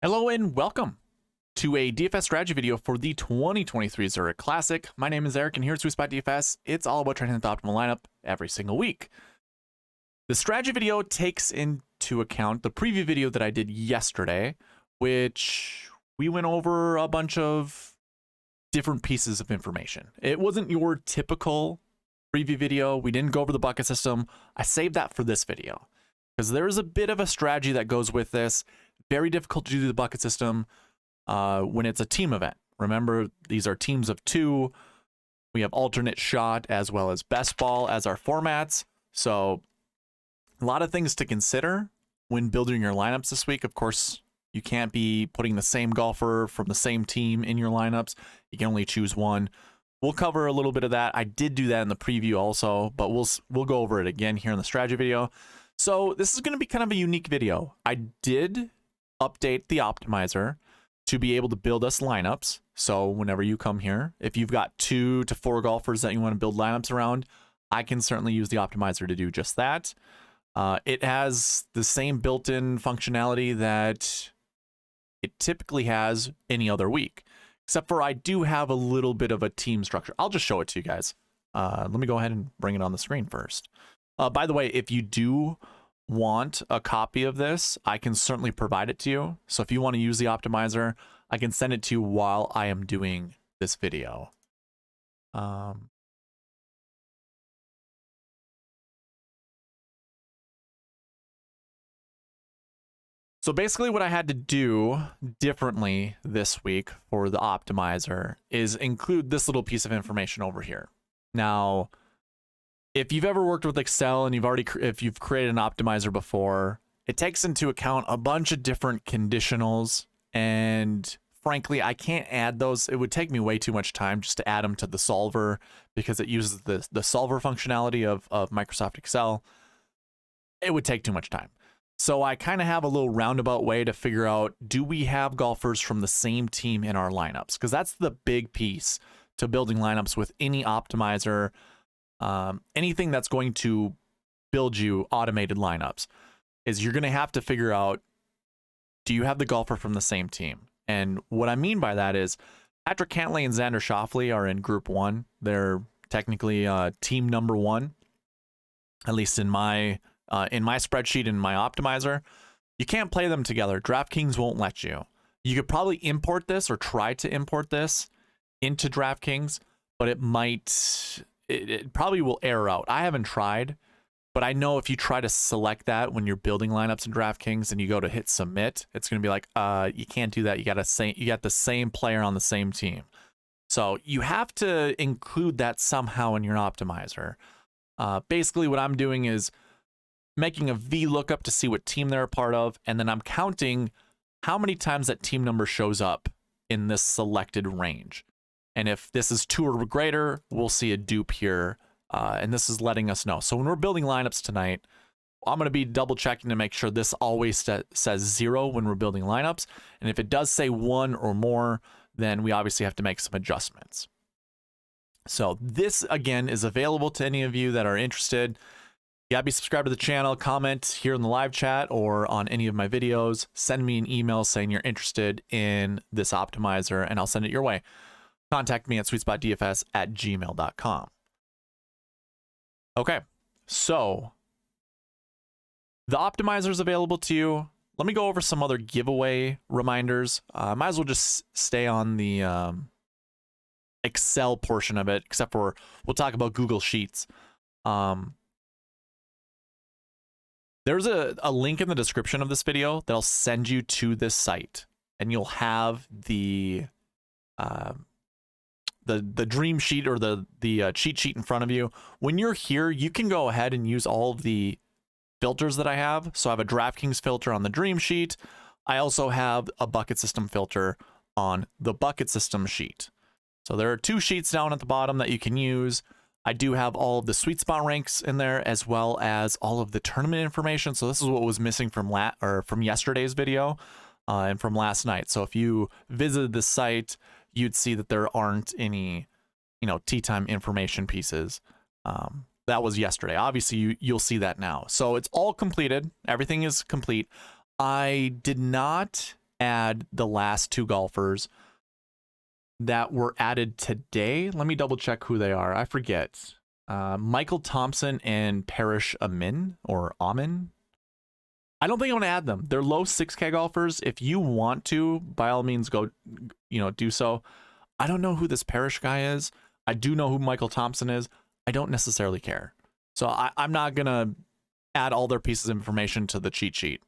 Hello and welcome to a DFS strategy video for the 2023 Zurich Classic. My name is Eric and here at SweetSpotDFS, it's all about trying to hit the optimal lineup every single week. The strategy video takes into account the preview video that I did yesterday, which we went over a bunch of different pieces of information. It wasn't your typical preview video. We didn't go over the bucket system. I saved that for this video because there's a bit of a strategy that goes with this. Very difficult to do the bucket system when it's a team event. Remember, these are teams of two. We have alternate shot as well as best ball as our formats. So a lot of things to consider when building your lineups this week. Of course, you can't be putting the same golfer from the same team in your lineups. You can only choose one. We'll cover a little bit of that. I did do that in the preview also, but we'll go over it again here in the strategy video. So this is going to be kind of a unique video. I did update the optimizer to be able to build us lineups. So whenever you come here, if you've got 2 to 4 golfers that you want to build lineups around, I can certainly use the optimizer to do just that. It has the same built-in functionality that it typically has any other week, except for I do have a little bit of a team structure. I'll just show it to you guys. Let me go ahead and bring it on the screen first. By the way, if you do want a copy of this, I can certainly provide it to you. So if you want to use the optimizer, I can send it to you while I am doing this video. So basically what I had to do differently this week for the optimizer is include this little piece of information over here. Now, if you've ever worked with Excel and if you've created an optimizer before, it takes into account a bunch of different conditionals, and frankly, I can't add those. It would take me way too much time just to add them to the solver because it uses the solver functionality of Microsoft Excel. It would take too much time. So I kind of have a little roundabout way to figure out, do we have golfers from the same team in our lineups? Because that's the big piece to building lineups with any optimizer. Anything that's going to build you automated lineups is you're going to have to figure out, do you have the golfer from the same team? And what I mean by that is Patrick Cantlay and Xander Schauffele are in group 1. They're technically team number 1, at least in my spreadsheet in my optimizer. You can't play them together. DraftKings won't let you. You could probably import this or try to import this into DraftKings, but it probably will error out. I haven't tried, but I know if you try to select that when you're building lineups in DraftKings and you go to hit submit, it's going to be like, you can't do that. You got the same player on the same team. So you have to include that somehow in your optimizer. Basically what I'm doing is making a VLOOKUP to see what team they're a part of, and then I'm counting how many times that team number shows up in this selected range. And if this is 2 or greater, we'll see a dupe here. And this is letting us know. So when we're building lineups tonight, I'm going to be double checking to make sure this always says 0 when we're building lineups. And if it does say 1 or more, then we obviously have to make some adjustments. So this, again, is available to any of you that are interested. You gotta be subscribed to the channel, comment here in the live chat or on any of my videos. Send me an email saying you're interested in this optimizer, and I'll send it your way. Contact me at sweetspotdfs@gmail.com. Okay, so the optimizer is available to you. Let me go over some other giveaway reminders. Might as well just stay on the Excel portion of it, except for we'll talk about Google Sheets. There's a link in the description of this video that'll send you to this site, and you'll have the dream sheet or the cheat sheet in front of you. When you're here, you can go ahead and use all of the filters that I have. So I have a DraftKings filter on the dream sheet. I also have a bucket system filter on the bucket system sheet. So there are 2 sheets down at the bottom that you can use. I do have all of the SweetSpot ranks in there, as well as all of the tournament information. So this is what was missing from yesterday's video and from last night. So if you visited the site, you'd see that there aren't any, tee time information pieces. That was yesterday. Obviously, you'll see that now. So it's all completed. Everything is complete. I did not add the last 2 golfers that were added today. Let me double check who they are. I forget. Michael Thompson and Parrish Amin or Amin. I don't think I'm going to add them. They're low 6K golfers. If you want to, by all means, go, do so. I don't know who this Parrish guy is. I do know who Michael Thompson is. I don't necessarily care. So I'm not going to add all their pieces of information to the cheat sheet.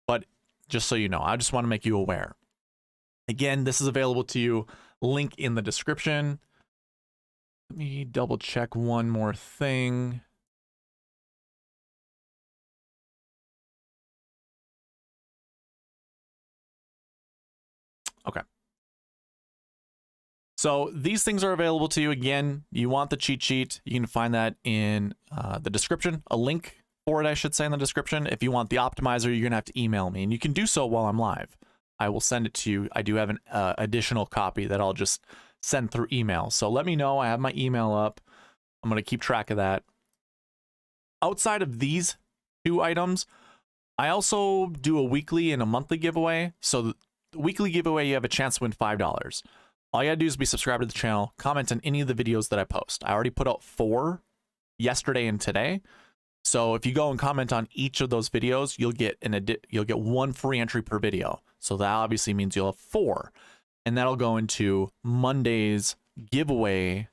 But just so you know, I just want to make you aware. Again, this is available to you. Link in the description. Let me double check one more thing. Okay. So these things are available to you. Again, you want the cheat sheet, you can find that in the description, a link for it, I should say, in the description. If you want the optimizer, you're gonna have to email me, and you can do so while I'm live. I will send it to you. I do have an additional copy that I'll just send through email. So let me know. I have my email up. I'm gonna keep track of that. Outside of these 2 items, I also do a weekly and a monthly giveaway. So the weekly giveaway, you have a chance to win $5. All you gotta do is be subscribed to the channel, comment on any of the videos that I post. I already put out 4 yesterday and today. So if you go and comment on each of those videos, you'll get 1 free entry per video. So that obviously means you'll have 4, and that'll go into Monday's giveaway.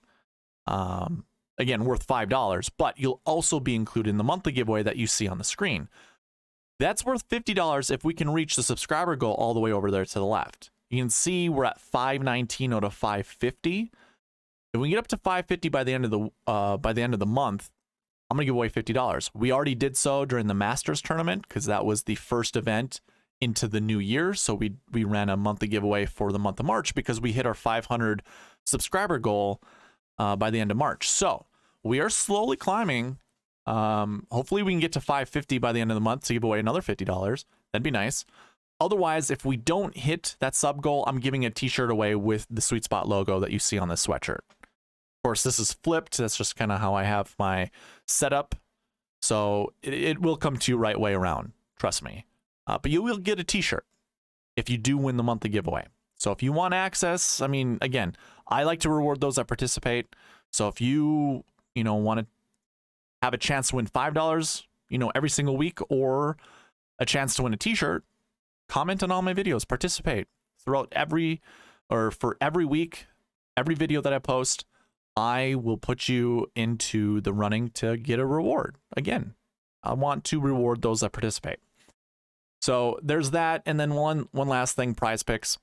Again, worth $5, but you'll also be included in the monthly giveaway that you see on the screen. That's worth $50 if we can reach the subscriber goal all the way over there to the left. You can see we're at 519 out of 550. If we get up to 550 by the end of the month, I'm gonna give away $50. We already did so during the Masters tournament because that was the first event into the new year. So we ran a monthly giveaway for the month of March because we hit our 500 subscriber goal by the end of March. So we are slowly climbing. Hopefully we can get to 550 by the end of the month to give away another $50. That'd be nice. Otherwise, if we don't hit that sub goal, I'm giving a t-shirt away with the SweetSpot logo that you see on this sweatshirt. Of course, this is flipped. That's just kind of how I have my setup. So it will come to you right way around. Trust me. But you will get a t-shirt if you do win the monthly giveaway. So if you want access, I mean, again, I like to reward those that participate. So if you, want to have a chance to win $5, every single week, or a chance to win a t-shirt, comment on all my videos, participate throughout for every week, every video that I post, I will put you into the running to get a reward. Again, I want to reward those that participate. So there's that. And then one last thing, Prize Picks.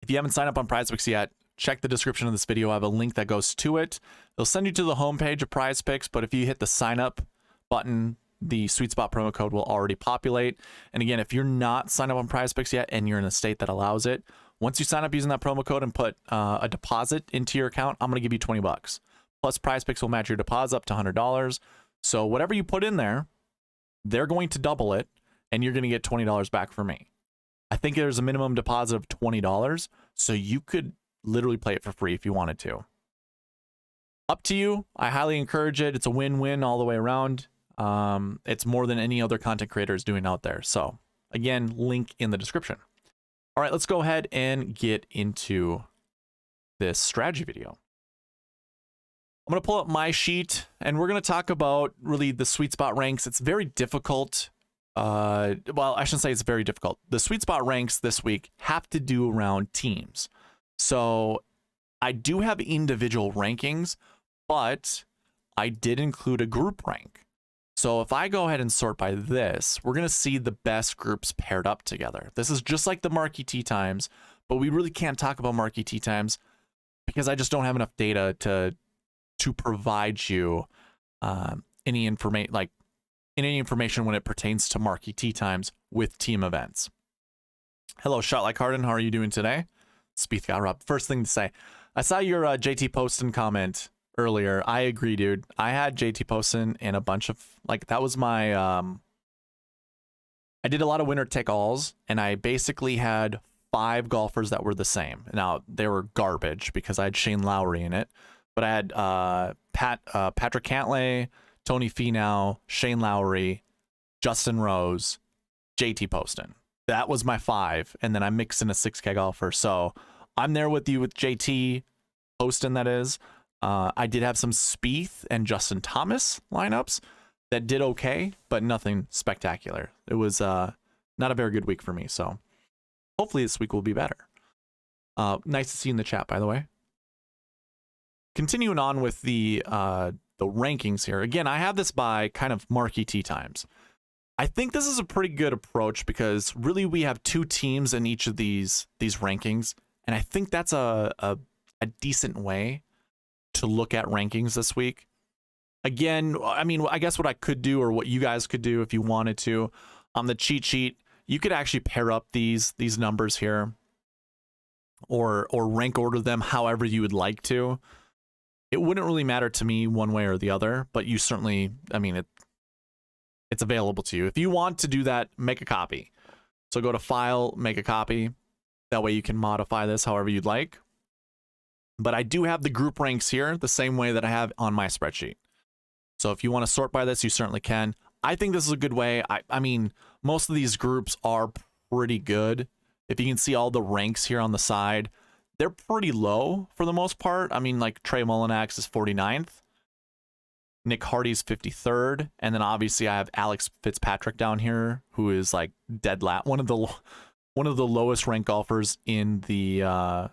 If you haven't signed up on Prize Picks yet, check the description of this video. I have a link that goes to it. It'll send you to the homepage of Prize Picks, but if you hit the sign up button, the SweetSpot promo code will already populate. And again, if you're not signed up on Prize Picks yet and you're in a state that allows it, once you sign up using that promo code and put a deposit into your account, I'm going to give you $20. Plus, Prize Picks will match your deposit up to $100. So whatever you put in there, they're going to double it, and you're going to get $20 back from me. I think there's a minimum deposit of $20, so you could literally play it for free if you wanted to. Up to you. I highly encourage it. It's a win-win all the way around. It's more than any other content creator is doing out there. So again, link in the description. All right, let's go ahead and get into this strategy video. I'm going to pull up my sheet and we're going to talk about really the SweetSpot ranks. It's very difficult. Well, I shouldn't say it's very difficult. The SweetSpot ranks this week have to do around teams. So I do have individual rankings, but I did include a group rank. So if I go ahead and sort by this, we're going to see the best groups paired up together. This is just like the marquee tee times, but we really can't talk about marquee tee times because I just don't have enough data to provide you any information when it pertains to marquee tee times with team events. Hello, Shot Like Harden. How are you doing today? Speeth got Rob. First thing to say, I saw your JT Poston comment earlier. I agree, dude. I had JT Poston and a bunch of, like, that was my, I did a lot of winner take alls, and I basically had 5 golfers that were the same. Now, they were garbage because I had Shane Lowry in it, but I had Patrick Cantlay, Tony Finau, Shane Lowry, Justin Rose, JT Poston. that was my 5, and then I mixed in a 6K golfer. So I'm there with you with JT hosting, that is. I did have some Spieth and Justin Thomas lineups that did okay, but nothing spectacular. It was not a very good week for me, so hopefully this week will be better. Nice to see you in the chat, by the way. Continuing on with the rankings here. Again, I have this by kind of marquee tee times. I think this is a pretty good approach because really we have 2 teams in each of these rankings, and I think that's a decent way to look at rankings this week. Again, I mean, I guess what I could do, or what you guys could do if you wanted to, on the cheat sheet, you could actually pair up these numbers here, or rank order them however you would like to. It wouldn't really matter to me one way or the other, but you certainly, I mean, it's available to you. If you want to do that, make a copy. So go to File, make a copy. That way you can modify this however you'd like. But I do have the group ranks here the same way that I have on my spreadsheet. So if you want to sort by this, you certainly can. I think this is a good way. I mean, most of these groups are pretty good. If you can see all the ranks here on the side, they're pretty low for the most part. I mean, like Trey Mullinax is 49th. Nick Hardy's 53rd. And then obviously I have Alex Fitzpatrick down here, who is like dead last. One of the lowest ranked golfers in the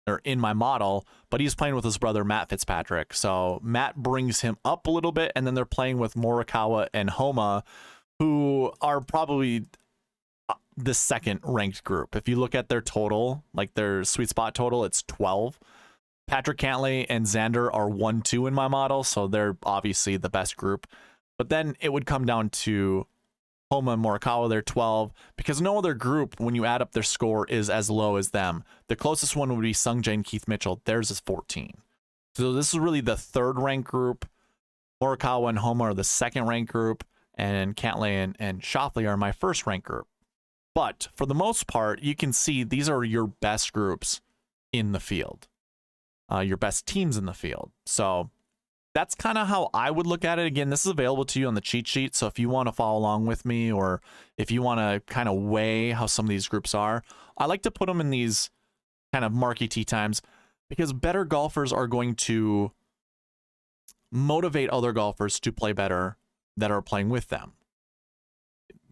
or in my model, but he's playing with his brother Matt Fitzpatrick. So Matt brings him up a little bit, and then they're playing with Morikawa and Homa, who are probably the second ranked group. If you look at their total, like their sweet spot total, it's 12. Patrick Cantlay and Xander are 1-2 in my model, so they're obviously the best group. But then it would come down to Homa and Morikawa, they're 12, because no other group, when you add up their score, is as low as them. The closest one would be Sungjae and Keith Mitchell. Theirs is 14. So this is really the third ranked group. Morikawa and Homa are the second ranked group, and Cantlay and Schauffele are my first ranked group. But for the most part, you can see these are your best groups in the field, your best teams in the field. So that's kind of how I would look at it. Again, this is available to you on the cheat sheet. So if you want to follow along with me, or if you want to kind of weigh how some of these groups are, I like to put them in these kind of marquee tee times, because better golfers are going to motivate other golfers to play better that are playing with them.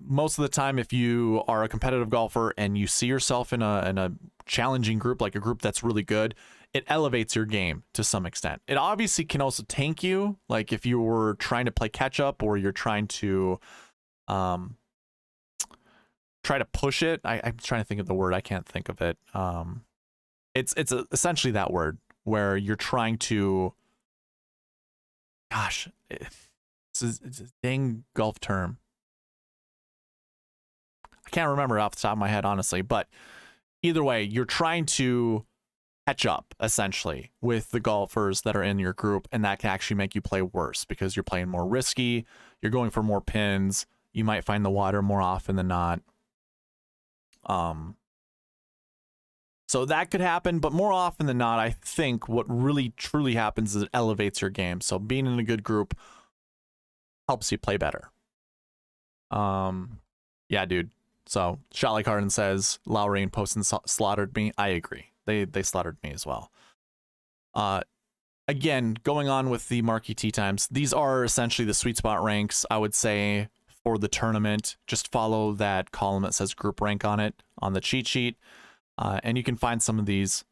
Most of the time, if you are a competitive golfer and you see yourself in a challenging group, like a group that's really good, it elevates your game to some extent. It obviously can also tank you, like if you were trying to play catch up, or you're trying to try to push it. I'm trying to think of the word. I can't think of it. It's essentially that word, where you're trying to, gosh, it's a dang golf term. I can't remember off the top of my head, honestly, but either way, you're trying to catch up essentially with the golfers that are in your group, and that can actually make you play worse because you're playing more risky, you're going for more pins, you might find the water more often than not. So that could happen, but more often than not, I think what really truly happens is it elevates your game. So being in a good group helps you play better. Yeah, dude. So Shot Like Harden says Lowry and Poston slaughtered me. I agree. They slaughtered me as well. Again, going on with the marquee tee times, these are essentially the sweet spot ranks, I would say, for the tournament. Just follow that column that says group rank on it on the cheat sheet, and you can find some of these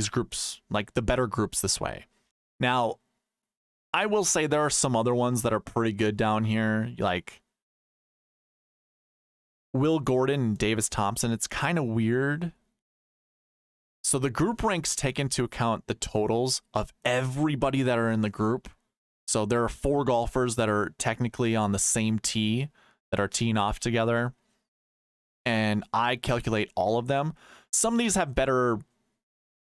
groups, like the better groups, this way. Now, I will say there are some other ones that are pretty good down here, like Will Gordon and Davis Thompson. It's kind of weird. So the group ranks take into account the totals of everybody that are in the group. So there are 4 golfers that are technically on the same tee that are teeing off together, and I calculate all of them. Some of these have better,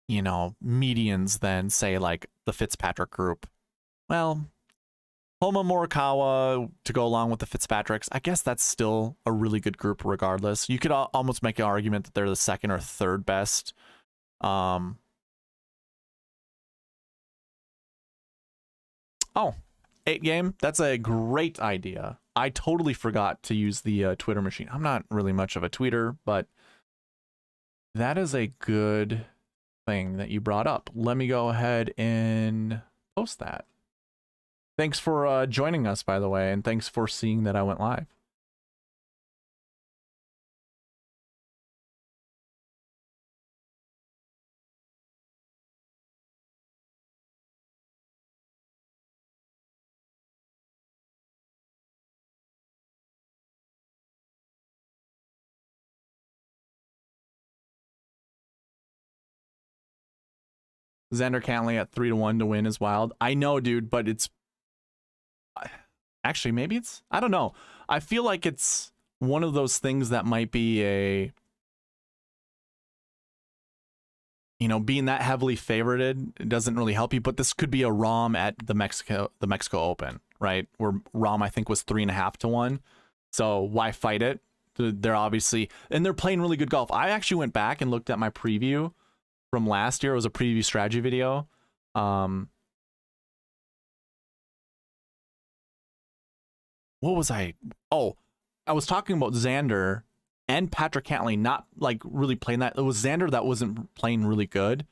you know, medians than, say, like the Fitzpatrick group. Well, Homa, Morikawa to go along with the Fitzpatricks, I guess that's still a really good group regardless. You could almost make an argument that they're the second or third best. Oh, 8 game. That's a great idea. I totally forgot to use the Twitter machine. I'm not really much of a tweeter, but that is a good thing that you brought up. Let me go ahead and post that. Thanks for joining us, by the way, and thanks for seeing that I went live. Xander Cantley at 3-1 to win is wild. I know, dude, but it's actually, maybe it's, I don't know. I feel like it's one of those things that might be a, you know, being that heavily favorited, it doesn't really help you, but this could be a ROM at the Mexico Open, right? Where ROM, I think, was 3.5 to 1. So why fight it? They're obviously, and they're playing really good golf. I actually went back and looked at my preview from last year. It was a preview strategy video. What was I? Oh, I was talking about Xander and Patrick Cantley not like really playing that. It was Xander that wasn't playing really good.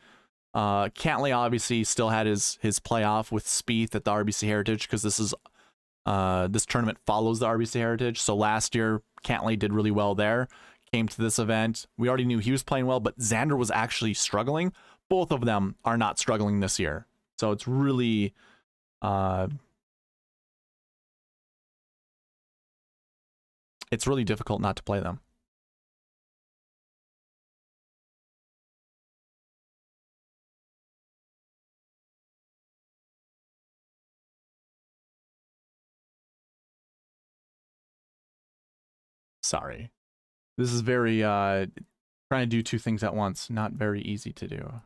Cantley obviously still had his playoff with Spieth at the RBC Heritage because this tournament follows the RBC Heritage. So last year Cantley did really well there. Came to this event. We already knew he was playing well, but Xander was actually struggling. Both of them are not struggling this year. So it's really difficult not to play them. Sorry. This is very, trying to do two things at once. Not very easy to do.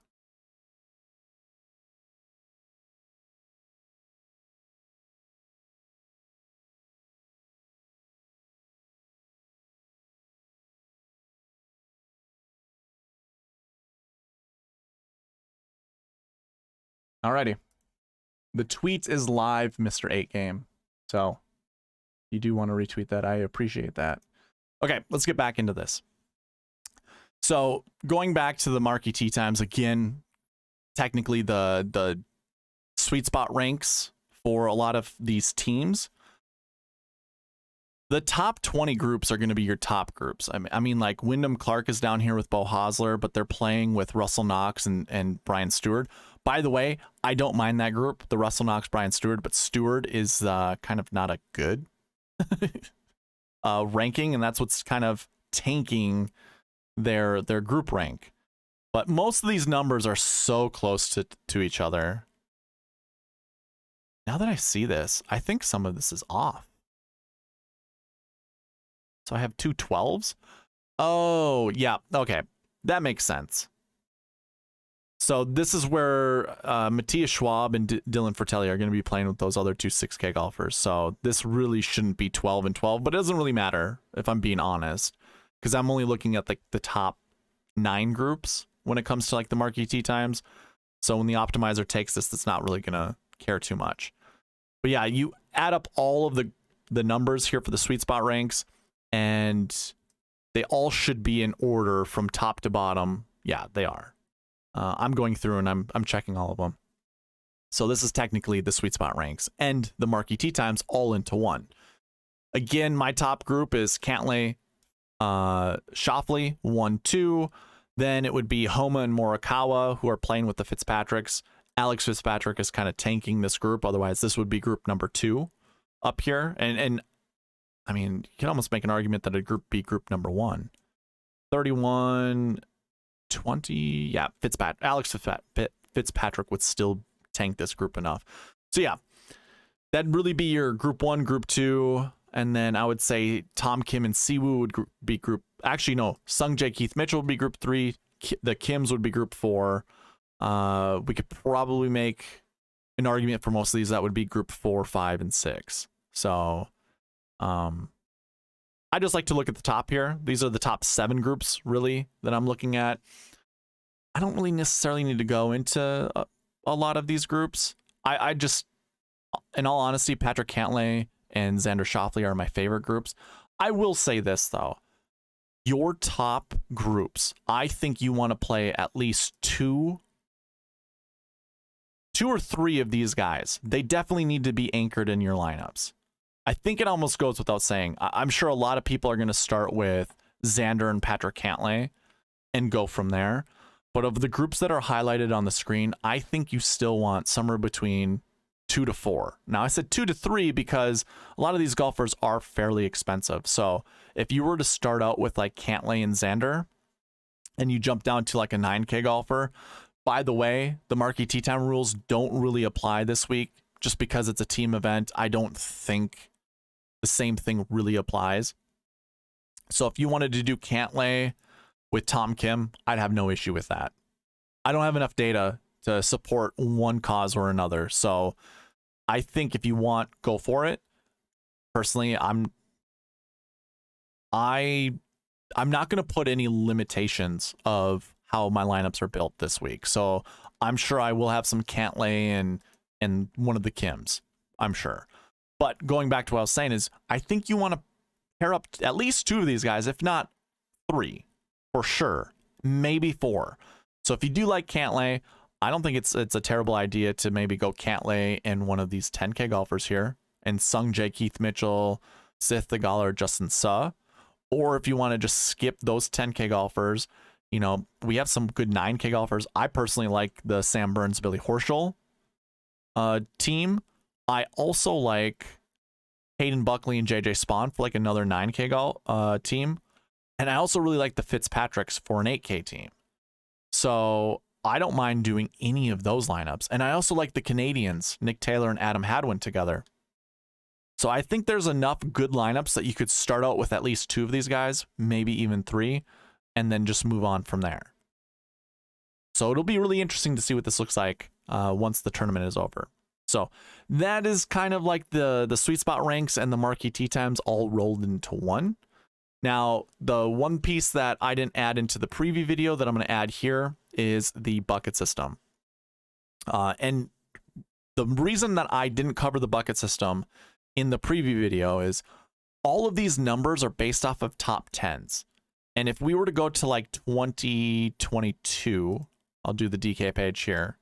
Alrighty. The tweet is live, Mr. 8 Game. So, you do want to retweet that. I appreciate that. Okay, let's get back into this. So going back to the marquee tee times again, technically the sweet spot ranks for a lot of these teams. The top 20 groups are going to be your top groups. I mean, like Wyndham Clark is down here with Beau Hosler, but they're playing with Russell Knox and Brian Stewart. By the way, I don't mind that group, the Russell Knox, Brian Stewart, but Stewart is kind of not a good ranking, and that's what's kind of tanking their group rank. But most of these numbers are so close to each other. Now that I see this, I think some of this is off. So I have two 12s. Oh, yeah. Okay. That makes sense. So this is where Matthias Schwab and Dylan Fratelli are going to be playing with those other two 6K golfers. So this really shouldn't be 12 and 12, but it doesn't really matter if I'm being honest, because I'm only looking at the top 9 groups when it comes to like the marquee tee times. So when the optimizer takes this, it's not really going to care too much. But yeah, you add up all of the numbers here for the sweet spot ranks, and they all should be in order from top to bottom. Yeah, they are. I'm going through and I'm checking all of them. So this is technically the sweet spot ranks and the marquee tee times all into one. Again, my top group is Cantley, Schauffele, 1-2. Then it would be Homa and Morikawa, who are playing with the Fitzpatricks. Alex Fitzpatrick is kind of tanking this group. Otherwise, this would be group number 2 up here. And I mean, you can almost make an argument that a group be group number 1. 31, 20, yeah, Alex Fitzpatrick would still tank this group enough. So yeah, that'd really be your group 1, group 2, and then I would say Tom Kim and Siwoo would be group, actually no, Sung Jae Keith Mitchell would be group 3, the Kims would be group 4. We could probably make an argument for most of these that would be group 4, 5, and 6. So I just like to look at the top here. These are the top 7 groups, really, that I'm looking at. I don't really necessarily need to go into a lot of these groups. I just In all honesty, Patrick Cantlay and Xander Schauffele are my favorite groups. I will say this, though. Your top groups, I think you want to play at least two or three of these guys. They definitely need to be anchored in your lineups. I think it almost goes without saying. I'm sure a lot of people are going to start with Xander and Patrick Cantlay and go from there. But of the groups that are highlighted on the screen, I think you still want somewhere between 2 to 4. Now, I said 2 to 3 because a lot of these golfers are fairly expensive. So if you were to start out with like Cantlay and Xander and you jump down to like a 9K golfer, by the way, the marquee tee time rules don't really apply this week just because it's a team event. I don't think the same thing really applies. So if you wanted to do Cantlay with Tom Kim, I'd have no issue with that. I don't have enough data to support one cause or another. So I think if you want, go for it. Personally, I'm not going to put any limitations of how my lineups are built this week. So I'm sure I will have some Cantlay and one of the Kims, I'm sure. But going back to what I was saying is I think you want to pair up at least 2 of these guys, if not 3, for sure, maybe 4. So if you do like Cantlay, I don't think it's a terrible idea to maybe go Cantlay and one of these 10K golfers here, and Sung Jae, Keith Mitchell, Sith Theegala, or Justin Suh. Or if you want to just skip those 10K golfers, you know, we have some good 9K golfers. I personally like the Sam Burns, Billy Horschel team. I also like Hayden Buckley and JJ Spawn for like another 9K team. And I also really like the Fitzpatricks for an 8K team. So I don't mind doing any of those lineups. And I also like the Canadians, Nick Taylor and Adam Hadwin together. So I think there's enough good lineups that you could start out with at least 2 of these guys, maybe even 3, and then just move on from there. So it'll be really interesting to see what this looks like once the tournament is over. So that is kind of like the SweetSpot ranks and the marquee tee times all rolled into one. Now, the one piece that I didn't add into the preview video that I'm going to add here is the bucket system. And the reason that I didn't cover the bucket system in the preview video is all of these numbers are based off of top 10s. And if we were to go to like 2022, I'll do the DK page here.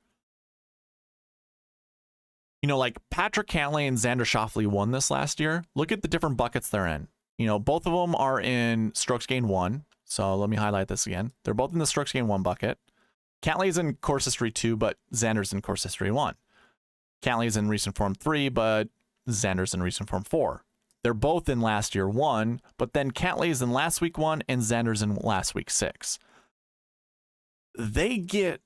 You know, like Patrick Cantlay and Xander Schauffele won this last year. Look at the different buckets they're in. You know, both of them are in strokes gained 1. So let me highlight this again. They're both in the strokes gained 1 bucket. Cantlay's in course history 2, but Xander's in course history 1. Cantlay's in recent form 3, but Xander's in recent form 4. They're both in last year 1, but then Cantlay's in last week 1 and Xander's in last week 6. They get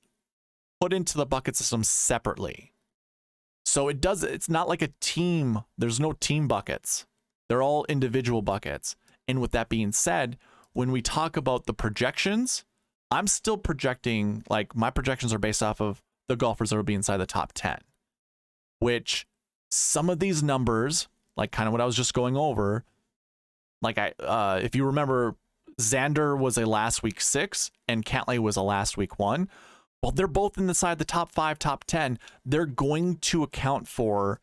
put into the bucket system separately. So it's not like a team. There's no team buckets. They're all individual buckets. And with that being said, when we talk about the projections, I'm still projecting, like my projections are based off of the golfers that will be inside the top 10, which some of these numbers, like kind of what I was just going over, like if you remember, Xander was a last week 6 and Cantlay was a last week 1. Well, they're both inside the top 5, top 10. They're going to account for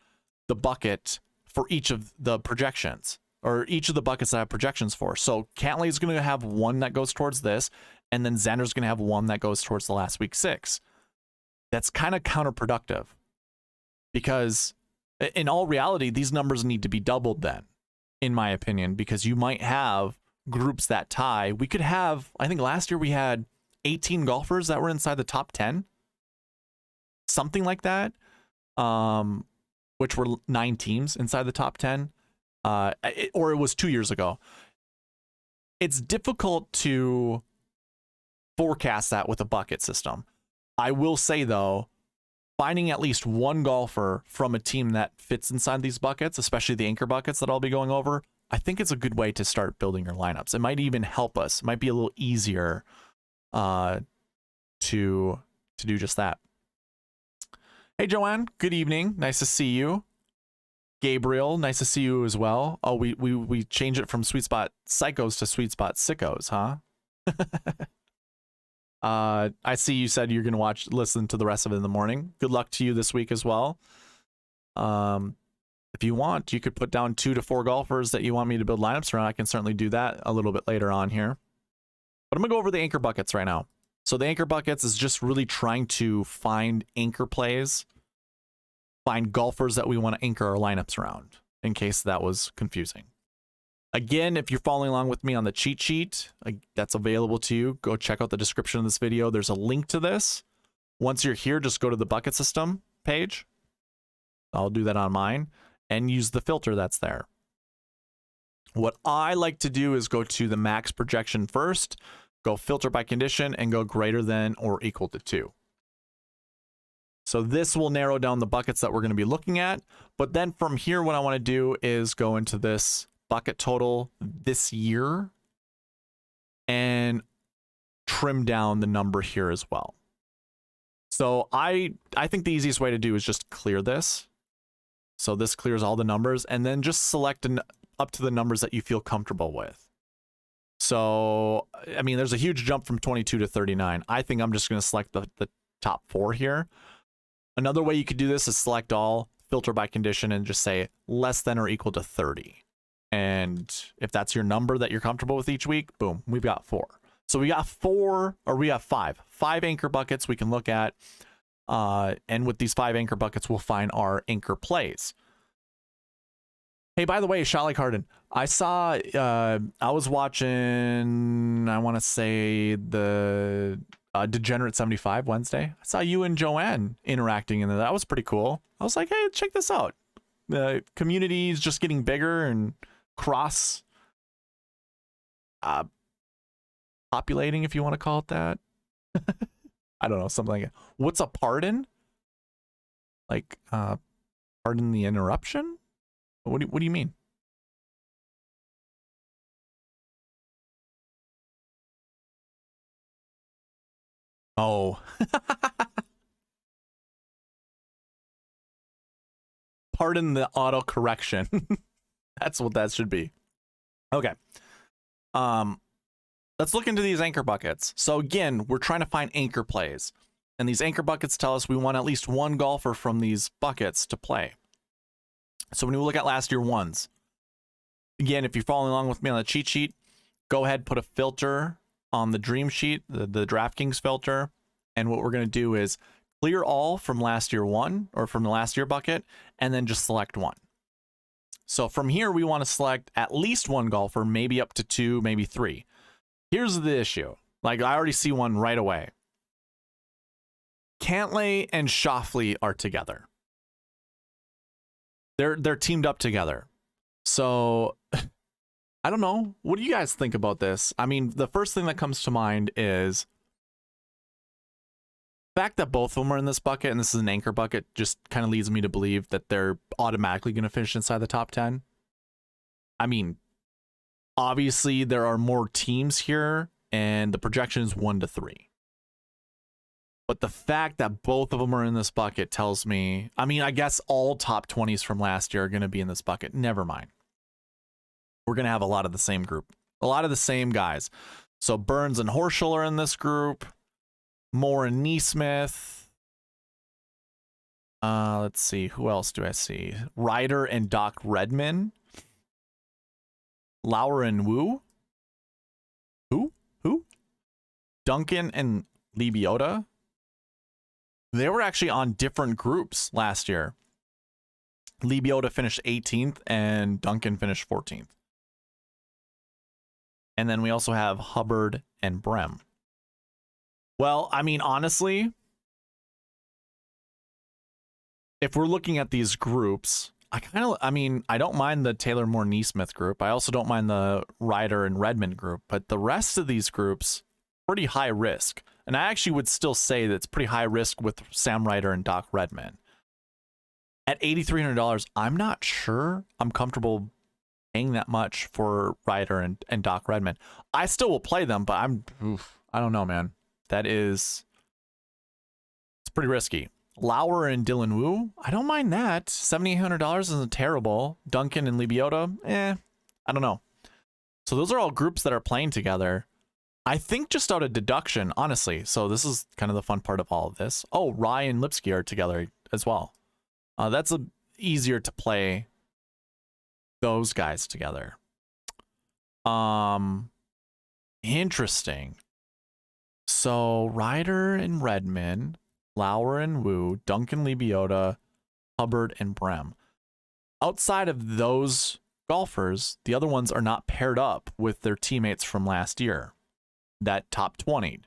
the bucket for each of the projections, or each of the buckets that I have projections for. So Cantlay is going to have 1 that goes towards this, and then Xander's going to have 1 that goes towards the last week 6. That's kind of counterproductive because in all reality, these numbers need to be doubled then, in my opinion, because you might have groups that tie. We could have, I think last year we had 18 golfers that were inside the top 10, something like that, which were 9 teams inside the top 10, or it was 2 years ago. It's difficult to forecast that with a bucket system. I will say, though, finding at least one golfer from a team that fits inside these buckets, especially the anchor buckets that I'll be going over, I think it's a good way to start building your lineups. It might even help us. It might be a little easier to do just that. Hey, Joanne, good evening. Nice to see you. Gabriel, nice to see you as well. Oh, we changed it from SweetSpot Psychos to SweetSpot Sickos, huh? I see you said you're going to listen to the rest of it in the morning. Good luck to you this week as well. If you want, you could put down 2 to 4 golfers that you want me to build lineups around. I can certainly do that a little bit later on here. But I'm going to go over the anchor buckets right now. So the anchor buckets is just really trying to find anchor plays, find golfers that we want to anchor our lineups around, in case that was confusing. Again, if you're following along with me on the cheat sheet, that's available to you. Go check out the description of this video. There's a link to this. Once you're here, just go to the bucket system page. I'll do that on mine and use the filter that's there. What I like to do is go to the max projection first, go filter by condition, and go greater than or equal to 2. So this will narrow down the buckets that we're going to be looking at. But then from here, what I want to do is go into this bucket total this year and trim down the number here as well. So I think the easiest way to do is just clear this. So this clears all the numbers, and then just select up to the numbers that you feel comfortable with. So, I mean, there's a huge jump from 22 to 39. I think I'm just going to select the top 4 here. Another way you could do this is select all, filter by condition, and just say less than or equal to 30. And if that's your number that you're comfortable with each week, boom, we've got 4. So we got 5 anchor buckets we can look at. And with these 5 anchor buckets, we'll find our anchor plays. Hey, by the way, Shot Like Harden, I saw, I was watching, I want to say the Degenerate 75 Wednesday. I saw you and Joanne interacting, and that was pretty cool. I was like, hey, check this out. The community is just getting bigger and cross populating, if you want to call it that. I don't know, something like that. What's a pardon? Like, pardon the interruption? What do you mean? Oh. Pardon the auto correction. That's what that should be. Okay. Let's look into these anchor buckets. So again, we're trying to find anchor plays. And these anchor buckets tell us we want at least 1 golfer from these buckets to play. So when we look at last year ones, again, if you're following along with me on the cheat sheet, go ahead, put a filter on the dream sheet, the DraftKings filter. And what we're going to do is clear all from last year 1 or from the last year bucket, and then just select 1. So from here, we want to select at least 1 golfer, maybe up to 2, maybe 3. Here's the issue. Like, I already see one right away. Cantlay and Schauffele are together. They're teamed up together. So I don't know. What do you guys think about this? I mean, the first thing that comes to mind is the fact that both of them are in this bucket, and this is an anchor bucket, just kind of leads me to believe that they're automatically going to finish inside the top 10. I mean, obviously there are more teams here, and the projection is 1 to 3. But the fact that both of them are in this bucket tells me, I mean, I guess all top 20s from last year are going to be in this bucket. Never mind. We're going to have a lot of the same group, a lot of the same guys. So Burns and Horschel are in this group. Moore and Neesmith. Let's see. Who else do I see? Ryder and Doc Redman. Lauer and Wu. Who? Duncan and Libiota. They were actually on different groups last year. Libiota finished 18th and Duncan finished 14th. And then we also have Hubbard and Brem. Well, I mean, honestly, if we're looking at these groups, I don't mind the Taylor Moore Neesmith group. I also don't mind the Ryder and Redmond group, but the rest of these groups, pretty high risk. And I actually would still say that it's pretty high risk with Sam Ryder and Doc Redman. At $8,300, I'm not sure I'm comfortable paying that much for Ryder and Doc Redman. I still will play them, but I don't know, man. It's pretty risky. Lauer and Dylan Wu, I don't mind that. $7,800 isn't terrible. Duncan and Libiota, I don't know. So those are all groups that are playing together. I think just out of deduction, honestly. So this is kind of the fun part of all of this. Oh, Rye and Lipsky are together as well. That's easier to play those guys together. Interesting. So Ryder and Redmond, Lauer and Wu, Duncan Lebiota, Hubbard and Brem. Outside of those golfers, the other ones are not paired up with their teammates from last year, that top 20.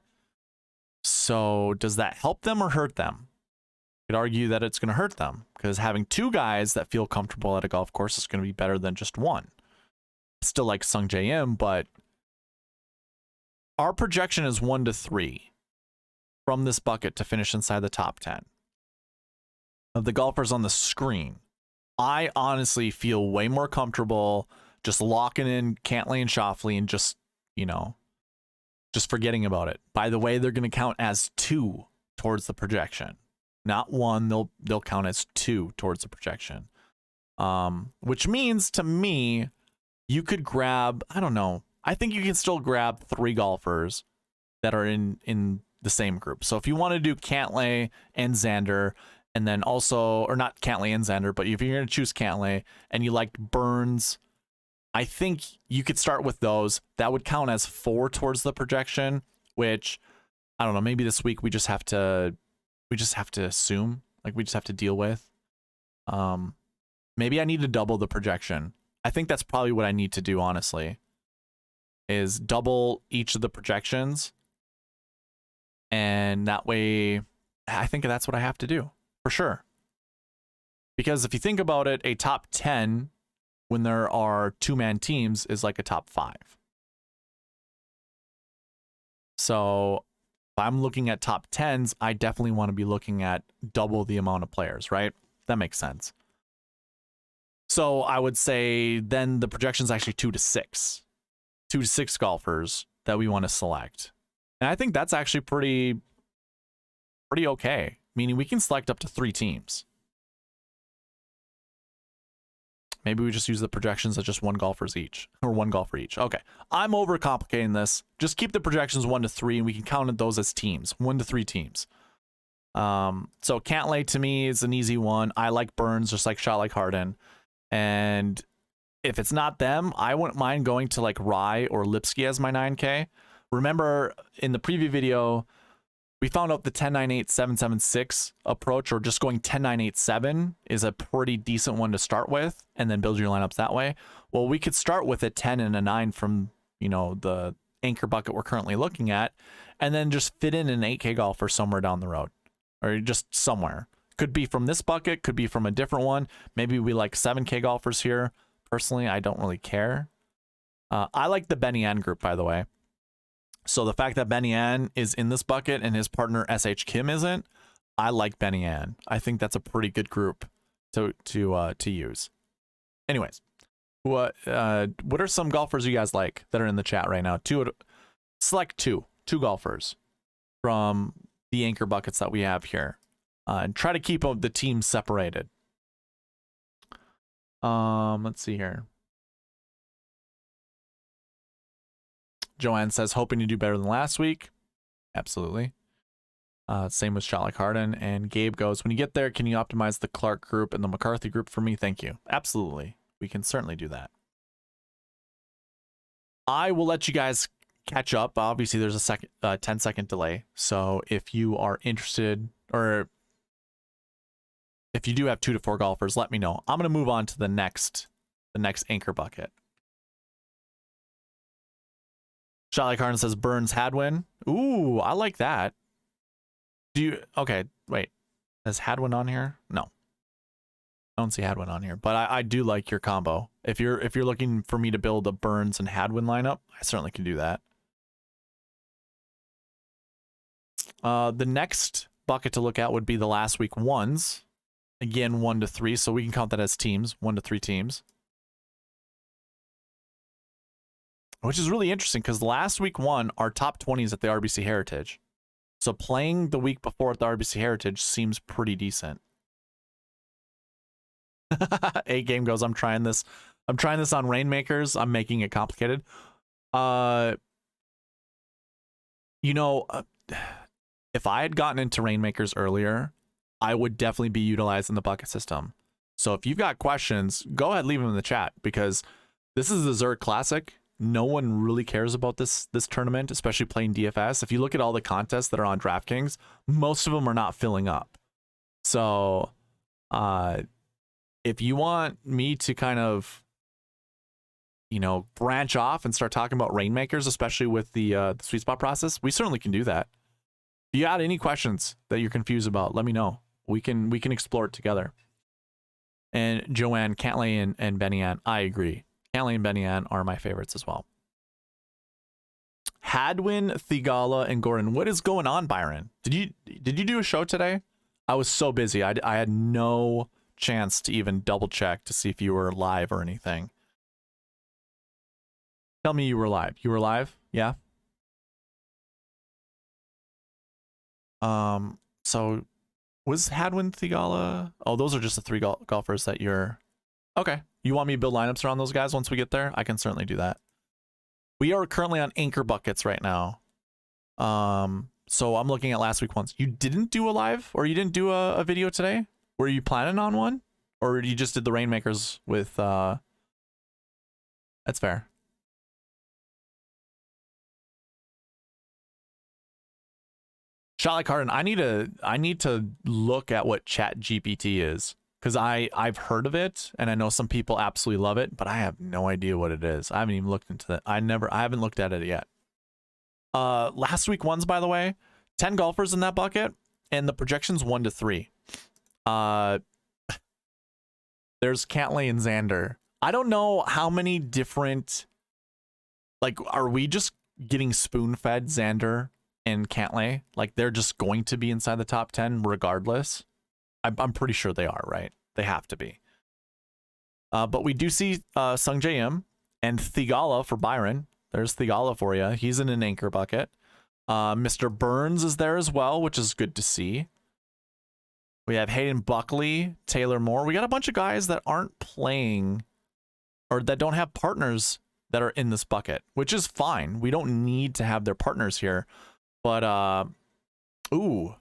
So does that help them or hurt them? I could argue that it's going to hurt them, because having two guys that feel comfortable at a golf course is going to be better than just one. Still like Sung J M, but our projection is 1 to 3 from this bucket to finish inside the top 10. Of the golfers on the screen, I honestly feel way more comfortable just locking in Cantlay and Schauffele and just, you know, just forgetting about it. By the way, they're going to count as 2 towards the projection. Not 1, they'll count as 2 towards the projection. Which means to me, you could grab, I don't know, I think you can still grab 3 golfers that are in the same group. So if you want to do Cantlay and Xander, and then also, or not Cantlay and Xander, but if you're going to choose Cantlay and you liked Burns, I think you could start with those. That would count as 4 towards the projection, which, I don't know, maybe this week we just have to assume, like we just have to deal with. Maybe I need to double the projection. I think that's probably what I need to do, honestly, is double each of the projections. And that way, I think that's what I have to do, for sure. Because if you think about it, a top 10, when there are 2-man teams, is like a top 5. So if I'm looking at top 10s, I definitely want to be looking at double the amount of players, right? That makes sense. So I would say then the projection is actually 2 to 6. 2 to 6 golfers that we want to select. And I think that's actually pretty okay. Meaning we can select up to 3 teams. Maybe we just use the projections as just 1 golfers each, or 1 golfer each. Okay, I'm overcomplicating this. Just keep the projections 1 to 3, and we can count those as teams, 1 to 3 teams. So Cantlay to me is an easy one. I like Burns, just like shot like Harden. And if it's not them, I wouldn't mind going to like Rye or Lipsky as my 9K. Remember in the preview video, we found out the 10-9-8-7-7-6 approach, or just going 10-9-8-7 is a pretty decent one to start with, and then build your lineups that way. Well, we could start with a 10 and a 9 from, you know, the anchor bucket we're currently looking at, and then just fit in an 8K golfer somewhere down the road, or just somewhere. Could be from this bucket, could be from a different one. Maybe we like 7K golfers here. Personally, I don't really care. I like the Benny N group, by the way. So the fact that Benny Ann is in this bucket and his partner SH Kim isn't, I like Benny Ann. I think that's a pretty good group to use. Anyways, what are some golfers you guys like that are in the chat right now? Select two golfers from the anchor buckets that we have here, and try to keep the teams separated. Let's see here. Joanne says, hoping to do better than last week. Absolutely. Same with Shot Like Harden. And Gabe goes, when you get there, can you optimize the Clark group and the McCarthy group for me? Thank you. Absolutely. We can certainly do that. I will let you guys catch up. Obviously, there's a 10-second delay. So if you are interested, or if you do have 2 to 4 golfers, let me know. I'm going to move on to the next anchor bucket. Shot Like Harden says Burns Hadwin. Ooh, I like that. Okay, wait. Is Hadwin on here? No. I don't see Hadwin on here, but I do like your combo. If you're looking for me to build a Burns and Hadwin lineup, I certainly can do that. The next bucket to look at would be the last week ones. Again, 1 to 3, so we can count that as teams, 1 to 3 teams. Which is really interesting because last week 1, our top 20s at the RBC Heritage. So playing the week before at the RBC Heritage seems pretty decent. A game goes, I'm trying this on Rainmakers. I'm making it complicated. You know, if I had gotten into Rainmakers earlier, I would definitely be utilizing the bucket system. So if you've got questions, go ahead, leave them in the chat, because this is the Zurich Classic. No one really cares about this tournament, especially playing DFS. If you look at all the contests that are on DraftKings, most of them are not filling up. So if you want me to kind of, you know, branch off and start talking about rainmakers, especially with the sweet spot process, we certainly can do that. If you got any questions that you're confused about, let me know. We can explore it together. And Joanne, Cantlay, and Benny Ann, I agree. Cantlay and Benny Ann are my favorites as well. Hadwin, Thigala, and Gordon. What is going on, Byron? Did you do a show today? I was so busy. I had no chance to even double check to see if you were live or anything. Tell me you were live. You were live? Yeah. So was Hadwin, Thigala? Oh, those are just the three golfers that you're... Okay. You want me to build lineups around those guys once we get there? I can certainly do that. We are currently on anchor buckets right now. So I'm looking at last week ones. You didn't do a live, or you didn't do a video today? Were you planning on one? Or you just did the rainmakers with that's fair. Shot like Harden, I need to look at what ChatGPT is, because I've heard of it and I know some people absolutely love it, but I have no idea what it is. I haven't even looked into that. I haven't looked at it yet. Last week ones, by the way, 10 golfers in that bucket, and the projection's 1 to 3. There's Cantlay and Xander. I don't know how many different, like, are we just getting spoon-fed Xander and Cantlay? Like, they're just going to be inside the top 10 regardless? I'm pretty sure they are, right? They have to be. But we do see Sung J M and Thigala for Byron. There's Thigala for you. He's in an anchor bucket. Mr. Burns is there as well, which is good to see. We have Hayden Buckley, Taylor Moore. We got a bunch of guys that aren't playing, or that don't have partners that are in this bucket, which is fine. We don't need to have their partners here. But, ooh.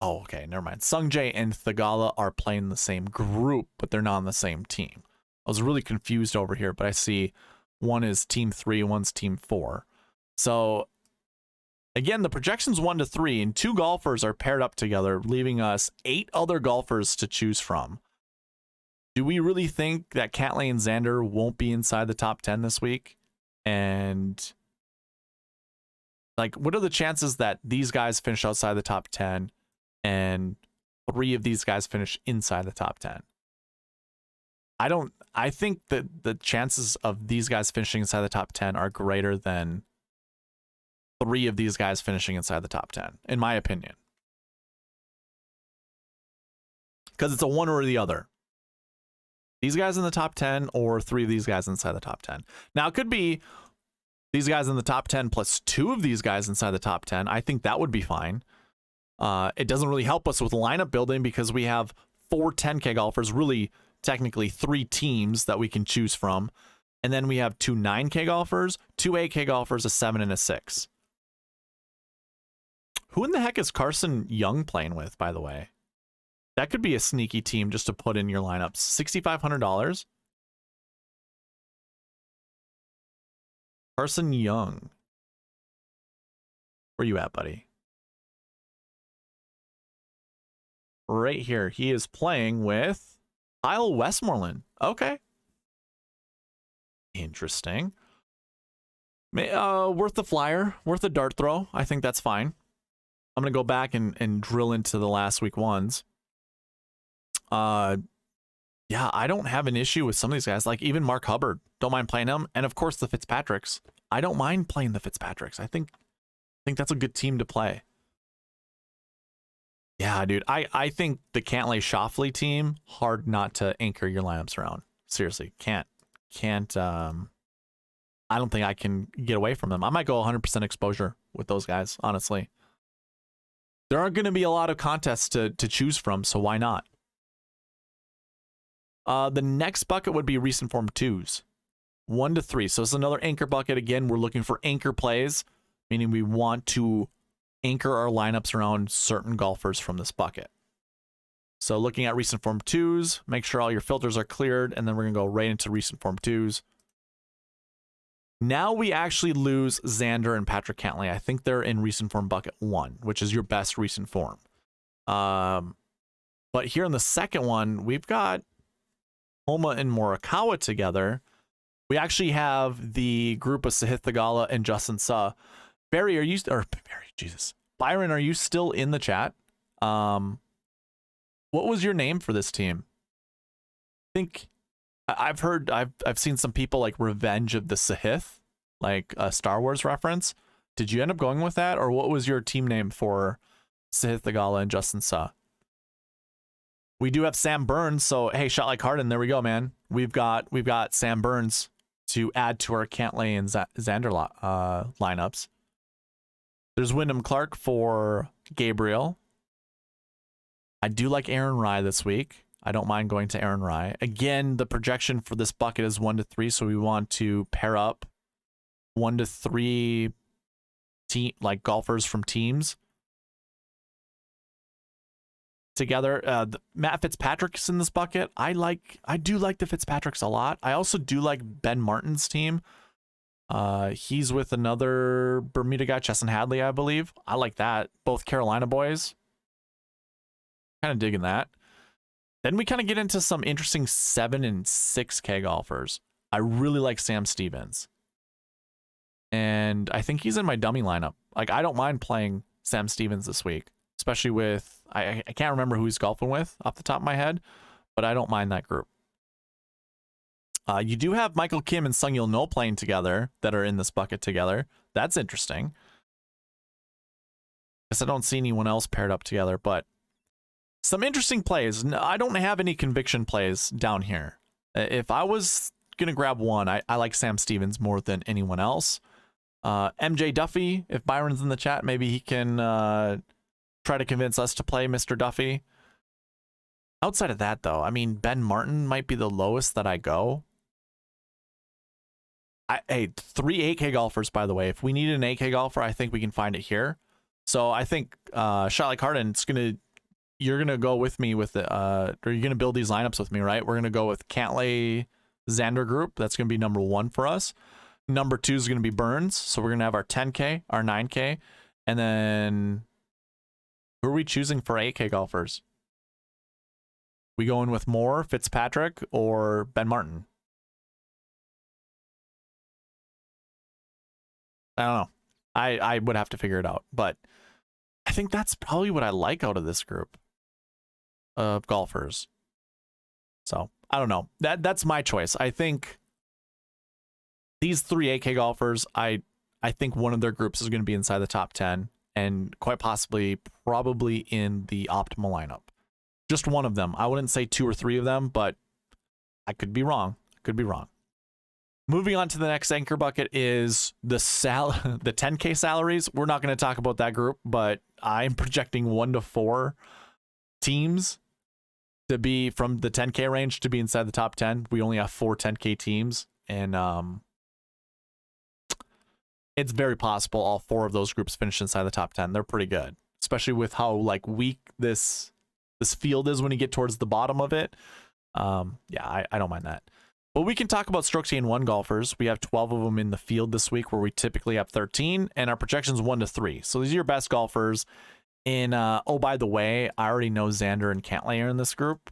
Oh, okay, never mind. Sungjae and Thigala are playing the same group, but they're not on the same team. I was really confused over here, but I see one is team 3, one's team 4. So, again, the projection's 1 to 3, and 2 golfers are paired up together, leaving us 8 other golfers to choose from. Do we really think that Cantlay and Xander won't be inside the top 10 this week? And, like, what are the chances that these guys finish outside the top 10 and 3 of these guys finish inside the top 10? I think that the chances of these guys finishing inside the top 10 are greater than 3 of these guys finishing inside the top 10, in my opinion. Because it's a one or the other. These guys in the top 10 or 3 of these guys inside the top 10. Now, it could be these guys in the top 10 plus 2 of these guys inside the top 10. I think that would be fine. It doesn't really help us with lineup building because we have 4 10K golfers, really technically 3 teams that we can choose from. And then we have 2 9K golfers, 2 8K golfers, a 7 and a 6. Who in the heck is Carson Young playing with, by the way? That could be a sneaky team just to put in your lineups. $6,500. Carson Young. Where you at, buddy? Right here. He is playing with Kyle Westmoreland. Okay. Interesting. Worth the flyer. Worth the dart throw. I think that's fine. I'm going to go back and drill into the last week ones. Yeah, I don't have an issue with some of these guys. Like even Mark Hubbard. Don't mind playing him. And of course the Fitzpatricks. I don't mind playing the Fitzpatricks. I think that's a good team to play. Yeah, dude. I think the Cantlay Shoffley team, hard not to anchor your lineups around. Seriously, can't I don't think I can get away from them. I might go 100% exposure with those guys, honestly. There aren't going to be a lot of contests to choose from, so why not? The next bucket would be recent form 2s. 1 to 3. So it's another anchor bucket. Again, we're looking for anchor plays, meaning we want to anchor our lineups around certain golfers from this bucket. So looking at recent form 2s, make sure all your filters are cleared, and then we're going to go right into recent form 2s. Now we actually lose Xander and Patrick Cantlay. I think they're in recent form bucket 1, which is your best recent form. But here in the second one, we've got Homa and Morikawa together. We actually have the group of Sahith Theegala and Justin Suh. Barry, Byron, are you still in the chat? What was your name for this team? I think I've seen some people like Revenge of the Sahith, like a Star Wars reference. Did you end up going with that, or what was your team name for Sahith Theegala and Justin Suh? We do have Sam Burns, so hey, shot like Harden, there we go, man. We've got Sam Burns to add to our Cantlay and Xander lineups. There's Wyndham Clark for Gabriel. I do like Aaron Rai this week. I don't mind going to Aaron Rai. Again, the projection for this bucket is 1 to 3, so we want to pair up 1 to 3 golfers from teams together. Matt Fitzpatrick's in this bucket. I do like the Fitzpatricks a lot. I also do like Ben Martin's team. He's with another Bermuda guy, Chesson Hadley, I believe. I like that. Both Carolina boys. Kind of digging that. Then we kind of get into some interesting 7 and 6K golfers. I really like Sam Stevens. And I think he's in my dummy lineup. Like, I don't mind playing Sam Stevens this week, especially with, I can't remember who he's golfing with off the top of my head, but I don't mind that group. You do have Michael Kim and Sung-Yul No playing together that are in this bucket together. That's interesting. Guess I don't see anyone else paired up together, but some interesting plays. I don't have any conviction plays down here. If I was going to grab one, I like Sam Stevens more than anyone else. MJ Duffy, if Byron's in the chat, maybe he can try to convince us to play Mr. Duffy. Outside of that, though, I mean, Ben Martin might be the lowest that I go. Hey, 3 8K golfers, by the way. If we need an 8K golfer, I think we can find it here. So I think shot like Harden, you're gonna go with me with it, or you're gonna build these lineups with me, right? We're gonna go with Cantlay Xander group. That's gonna be number 1 for us. Number 2 is gonna be Burns. So we're gonna have our 10K, our 9K, and then who are we choosing for 8K golfers? We going with Moore, Fitzpatrick, or Ben Martin? I don't know. I would have to figure it out, but I think that's probably what I like out of this group of golfers. So I don't know. That's my choice. I think these 3 8K golfers, I think one of their groups is going to be inside the top 10 and quite possibly probably in the optimal lineup. Just one of them. I wouldn't say 2 or 3 of them, but I could be wrong. Moving on to the next anchor bucket is the 10K salaries. We're not going to talk about that group, but I'm projecting 1 to 4 teams to be from the 10K range to be inside the top 10. We only have 4 10K teams, and it's very possible all 4 of those groups finish inside the top 10. They're pretty good, especially with how like weak this field is when you get towards the bottom of it. Yeah, I don't mind that. But we can talk about Strokes Gained 1 golfers. We have 12 of them in the field this week, where we typically have 13, and our projection's 1 to 3. So these are your best golfers. In oh, by the way, I already know Xander and Cantlay are in this group.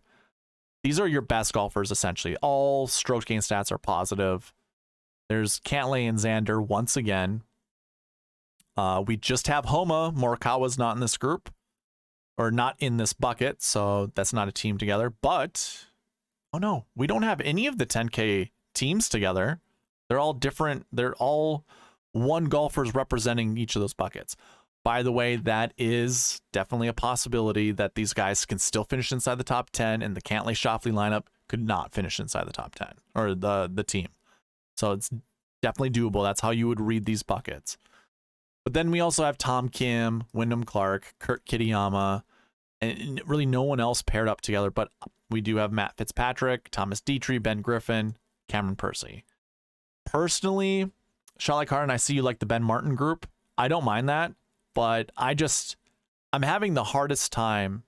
These are your best golfers, essentially. All strokes gained stats are positive. There's Cantlay and Xander once again. We just have Homa. Morikawa's not in this group, or not in this bucket, so that's not a team together. But oh no, we don't have any of the 10K teams together. They're all different. They're all 1 golfers representing each of those buckets. By the way, that is definitely a possibility that these guys can still finish inside the top 10, and the Cantlay Schauffele lineup could not finish inside the top 10, or the team. So it's definitely doable. That's how you would read these buckets. But then we also have Tom Kim, Wyndham Clark, Kurt Kitayama, and really no one else paired up together, but we do have Matt Fitzpatrick, Thomas Dietrich, Ben Griffin, Cameron Percy. Personally, shot like Harden, I see you like the Ben Martin group. I don't mind that, but I'm having the hardest time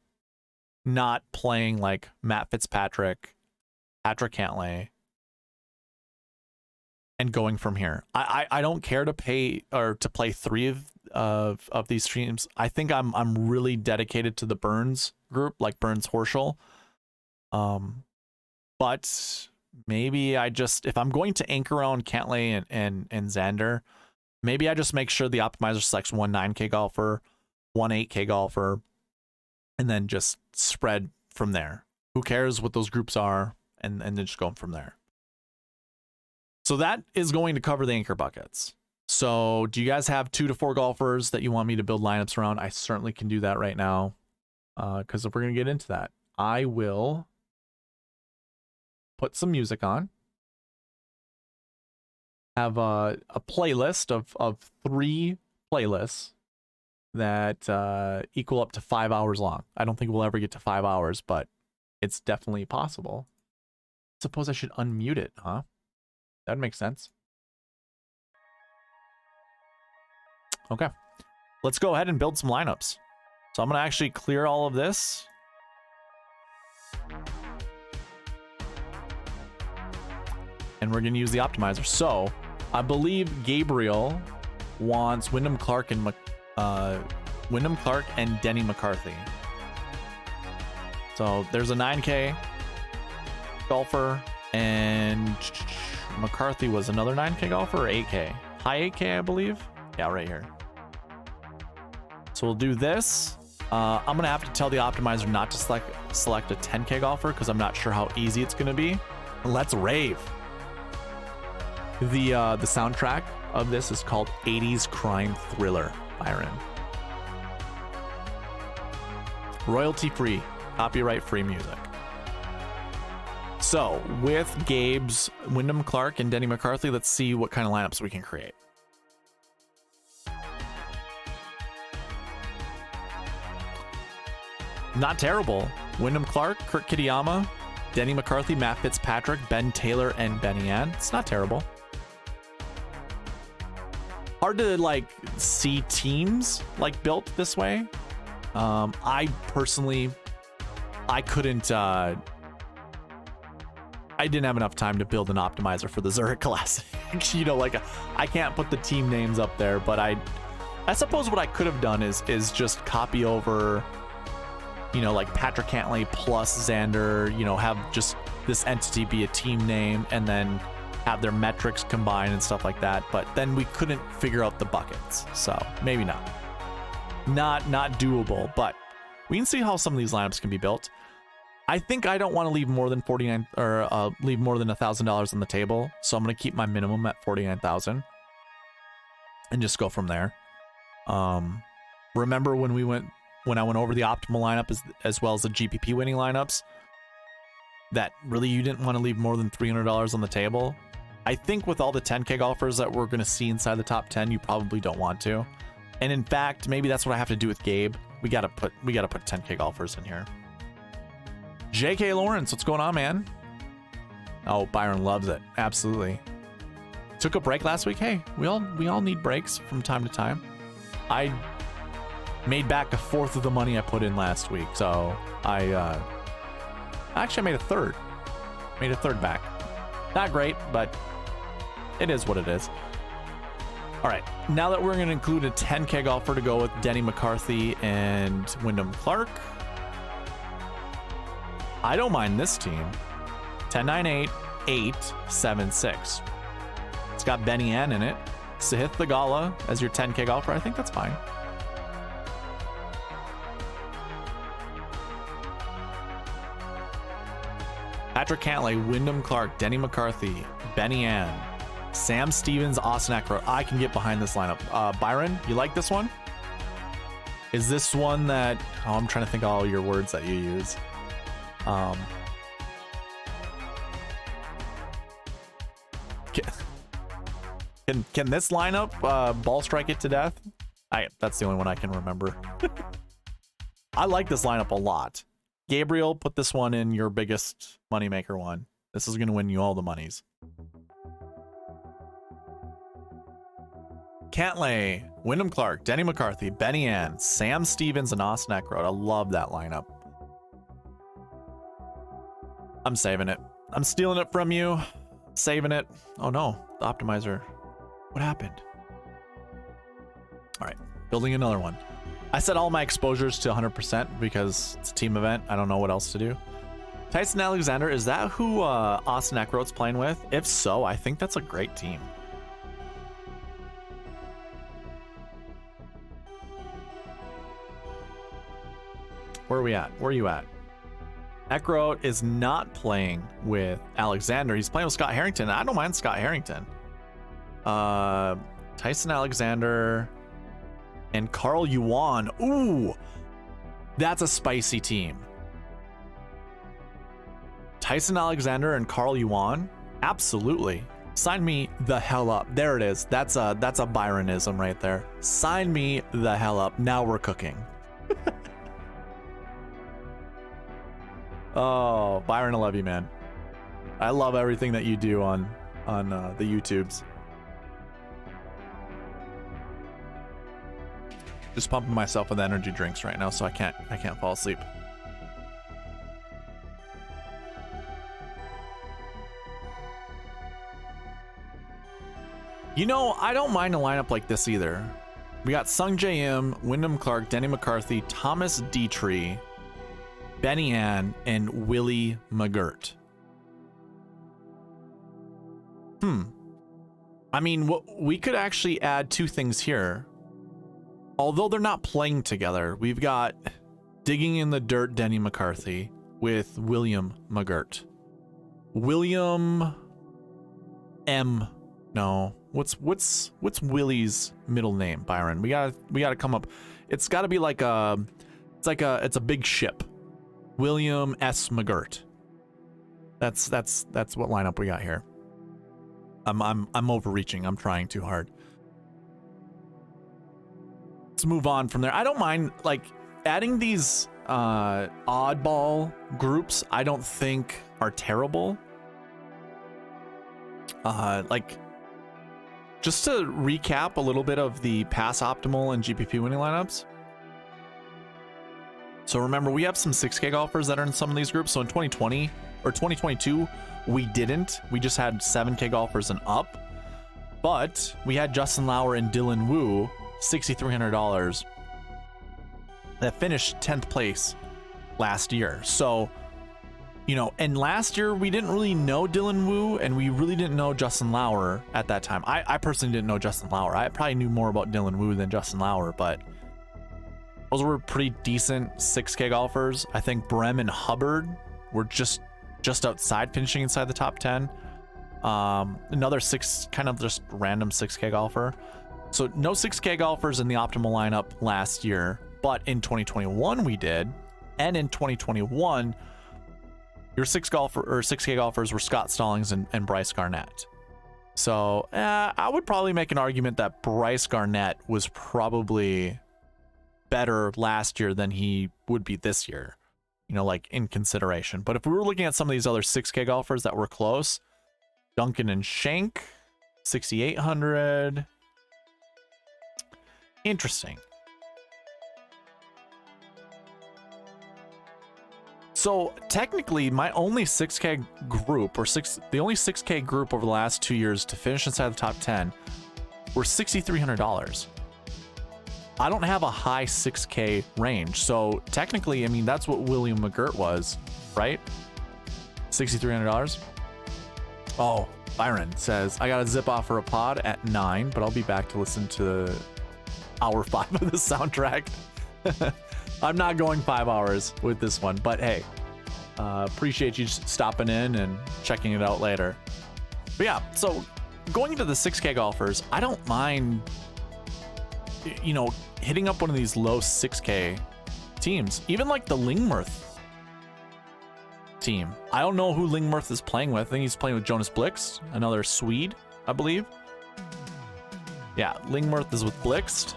not playing like Matt Fitzpatrick, Patrick Cantlay, and going from here. I don't care to pay or to play 3 of these streams. I think I'm really dedicated to the Burns group, like Burns Horschel. But maybe I just, if I'm going to anchor on Cantlay and Xander, maybe I just make sure the optimizer selects 1 9K golfer, 1 8K golfer, and then just spread from there. Who cares what those groups are, and then just going from there. So that is going to cover the anchor buckets. So do you guys have 2 to 4 golfers that you want me to build lineups around? I certainly can do that right now. Because if we're going to get into that, I will put some music on. Have a playlist of 3 playlists that equal up to 5 hours long. I don't think we'll ever get to 5 hours, but it's definitely possible. Suppose I should unmute it, huh? That makes sense. Okay, let's go ahead and build some lineups. So I'm going to actually clear all of this. And we're going to use the optimizer. So I believe Gabriel wants Wyndham Clark and Denny McCarthy. So there's a 9K golfer, and McCarthy was another 9K golfer or 8K? High 8K, I believe. Yeah, right here. So we'll do this. I'm going to have to tell the optimizer not to select a 10K golfer because I'm not sure how easy it's going to be. Let's rave. The soundtrack of this is called 80s Crime Thriller, Byron. Royalty free, copyright free music. So with Gabe's Wyndham Clark and Denny McCarthy, let's see what kind of lineups we can create. Not terrible. Wyndham Clark, Kurt Kitayama, Denny McCarthy, Matt Fitzpatrick, Ben Taylor, and Benny Ann. It's not terrible. Hard to like see teams like built this way. I personally, I couldn't. I didn't have enough time to build an optimizer for the Zurich Classic. You know, like I can't put the team names up there, but I suppose what I could have done is just copy over, you know, like Patrick Cantlay plus Xander, you know, have just this entity be a team name and then have their metrics combined and stuff like that. But then we couldn't figure out the buckets. So maybe not. Not doable, but we can see how some of these lineups can be built. I think I don't want to leave more than leave more than $1,000 on the table. So I'm going to keep my minimum at 49,000 and just go from there. Remember when I went over the optimal lineup as well as the GPP winning lineups, that really you didn't want to leave more than $300 on the table. I think with all the 10K golfers that we're going to see inside the top 10, you probably don't want to. And in fact, maybe that's what I have to do with Gabe. We got to put 10K golfers in here. JK Lawrence, what's going on, man? Oh, Byron loves it. Absolutely. Took a break last week. Hey, we all need breaks from time to time. I made back 1/4 of the money I put in last week, so I actually made a third back. Not great, but it is what it is. All right, now that we're going to include a 10K golfer to go with Denny McCarthy and Wyndham Clark, I don't mind this team. 10-9-8-8-7-6. It's got Benny Ann in it. Sahith Theegala as your 10K golfer. I think that's fine. Patrick Cantlay, Wyndham Clark, Denny McCarthy, Benny Ann, Sam Stevens, Austin Eckler. I can get behind this lineup. Byron, you like this one? Is this one that... Oh, I'm trying to think of all your words that you use. Can this lineup ball strike it to death? That's the only one I can remember. I like this lineup a lot. Gabriel, put this one in your biggest moneymaker one. This is going to win you all the monies. Cantlay, Wyndham Clark, Denny McCarthy, Benny Ann, Sam Stevens, and Austin Eckroat. I love that lineup. I'm saving it. I'm stealing it from you. Saving it. Oh no, the optimizer. What happened? All right, building another one. I set all my exposures to 100% because it's a team event. I don't know what else to do. Tyson Alexander, is that who Austin Eckroat's playing with? If so, I think that's a great team. Where are we at? Where are you at? Eckroat is not playing with Alexander. He's playing with Scott Harrington. I don't mind Scott Harrington. Tyson Alexander and Carl Yuan. Ooh, that's a spicy team. Tyson Alexander and Carl Yuan, absolutely. Sign me the hell up. There it is. That's a Byronism right there. Sign me the hell up. Now we're cooking. Oh, Byron, I love you, man. I love everything that you do on the YouTubes. Just pumping myself with energy drinks right now, so I can't fall asleep. You know, I don't mind a lineup like this either. We got Sung J M, Wyndham Clark, Denny McCarthy, Thomas Dietrich, Benny Ann, and Willie McGirt. I mean, we could actually add two things here. Although they're not playing together, we've got Digging in the Dirt Denny McCarthy with William McGirt. William M. No. What's Willie's middle name, Byron? We gotta come up. It's gotta be like it's a big ship. William S. McGirt. That's what lineup we got here. I'm overreaching. I'm trying too hard. Let's move on from there. I don't mind like adding these oddball groups. I don't think are terrible. Like just to recap a little bit of the pass optimal and GPP winning lineups. So remember, we have some 6K golfers that are in some of these groups. So in 2020 or 2022, we didn't. We just had 7K golfers and up. But we had Justin Lauer and Dylan Wu, $6,300, that finished 10th place last year. So, you know, and last year we didn't really know Dylan Wu and we really didn't know Justin Lauer at that time. I personally didn't know Justin Lauer. I probably knew more about Dylan Wu than Justin Lauer, but those were pretty decent 6K golfers. I think Brem and Hubbard were just outside finishing inside the top 10. Another kind of just random 6K golfer. So no 6K golfers in the optimal lineup last year, but in 2021 we did. And in 2021, your 6K golfers were Scott Stallings and Bryce Garnett. So I would probably make an argument that Bryce Garnett was probably better last year than he would be this year, you know, like in consideration. But if we were looking at some of these other 6K golfers that were close, Duncan and Shank, 6,800. Interesting. So technically my only 6K group the only 6K group over the last 2 years to finish inside the top 10 were $6,300. I don't have a high 6K range. So technically, I mean, that's what William McGirt was, right? $6,300. Oh, Byron says, I got to zip off for a pod at 9, but I'll be back to listen to hour 5 of the soundtrack. I'm not going 5 hours with this one, but hey, appreciate you stopping in and checking it out later. But yeah, so going into the 6K golfers, I don't mind, you know, hitting up one of these low 6K teams, even like the Lingmerth team. I don't know who Lingmerth is playing with. I think he's playing with Jonas Blixt, another Swede, I believe. Yeah, Lingmerth is with Blixt.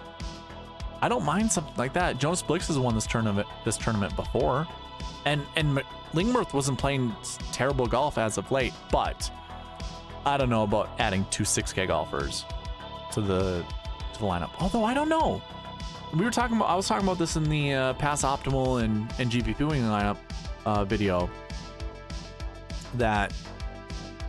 I don't mind something like that. Jonas Blixt has won this tournament before, and Lingmerth wasn't playing terrible golf as of late. But I don't know about adding 2 6K golfers to the lineup. Although I don't know. I was talking about this in the pass optimal and GPP winning lineup video. that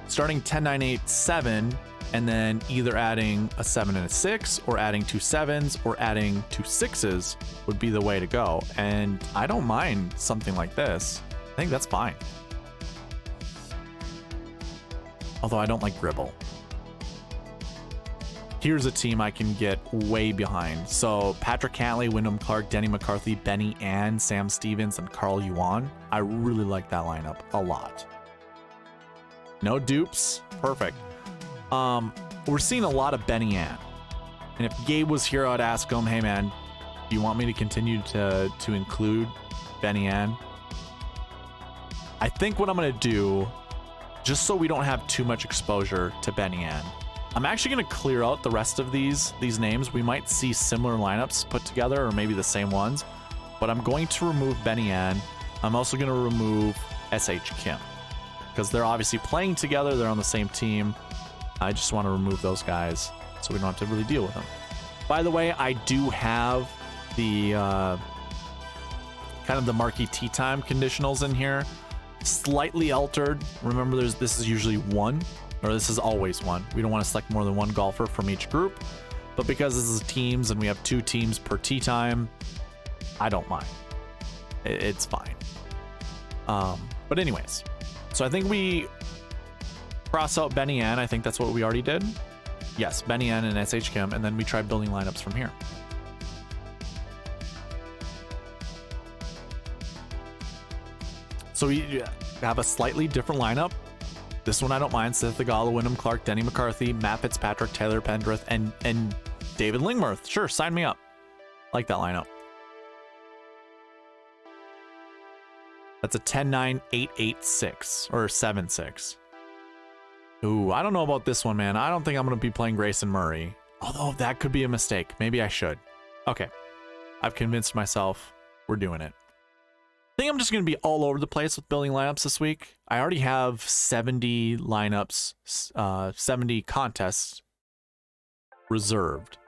starting 10, 9, 8, 7, and then either adding a 7 and a 6, or adding 2 7s, or adding 2 6s would be the way to go. And I don't mind something like this. I think that's fine. Although I don't like Gribble. Here's a team I can get way behind. So Patrick Cantlay, Wyndham Clark, Denny McCarthy, Benny Ann, Sam Stevens, and Carl Yuan. I really like that lineup a lot. No dupes. Perfect. We're seeing a lot of Benny Ann. And if Gabe was here, I'd ask him, hey man, do you want me to continue to include Benny Ann? I think what I'm going to do, just so we don't have too much exposure to Benny Ann, I'm actually going to clear out the rest of these names. We might see similar lineups put together, or maybe the same ones, but I'm going to remove Benny Ann. I'm also going to remove SH Kim because they're obviously playing together. They're on the same team. I just want to remove those guys so we don't have to really deal with them. By the way, I do have the kind of the marquee tee time conditionals in here, slightly altered. Remember, this is usually one. Or this is always one. We don't want to select more than one golfer from each group. But because this is teams and we have 2 teams per tee time, I don't mind. It's fine. But anyways, so I think we cross out Benny Ann. I think that's what we already did. Yes, Benny Ann and SH Kim, and then we try building lineups from here. So we have a slightly different lineup. This one I don't mind. Seth Theegala, Wyndham Clark, Denny McCarthy, Matt Fitzpatrick, Taylor Pendrith, and David Lingmerth. Sure, sign me up. Like that lineup. That's a 10-9-8-8-6 or 7-6. Ooh, I don't know about this one, man. I don't think I'm going to be playing Grayson Murray. Although that could be a mistake. Maybe I should. Okay. I've convinced myself we're doing it. I think I'm just going to be all over the place with building lineups this week. I already have 70 lineups, 70 contests reserved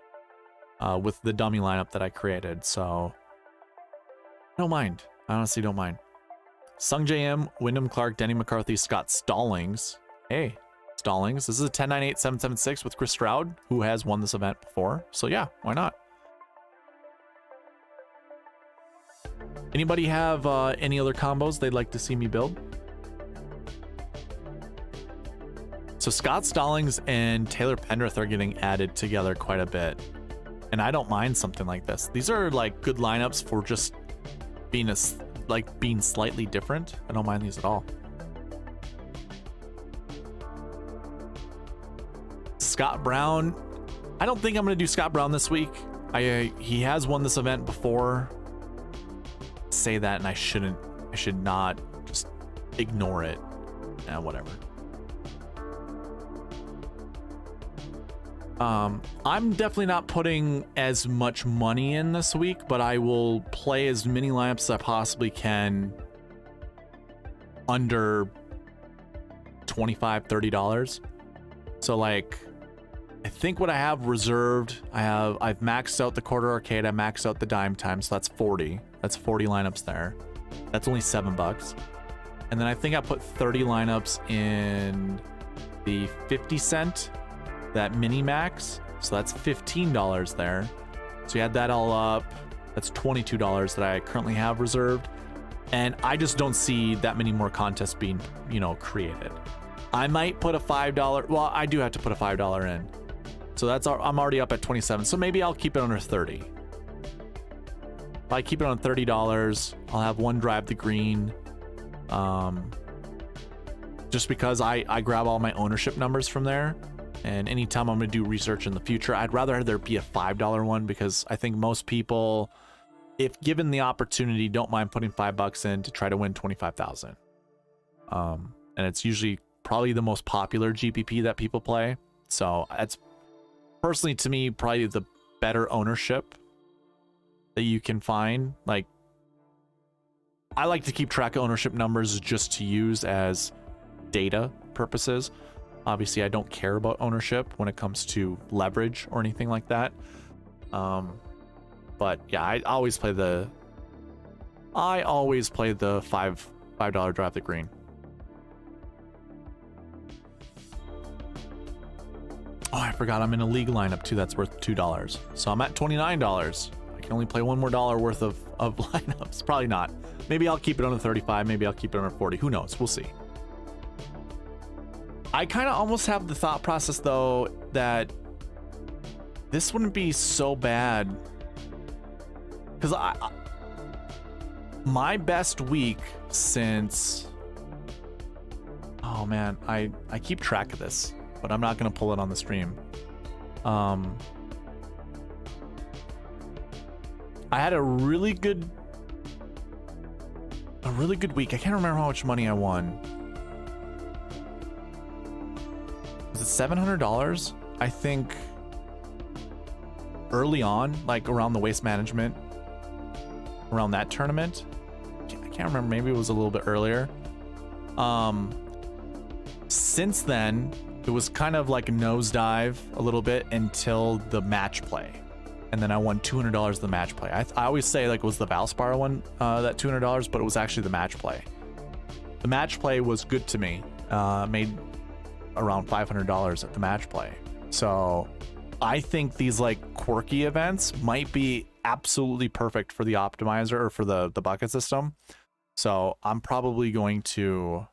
with the dummy lineup that I created. So I don't mind. I honestly don't mind. Sung J.M., Wyndham Clark, Denny McCarthy, Scott Stallings. Hey, Stallings. This is a 10-9-8-7-7-6 with Chris Stroud, who has won this event before. So yeah, why not? Anybody have any other combos they'd like to see me build? So Scott Stallings and Taylor Pendrith are getting added together quite a bit. And I don't mind something like this. These are like good lineups for just being being slightly different. I don't mind these at all. Scott Brown. I don't think I'm going to do Scott Brown this week. He has won this event before. Say that, and I should not just ignore it. Whatever. I'm definitely not putting as much money in this week, but I will play as many lineups as I possibly can under $25-$30. So like, I think what I have reserved, I've maxed out the quarter arcade, I maxed out the dime time, so that's 40. That's 40 lineups there. That's only $7. And then I think I put 30 lineups in the 50 cent, that mini max. So that's $15 there. So you add that all up, that's $22 that I currently have reserved. And I just don't see that many more contests being, created. I might put a $5, well, I do have to put a $5 in. So I'm already up at 27. So maybe I'll keep it under 30. If I keep it on $30, I'll have one drive the green. Just because I grab all my ownership numbers from there. And anytime I'm going to do research in the future, I'd rather there be a $5 one, because I think most people, if given the opportunity, don't mind putting $5 in to try to win 25,000. And it's usually probably the most popular GPP that people play. So that's personally, to me, probably the better ownership that you can find. Like, I like to keep track of ownership numbers just to use as data purposes. Obviously, I don't care about ownership when it comes to leverage or anything like that. But yeah, I always play the $5 drive the green. Oh, I forgot I'm in a league lineup too. That's worth $2. So I'm at $29. I can only play one more dollar worth of lineups. Probably not. Maybe I'll keep it under 35. Maybe I'll keep it under 40. Who knows? We'll see. I kind of almost have the thought process though that this wouldn't be so bad because my best week since, oh man, I keep track of this, but I'm not gonna pull it on the stream. I had a really good week. I can't remember how much money I won. Was it $700? I think early on, like around the waste management, around that tournament. I can't remember, maybe it was a little bit earlier. Since then, it was kind of like a nosedive a little bit until the match play. And then I won $200 the match play. I always say like it was the Valspar one, that $200, but it was actually the match play. The match play was good to me. Made around $500 at the match play. So I think these like quirky events might be absolutely perfect for the optimizer or for the bucket system. So I'm probably going to,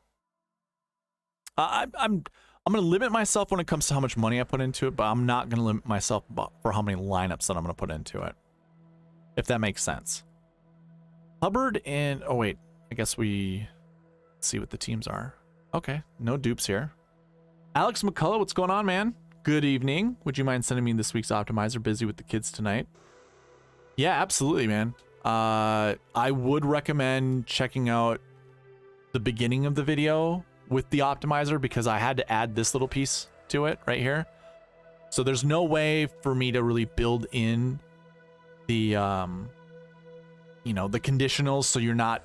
I'm going to limit myself when it comes to how much money I put into it, but I'm not going to limit myself for how many lineups that I'm going to put into it, if that makes sense. Hubbard and, oh wait, I guess we see what the teams are. Okay, no dupes here. Alex McCullough, what's going on, man? Good evening. Would you mind sending me this week's optimizer? Busy with the kids tonight. Yeah, absolutely, man. I would recommend checking out the beginning of the video with the optimizer because I had to add this little piece to it right here. So there's no way for me to really build in the, you know, the conditionals so you're not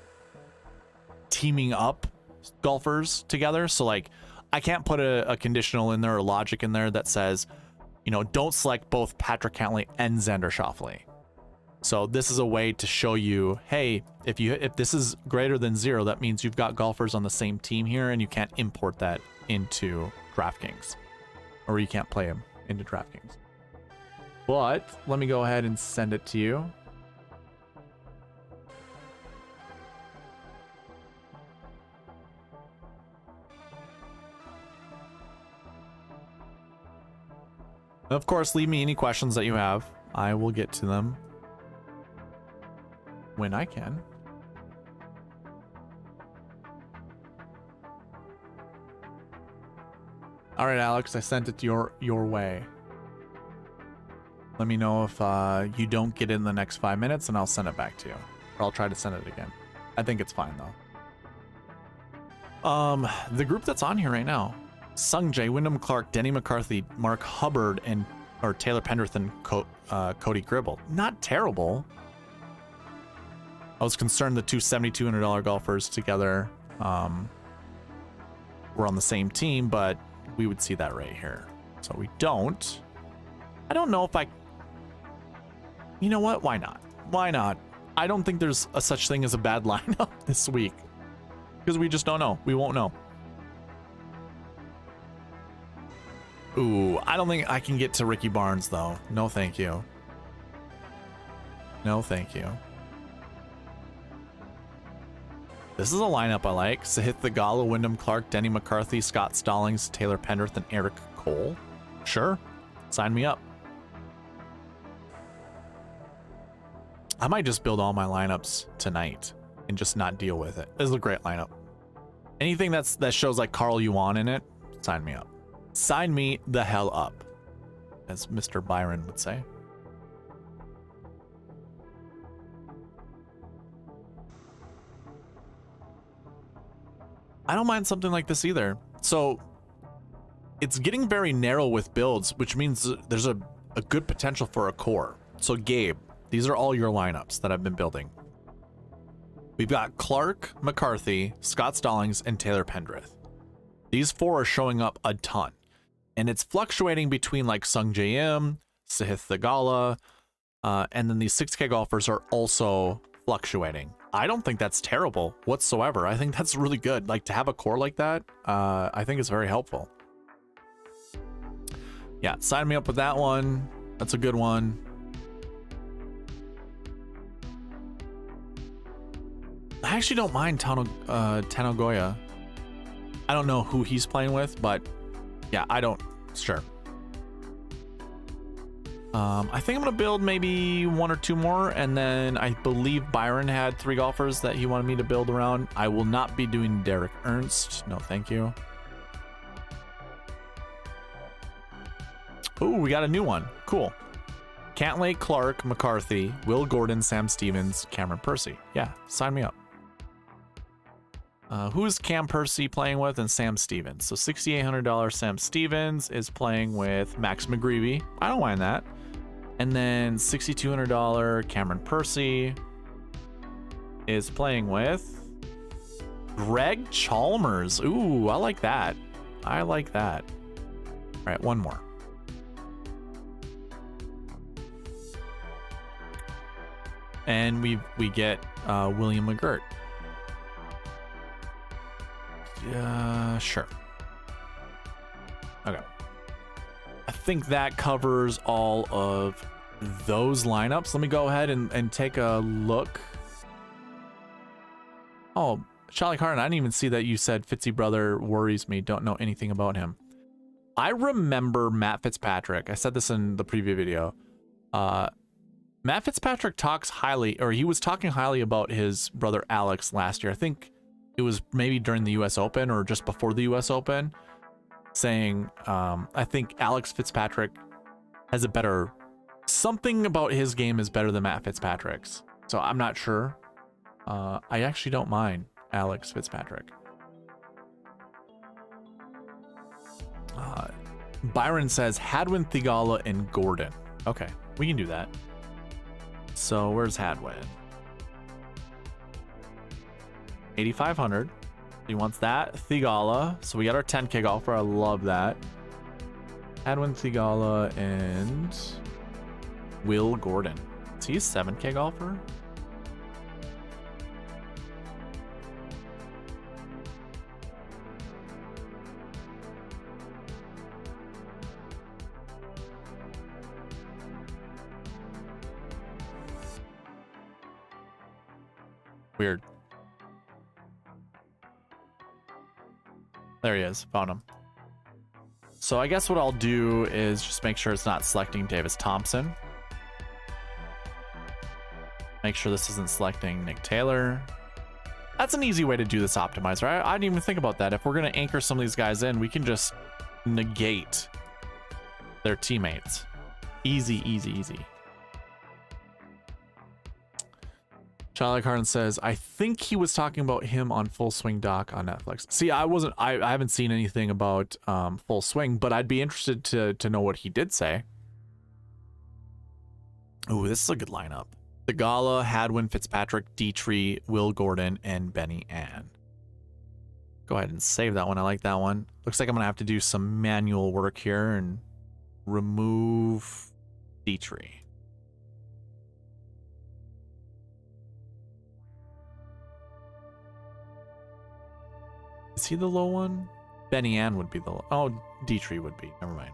teaming up golfers together. So like I can't put a conditional in there or logic in there that says, you know, don't select both Patrick Cantlay and Xander Schauffele. So this is a way to show you, hey, if this is greater than 0, that means you've got golfers on the same team here and you can't import that into DraftKings, or you can't play them into DraftKings. But let me go ahead and send it to you. Of course, leave me any questions that you have. I will get to them when I can. All right, Alex, I sent it to your way. Let me know if you don't get it in the next 5 minutes, and I'll send it back to you. Or I'll try to send it again. I think it's fine though. The group that's on here right now: Sung Jae, Wyndham Clark, Denny McCarthy, Mark Hubbard, or Taylor Pendrith and Cody Gribble. Not terrible. I was concerned the two $7,200 golfers together were on the same team, but we would see that right here. So we don't. I don't know if I... You know what? Why not? Why not? I don't think there's a such thing as a bad lineup this week because we just don't know. We won't know. Ooh, I don't think I can get to Ricky Barnes though. No, thank you. No, thank you. This is a lineup I like. Sahith Theegala, Wyndham Clark, Denny McCarthy, Scott Stallings, Taylor Pendrith, and Eric Cole. Sure. Sign me up. I might just build all my lineups tonight and just not deal with it. This is a great lineup. Anything that shows like Carl Yuan in it, sign me up. Sign me the hell up, as Mr. Byron would say. I don't mind something like this either. So it's getting very narrow with builds, which means there's a good potential for a core. So Gabe, these are all your lineups that I've been building. We've got Clark, McCarthy, Scott Stallings, and Taylor Pendrith. These four are showing up a ton. And it's fluctuating between like Sung Jae Im, Sahith Theegala, and then these 6K golfers are also fluctuating. I don't think that's terrible whatsoever. I think that's really good. Like to have a core like that, I think it's very helpful. Yeah, sign me up with that one. That's a good one. I actually don't mind Tanogoya. I don't know who he's playing with, but yeah, I don't. Sure. I think I'm gonna build maybe 1 or 2 more, and then I believe Byron had 3 golfers that he wanted me to build around. I will not be doing Derek Ernst. No, thank you. Ooh, we got a new one. Cool. Cantlay, Clark, McCarthy, Will Gordon, Sam Stevens, Cameron Percy. Yeah, sign me up. Who's Cam Percy playing with and Sam Stevens? So $6,800 Sam Stevens is playing with Max McGreevy. I don't mind that. And then $6,200 Cameron Percy is playing with Greg Chalmers. Ooh, I like that. I like that. All right, one more. And we get William McGirt. Sure. Okay. I think that covers all of those lineups. Let me go ahead and take a look. Oh, Charlie Carton, I didn't even see that you said Fitzy brother worries me. Don't know anything about him. I remember Matt Fitzpatrick. I said this in the preview video. Matt Fitzpatrick talks highly, or he was talking highly about his brother Alex last year. I think it was maybe during the US Open or just before the US Open, saying, I think Alex Fitzpatrick has a better, something about his game is better than Matt Fitzpatrick's. So I'm not sure. I actually don't mind Alex Fitzpatrick. Byron says Hadwin, Thigala, and Gordon. Okay, we can do that. So where's Hadwin? 8,500. He wants that. Thigala. So we got our 10K golfer. I love that. Hadwin, Thigala, and Will Gordon. Is he a 7K golfer? Weird. There he is. Found him. So I guess what I'll do is just make sure it's not selecting Davis Thompson. Make sure this isn't selecting Nick Taylor. That's an easy way to do this optimizer. I didn't even think about that. If we're going to anchor some of these guys in, we can just negate their teammates. Easy, easy, easy. Charlie Carden says, I think he was talking about him on Full Swing Doc on Netflix. See, I haven't seen anything about Full Swing, but I'd be interested to know what he did say. Ooh, this is a good lineup. Thigala, Hadwin, Fitzpatrick, Dietrich, Will Gordon, and Benny Ann. Go ahead and save that one. I like that one. Looks like I'm going to have to do some manual work here and remove Dietrich. Is he the low one? Benny Ann would be the low. Oh, Dietrich would be. Never mind.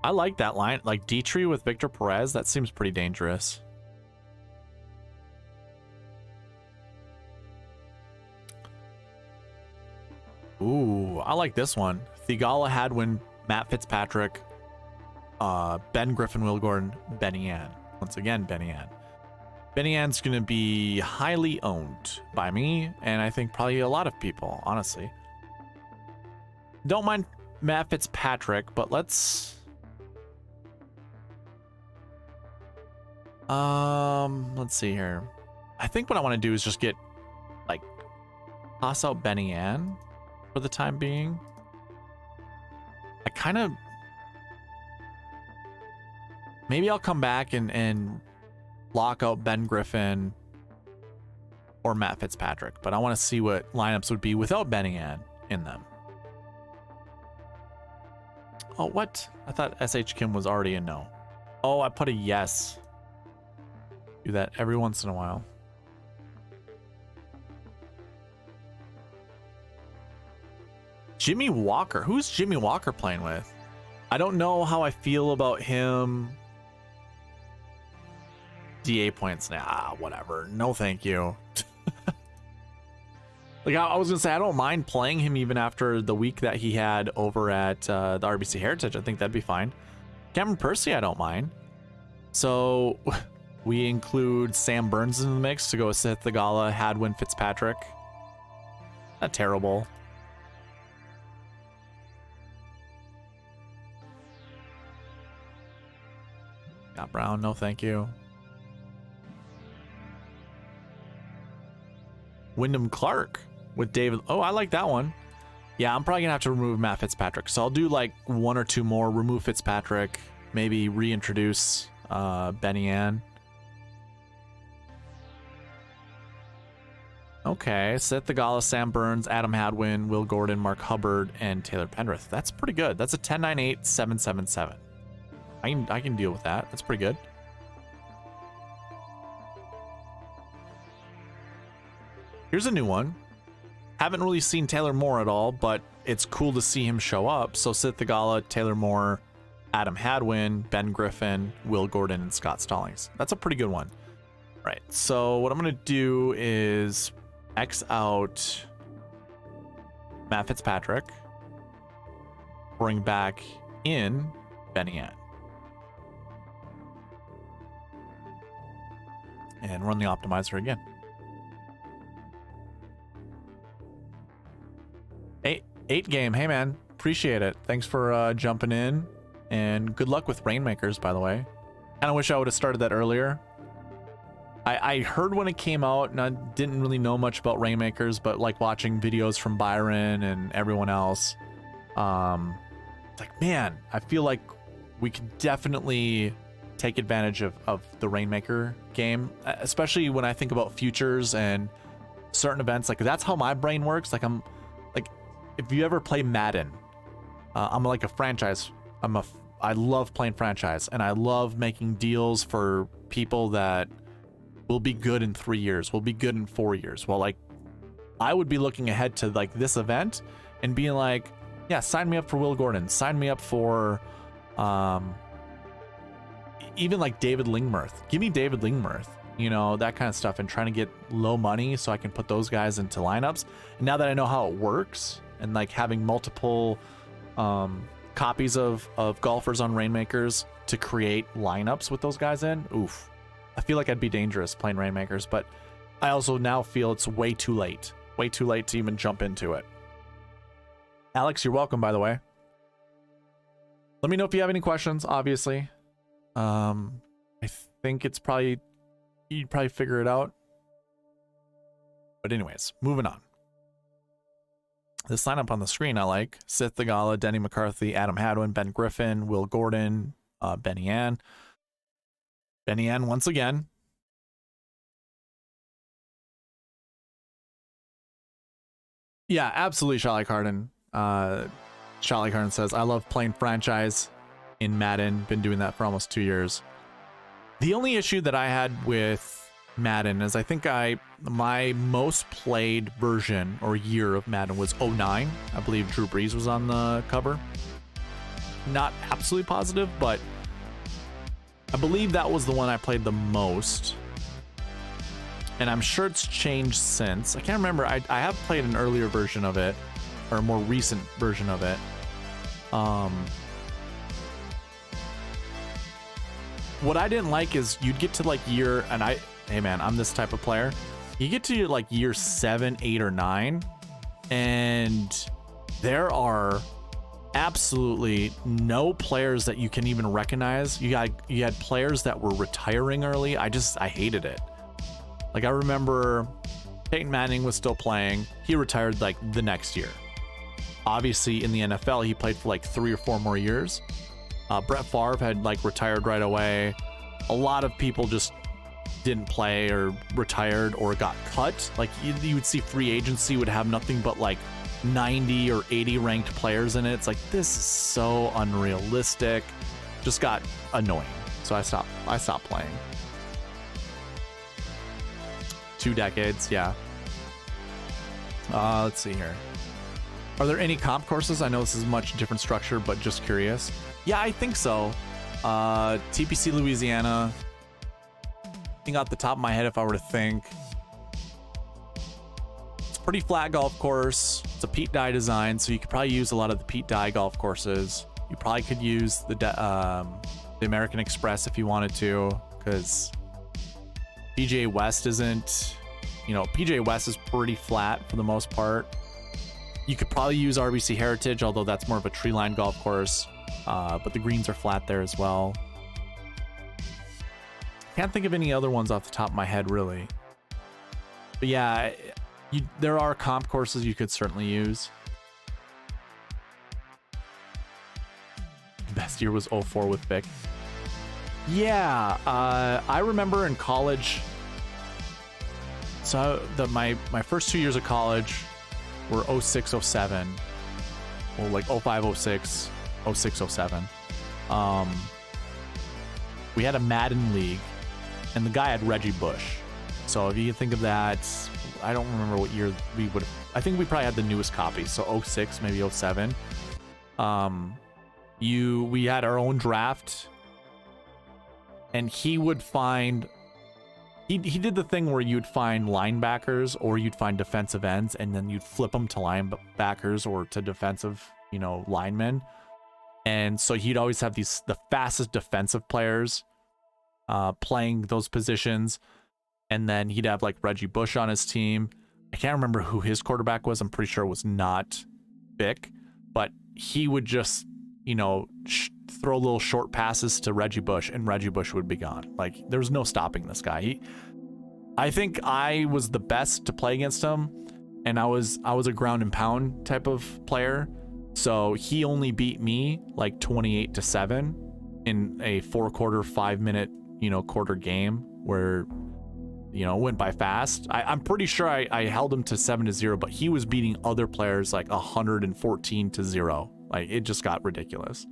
I like that line. Like Dietrich with Victor Perez. That seems pretty dangerous. Ooh, I like this one. Thigala, Hadwin, Matt Fitzpatrick, Ben Griffin, Will Gordon, Benny Ann. Once again, Benny Ann. Benny Ann's going to be highly owned by me, and I think probably a lot of people, honestly. Don't mind Matt Fitzpatrick, but let's see here. I think what I want to do is just get, like, toss out Benny Ann for the time being. I kind of, maybe I'll come back and lock out Ben Griffin or Matt Fitzpatrick, but I want to see what lineups would be without Benny Ann in them. Oh, what? I thought SH Kim was already a no. Oh, I put a yes. Do that every once in a while. Jimmy Walker. Who's Jimmy Walker playing with? I don't know how I feel about him. DA points. Nah, whatever. No, thank you. Like, I was going to say, I don't mind playing him even after the week that he had over at the RBC Heritage. I think that'd be fine. Cameron Percy, I don't mind. So we include Sam Burns in the mix to go with Seth Theegala, Hadwin, Fitzpatrick. Not terrible. Scott Brown, no thank you. Wyndham Clark with David. Oh, I like that one. Yeah, I'm probably gonna have to remove Matt Fitzpatrick. So I'll do like one or two more. Remove Fitzpatrick. Maybe reintroduce Benny Ann. Okay, Seth Theegala, Sam Burns, Adam Hadwin, Will Gordon, Mark Hubbard, and Taylor Pendrith. That's pretty good. That's a 10-9-8-7-7-7. I can deal with that. That's pretty good. Here's a new one. Haven't really seen Taylor Moore at all, but it's cool to see him show up. So Seth Theegala, Taylor Moore, Adam Hadwin, Ben Griffin, Will Gordon, and Scott Stallings. That's a pretty good one. Right. So what I'm going to do is X out Matt Fitzpatrick, bring back in Benny Ann, and run the optimizer again. Eight game. Hey man, appreciate it. Thanks for jumping in, and good luck with Rainmakers, by the way. Kind of wish I would have started that earlier. I heard when it came out, and I didn't really know much about Rainmakers, but like watching videos from Byron and everyone else, it's like, man, I feel like we could definitely take advantage of the Rainmaker game, especially when I think about futures and certain events. Like, that's how my brain works. Like, I'm like, if you ever play Madden, I'm like a franchise. I love playing franchise, and I love making deals for people that will be good in 3 years, will be good in 4 years. Well, like, I would be looking ahead to like this event and being like, yeah, sign me up for Will Gordon, sign me up for even like David Lingmerth. Give me David Lingmerth, you know, that kind of stuff, and trying to get low money so I can put those guys into lineups. And now that I know how it works, and like having multiple copies of golfers on Rainmakers to create lineups with those guys in, oof. I feel like I'd be dangerous playing Rainmakers, but I also now feel it's way too late to even jump into it. Alex, you're welcome, by the way. Let me know if you have any questions, obviously. I think it's probably, you'd probably figure it out. But anyways, moving on. This lineup on the screen I like: Seth Theegala, Denny McCarthy, Adam Hadwin, Ben Griffin, Will Gordon, Benny Ann. Benny Ann once again. Yeah, absolutely, Shelly Carden. Shelly Carden says, I love playing franchise in Madden. Been doing that for almost 2 years. The only issue that I had with Madden is I think my most played version or year of Madden was 09. I believe Drew Brees was on the cover. Not absolutely positive, but I believe that was the one I played the most. And I'm sure it's changed since. I can't remember. I have played an earlier version of it, or a more recent version of it. What I didn't like is you'd get to like year, and hey man, I'm this type of player. You get to like year 7, 8, or 9, and there are absolutely no players that you can even recognize. You had players that were retiring early. I hated it. Like, I remember Peyton Manning was still playing. He retired like the next year. Obviously in the NFL he played for like 3 or 4 more years. Brett Favre had like retired right away. A lot of people just didn't play or retired or got cut. Like, you would see free agency would have nothing but like 90 or 80 ranked players in it. It's like, this is so unrealistic. Just got annoying. So I stopped playing. 2 decades, yeah. Let's see here. Are there any comp courses? I know this is much different structure, but just curious. Yeah, I think so. TPC Louisiana. I think off the top of my head, if I were to think. It's a pretty flat golf course. It's a Pete Dye design, so you could probably use a lot of the Pete Dye golf courses. You probably could use the American Express if you wanted to, because PGA West isn't, you know, PGA West is pretty flat for the most part. You could probably use RBC Heritage, although that's more of a tree-lined golf course, but the greens are flat there as well. Can't think of any other ones off the top of my head, really. But yeah, there are comp courses you could certainly use. Best year was 04 with Vic. Yeah, I remember in college. So my first 2 years of college were 06, 07. Well, like 05, 06, 06, 07. We had a Madden league, and the guy had Reggie Bush. So if you think of that, I don't remember what year we would have. I think we probably had the newest copy, so 06, maybe 07. We had our own draft, and he would find. He did the thing where you'd find linebackers or you'd find defensive ends, and then you'd flip them to linebackers or to defensive, you know, linemen. And so he'd always have the fastest defensive players playing those positions. And then he'd have like Reggie Bush on his team. I can't remember who his quarterback was. I'm pretty sure it was not Vic, but he would just, you know, throw little short passes to Reggie Bush, and Reggie Bush would be gone. Like, there was no stopping this guy. I think I was the best to play against him, and I was a ground and pound type of player. So he only beat me like 28-7 in a 4-quarter, 5-minute, you know, quarter game where, you know, went by fast. I'm pretty sure I held him to 7-0, but he was beating other players like 114-0. Like, it just got ridiculous.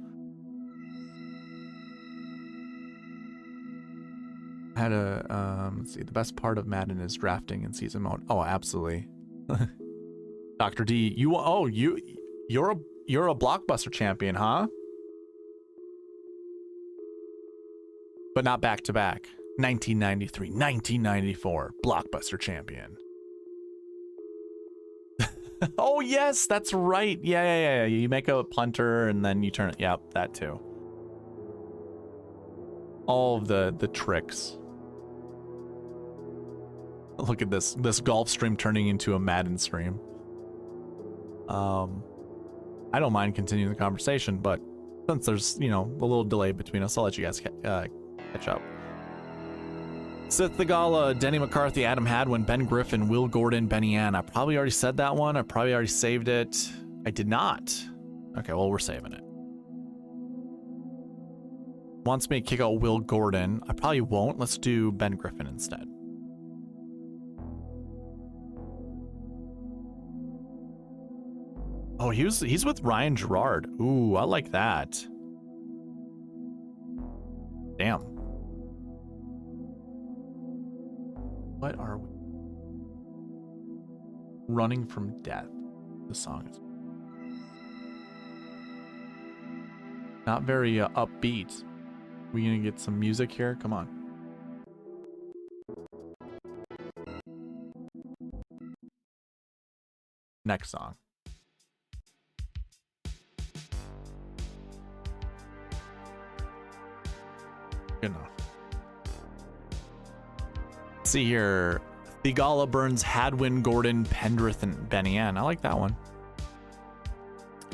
I had a let's see, the best part of Madden is drafting in season mode. Oh, absolutely. Dr. D, you're a blockbuster champion, huh? But not back to back. 1993, 1994, blockbuster champion. Oh yes, that's right. Yeah. You make a punter and then you turn it. Yep, that too. All of the tricks. Look at this golf stream turning into a Madden stream. I don't mind continuing the conversation, but since there's, you know, a little delay between us, I'll let you guys catch up. Sith Thagala, Denny McCarthy, Adam Hadwin, Ben Griffin, Will Gordon, Benny Ann. I probably already said that one. I probably already saved it. I did not. Okay, well, we're saving it. Wants me to kick out Will Gordon. I probably won't. Let's do Ben Griffin instead. Oh, he's with Ryan Gerard. Ooh, I like that. Damn. What are we? Running from Death. The song is not very upbeat. We gonna get some music here? Come on. Next song. Good enough. Let's see here. Thigala, Burns, Hadwin, Gordon, Pendrith, and Benny Ann. I like that one.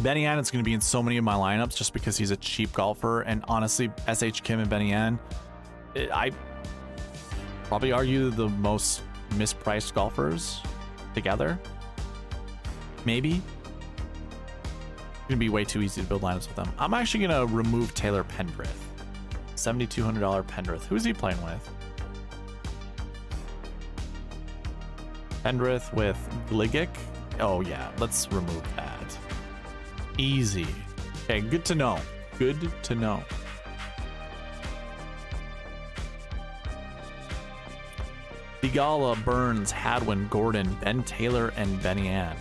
Benny Ann is going to be in so many of my lineups just because he's a cheap golfer. And honestly, SH Kim and Benny Ann, I probably argue the most mispriced golfers together. Maybe. It's going to be way too easy to build lineups with them. I'm actually going to remove Taylor Pendrith. $7,200 Pendrith. Who's he playing with? Pendrith with Gligic? Oh yeah, let's remove that. Easy. Okay, good to know. Good to know. Thigala, Burns, Hadwin, Gordon, Ben Taylor, and Benny Ann.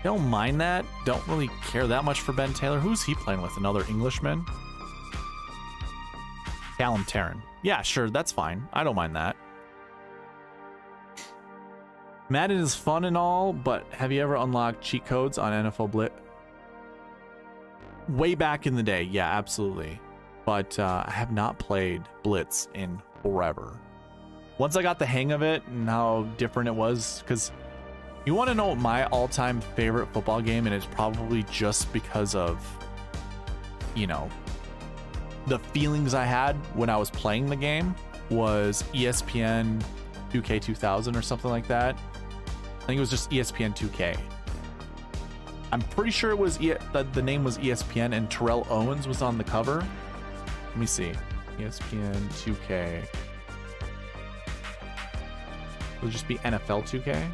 Don't mind that. Don't really care that much for Ben Taylor. Who's he playing with? Another Englishman? Callum Tarrant. Yeah, sure, that's fine. I don't mind that. Madden is fun and all, but have you ever unlocked cheat codes on NFL Blitz? Way back in the day, yeah, absolutely. But I have not played Blitz in forever. Once I got the hang of it and how different it was, because you want to know what my all-time favorite football game, and it's probably just because of, you know, the feelings I had when I was playing the game, was ESPN 2K 2000 or something like that. I think it was just ESPN 2K. I'm pretty sure it was the name was ESPN, and Terrell Owens was on the cover. Let me see. ESPN 2K. It'll just be NFL 2K.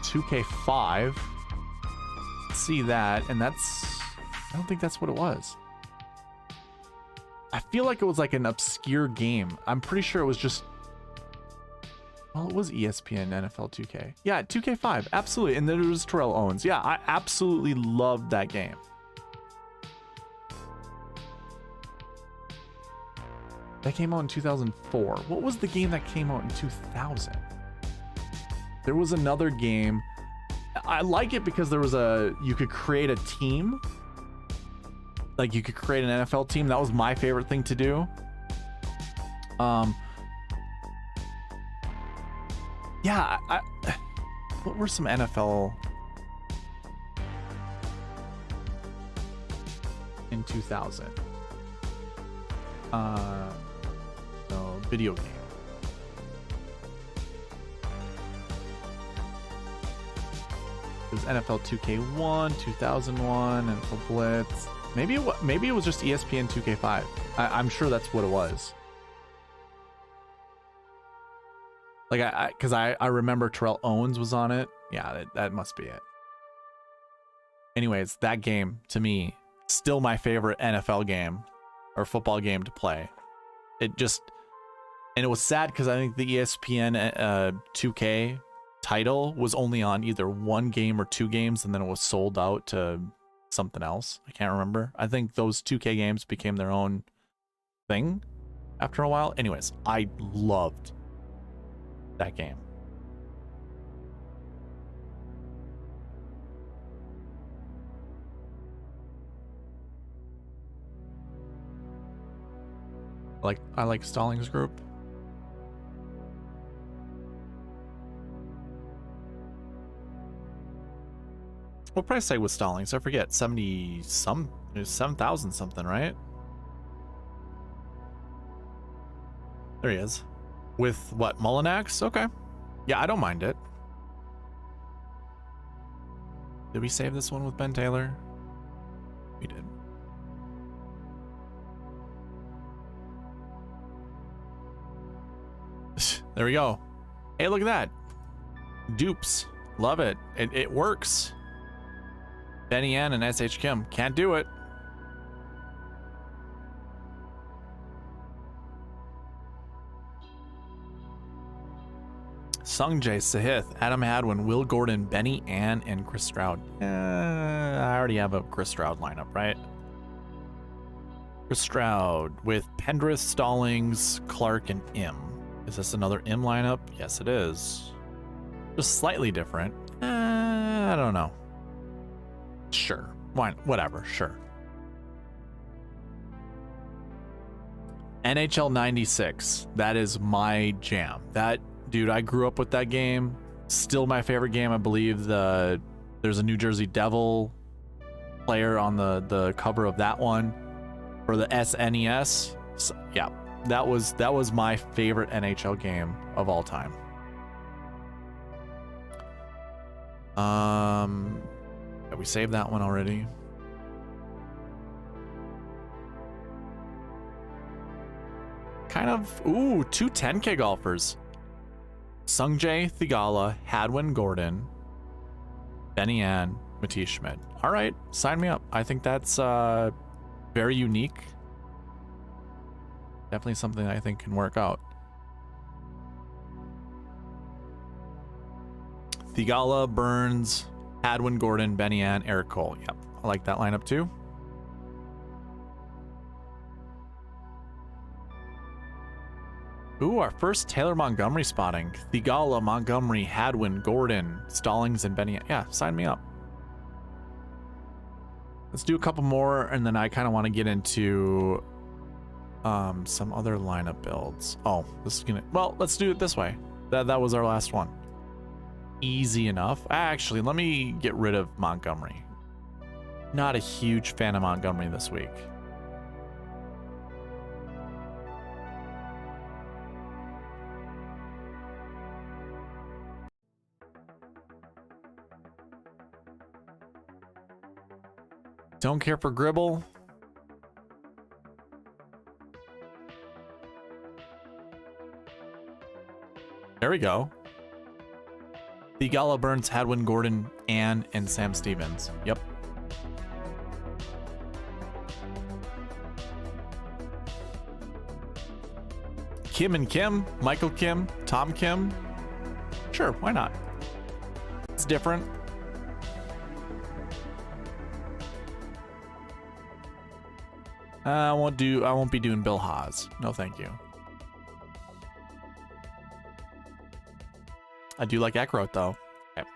$2K5. See that, and that's, I don't think that's what it was. I feel like it was like an obscure game. I'm pretty sure it was just, well, it was ESPN NFL 2K. Yeah, 2K5, absolutely. And then there was Terrell Owens. Yeah, I absolutely loved that game. That came out in 2004. What was the game that came out in 2000? There was another game. I like it because there was you could create a team. Like you could create an NFL team. That was my favorite thing to do. Yeah, what were some NFL in 2000? No, video game. It was NFL 2K1, 2001, and for Blitz. Maybe it was just ESPN 2K5. I'm sure that's what it was. Like because I remember Terrell Owens was on it. Yeah, that must be it. Anyways, that game to me still my favorite NFL game or football game to play. It just, and it was sad because I think the ESPN 2K title was only on either one game or two games, and then it was sold out to something else. I can't remember. I think those 2K games became their own thing after a while. Anyways, I loved that game. I like Stallings Group. What price tag was Stallings? I forget. 70 some, 7,000 something, right? There he is. With what, Mullinax? Okay. Yeah, I don't mind it. Did we save this one with Ben Taylor? We did. There we go. Hey, look at that. Dupes. Love it. It works. Benny Ann and SH Kim. Can't do it. Sungjae, Sahith, Adam Hadwin, Will Gordon, Benny Ann, and Chris Stroud. I already have a Chris Stroud lineup, right? Chris Stroud with Pendrith, Stallings, Clark, and Im. Is this another Im lineup? Yes, it is. Just slightly different. I don't know. Sure. Why? Whatever. Sure. NHL 96. That is my jam. That, dude, I grew up with that game. Still my favorite game. I believe there's a New Jersey Devil player on the cover of that one for the SNES. So, yeah. That was my favorite NHL game of all time. We saved that one already. Kind of, ooh, two 10K golfers. Sungjae, Thigala, Hadwin, Gordon, Benny Ann, Matish Schmidt. All right, sign me up. I think that's very unique. Definitely something I think can work out. Thigala, Burns, Hadwin, Gordon, Benny Ann, Eric Cole. Yep, I like that lineup too. Ooh, our first Taylor Montgomery spotting. Thigala, Montgomery, Hadwin, Gordon, Stallings, and Benny Ann. Yeah, sign me up. Let's do a couple more, and then I kind of want to get into some other lineup builds. Oh, this is gonna, well, let's do it this way. That was our last one. Easy enough. Actually, let me get rid of Montgomery. Not a huge fan of Montgomery this week. Don't care for Gribble. There we go. Thigala, Burns, Hadwin, Gordon, Ann, and Sam Stevens. Yep. Kim and Kim, Michael Kim, Tom Kim. Sure, why not? It's different. I won't be doing Bill Haas. No, thank you. I do like Eckroat though. Okay.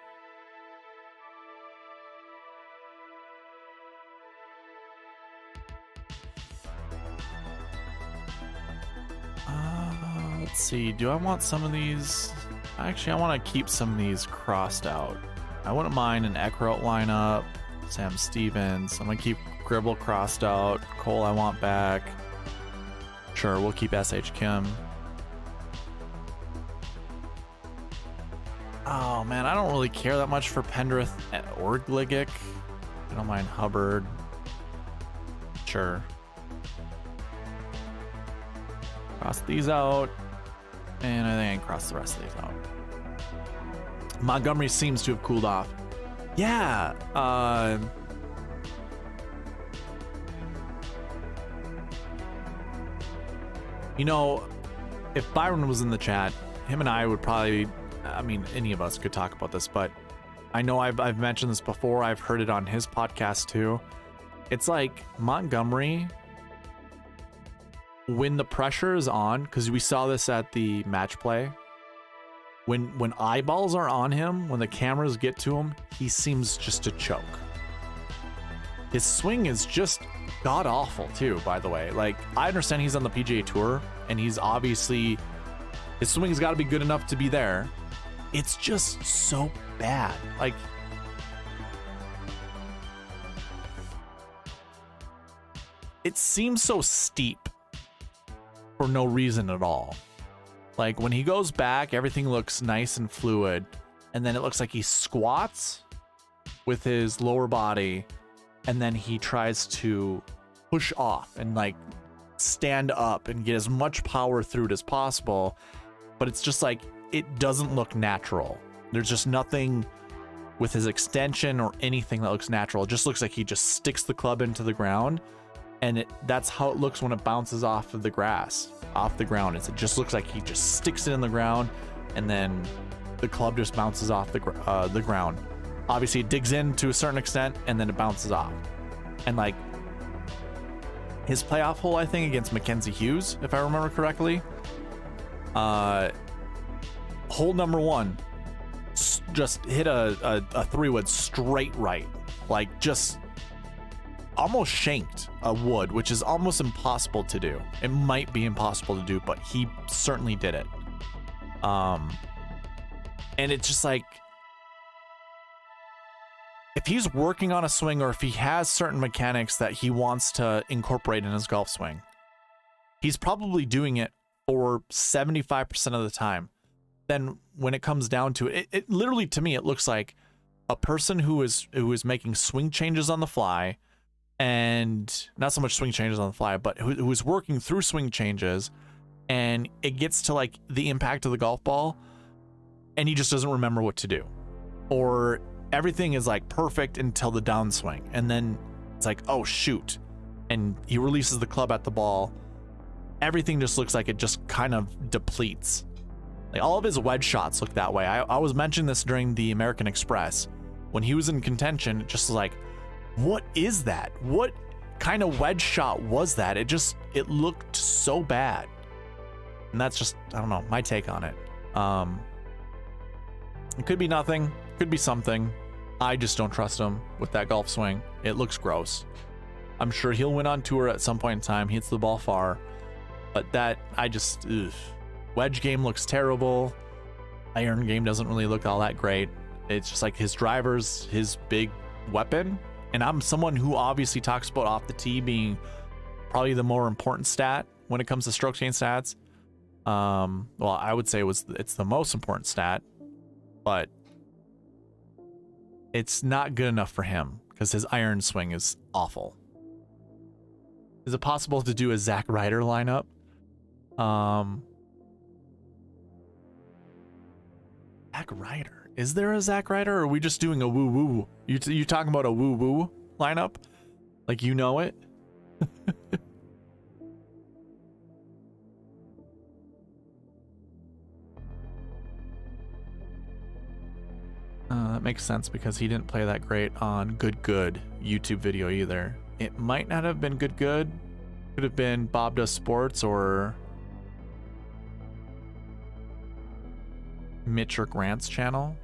Let's see. Do I want some of these? Actually, I want to keep some of these crossed out. I wouldn't mind an Eckroat lineup. Sam Stevens. I'm gonna keep Gribble crossed out. Cole, I want back. Sure, we'll keep SH Kim. Oh man, I don't really care that much for Pendrith or Gligic. I don't mind Hubbard. Sure. Cross these out. And I think I can cross the rest of these out. Montgomery seems to have cooled off. Yeah. You know, if Byron was in the chat, him and I would probably, I mean, any of us could talk about this, but I know I've mentioned this before. I've heard it on his podcast too. It's like Montgomery, when the pressure is on, because we saw this at the match play, when eyeballs are on him, when the cameras get to him, he seems just to choke. His swing is just god awful too, by the way. Like, I understand he's on the PGA Tour and he's obviously, his swing's got to be good enough to be there. It's just so bad. Like, it seems so steep for no reason at all. Like, when he goes back, everything looks nice and fluid, and then it looks like he squats with his lower body, and then he tries to push off and like stand up and get as much power through it as possible, but it's just like, it doesn't look natural. There's just nothing with his extension or anything that looks natural. It just looks like he just sticks the club into the ground, and that's how it looks when it bounces off of the grass, off the ground. It just looks like he just sticks it in the ground, and then the club just bounces off the ground. Obviously, it digs in to a certain extent, and then it bounces off. And like his playoff hole, I think against Mackenzie Hughes, if I remember correctly, hole number 1, just hit a 3-wood straight right, like just almost shanked a wood, which is almost impossible to do. It might be impossible to do, but he certainly did it. And it's just like, if he's working on a swing, or if he has certain mechanics that he wants to incorporate in his golf swing, he's probably doing it for 75% of the time. Then when it comes down to it, it literally, to me, it looks like a person who is making swing changes on the fly, and not so much swing changes on the fly, but who is working through swing changes, and it gets to like the impact of the golf ball, and he just doesn't remember what to do. Or everything is like perfect until the downswing, and then it's like, oh shoot, and he releases the club at the ball, everything just looks like it just kind of depletes. Like all of his wedge shots look that way. I was mentioning this during the American Express. When he was in contention, it just was like, what is that? What kind of wedge shot was that? It looked so bad. And that's just, I don't know, my take on it. It could be nothing, could be something. I just don't trust him with that golf swing. It looks gross. I'm sure he'll win on tour at some point in time. He hits the ball far. But that, ugh. Wedge game looks terrible. Iron game doesn't really look all that great. It's just like his driver's his big weapon. And I'm someone who obviously talks about off the tee being probably the more important stat when it comes to stroke gain stats. Well, I would say it's the most important stat, but it's not good enough for him because his iron swing is awful. Is it possible to do a Zach Ryder lineup? Zach Ryder. Is there a Zach Ryder, or are we just doing a woo-woo? You talking about a woo-woo lineup? Like you know it? That makes sense because he didn't play that great on Good YouTube video either. It might not have been Good. Could have been Bob Does Sports or Mitch or Grant's channel.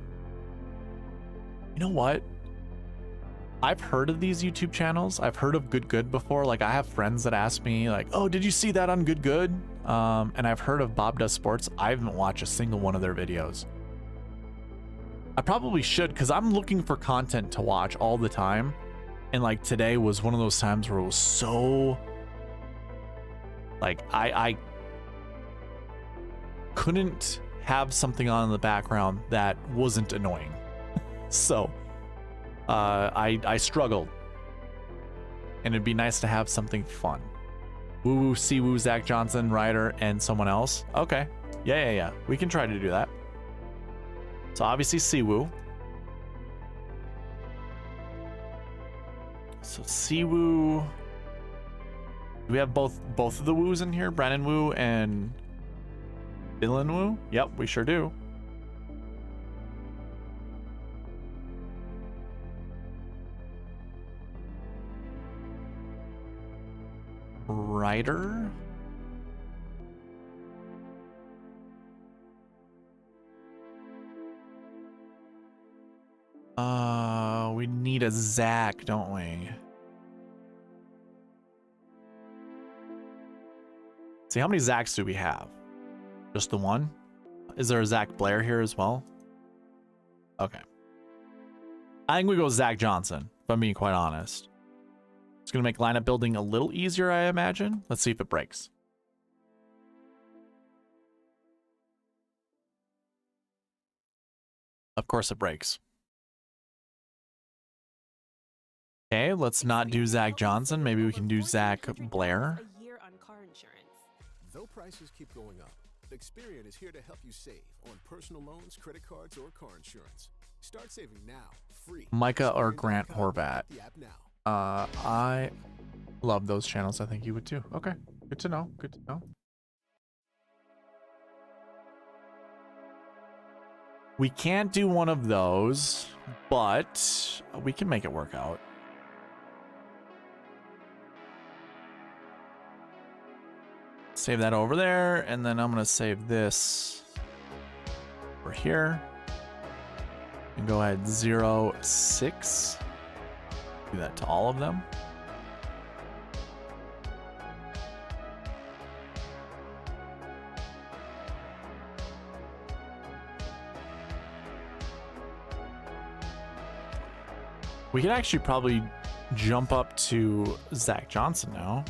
You know what? I've heard of these YouTube channels. I've heard of Good before. Like I have friends that ask me like, oh, did you see that on Good? And I've heard of Bob Does Sports. I haven't watched a single one of their videos. I probably should because I'm looking for content to watch all the time. And like today was one of those times where it was so like I couldn't have something on in the background that wasn't annoying. So I struggled. And it'd be nice to have something fun. Woo-woo, Siwoo, Zach Johnson, Ryder, and someone else. Okay. Yeah. We can try to do that. So obviously Siwoo. So Siwoo. Do we have both of the Woos in here? Brandon Woo and Dylan Woo? Yep, we sure do. Ryder. We need a Zach, don't we? See, how many Zachs do we have? Just the one? Is there a Zach Blair here as well? Okay. I think we go Zach Johnson, if I'm being quite honest. It's going to make lineup building a little easier, I imagine. Let's see if it breaks. Of course it breaks. Okay, let's not do Zach Johnson. Maybe we can do Zach Blair. Though prices keep going up, Experian is here to help you save on personal loans, credit cards, or car insurance. Start saving now, free. Micah or Grant Horvat. I love those channels. I think you would too. Okay, good to know. Good to know. We can't do one of those, but we can make it work out. Save that over there, and then I'm going to save this over here. And go ahead 0.6. Do that to all of them. We could actually probably jump up to Zach Johnson now.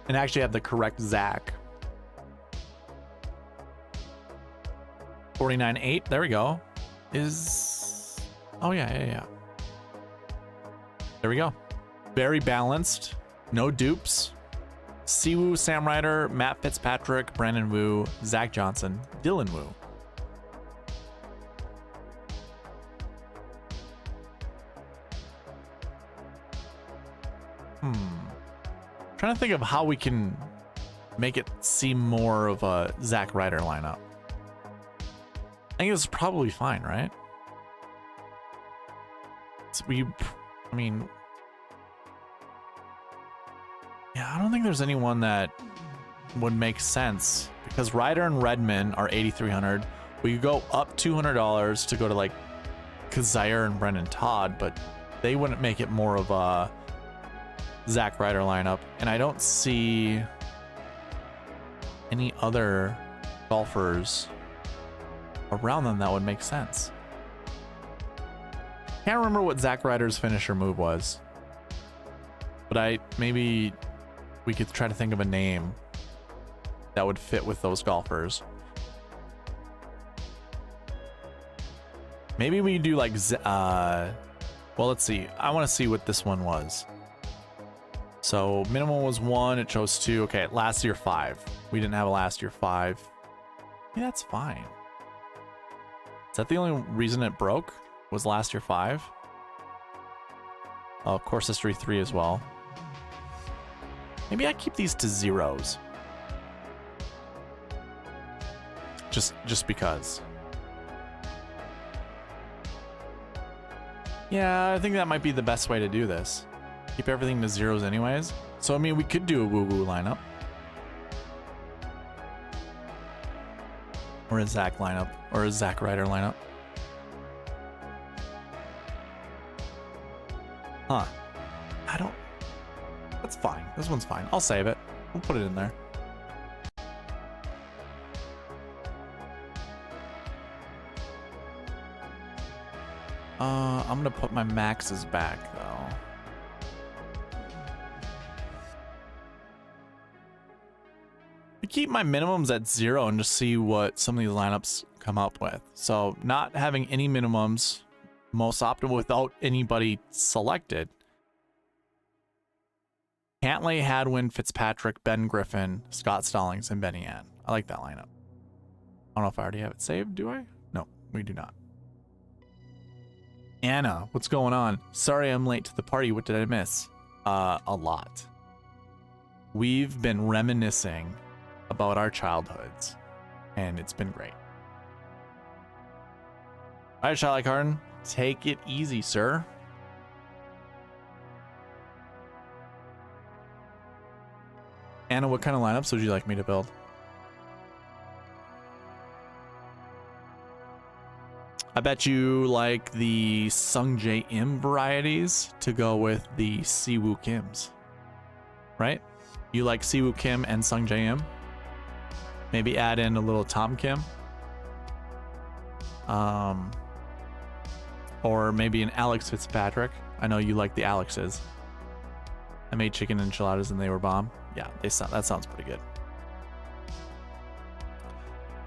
And actually have the correct Zach. 49.8. There we go. Is... Oh, yeah. There we go. Very balanced. No dupes. Siwoo, Sam Ryder, Matt Fitzpatrick, Brandon Woo, Zach Johnson, Dylan Woo. trying to think of how we can make it seem more of a Zach Ryder lineup. I think it's probably fine, right? So I mean, yeah, I don't think there's anyone that would make sense because Ryder and Redman are 8,300. We could go up $200 to go to like Kazire and Brendan Todd, but they wouldn't make it more of a Zach Ryder lineup. And I don't see any other golfers around them that would make sense. Can't remember what Zach Ryder's finisher move was, but maybe we could try to think of a name that would fit with those golfers. Maybe we do like well, let's see. I want to see what this one was. So minimum was 1, it chose 2. Okay, last year 5. We didn't have a last year 5. Yeah, that's fine. Is that the only reason it broke? Was last year 5? Oh, course history 3 as well. Maybe I keep these to 0s. Just because. Yeah, I think that might be the best way to do this. Keep everything to 0s anyways. So, I mean, we could do a woo-woo lineup. Or a Zach lineup. Or a Zach Ryder lineup. Huh. I don't... That's fine. This one's fine. I'll save it. We'll put it in there. I'm gonna put my maxes back, though. I keep my minimums at 0 and just see what some of these lineups come up with. So, not having any minimums, most optimal without anybody selected. Cantlay, Hadwin, Fitzpatrick, Ben Griffin, Scott Stallings, and Benny Ann. I like that lineup. I don't know if I already have it saved, do I? No, we do not. Anna, what's going on? Sorry I'm late to the party. What did I miss? A lot. We've been reminiscing about our childhoods, and it's been great. All right, Shylock Harden, take it easy, sir. Anna, what kind of lineups would you like me to build? I bet you like the Sung Jae Im varieties to go with the Siwoo Kims, right? You like Siwoo Kim and Sung Jae Im? Maybe add in a little Tom Kim. Or maybe an Alex Fitzpatrick. I know you like the Alexes. I made chicken enchiladas and they were bomb. Yeah, that sounds pretty good.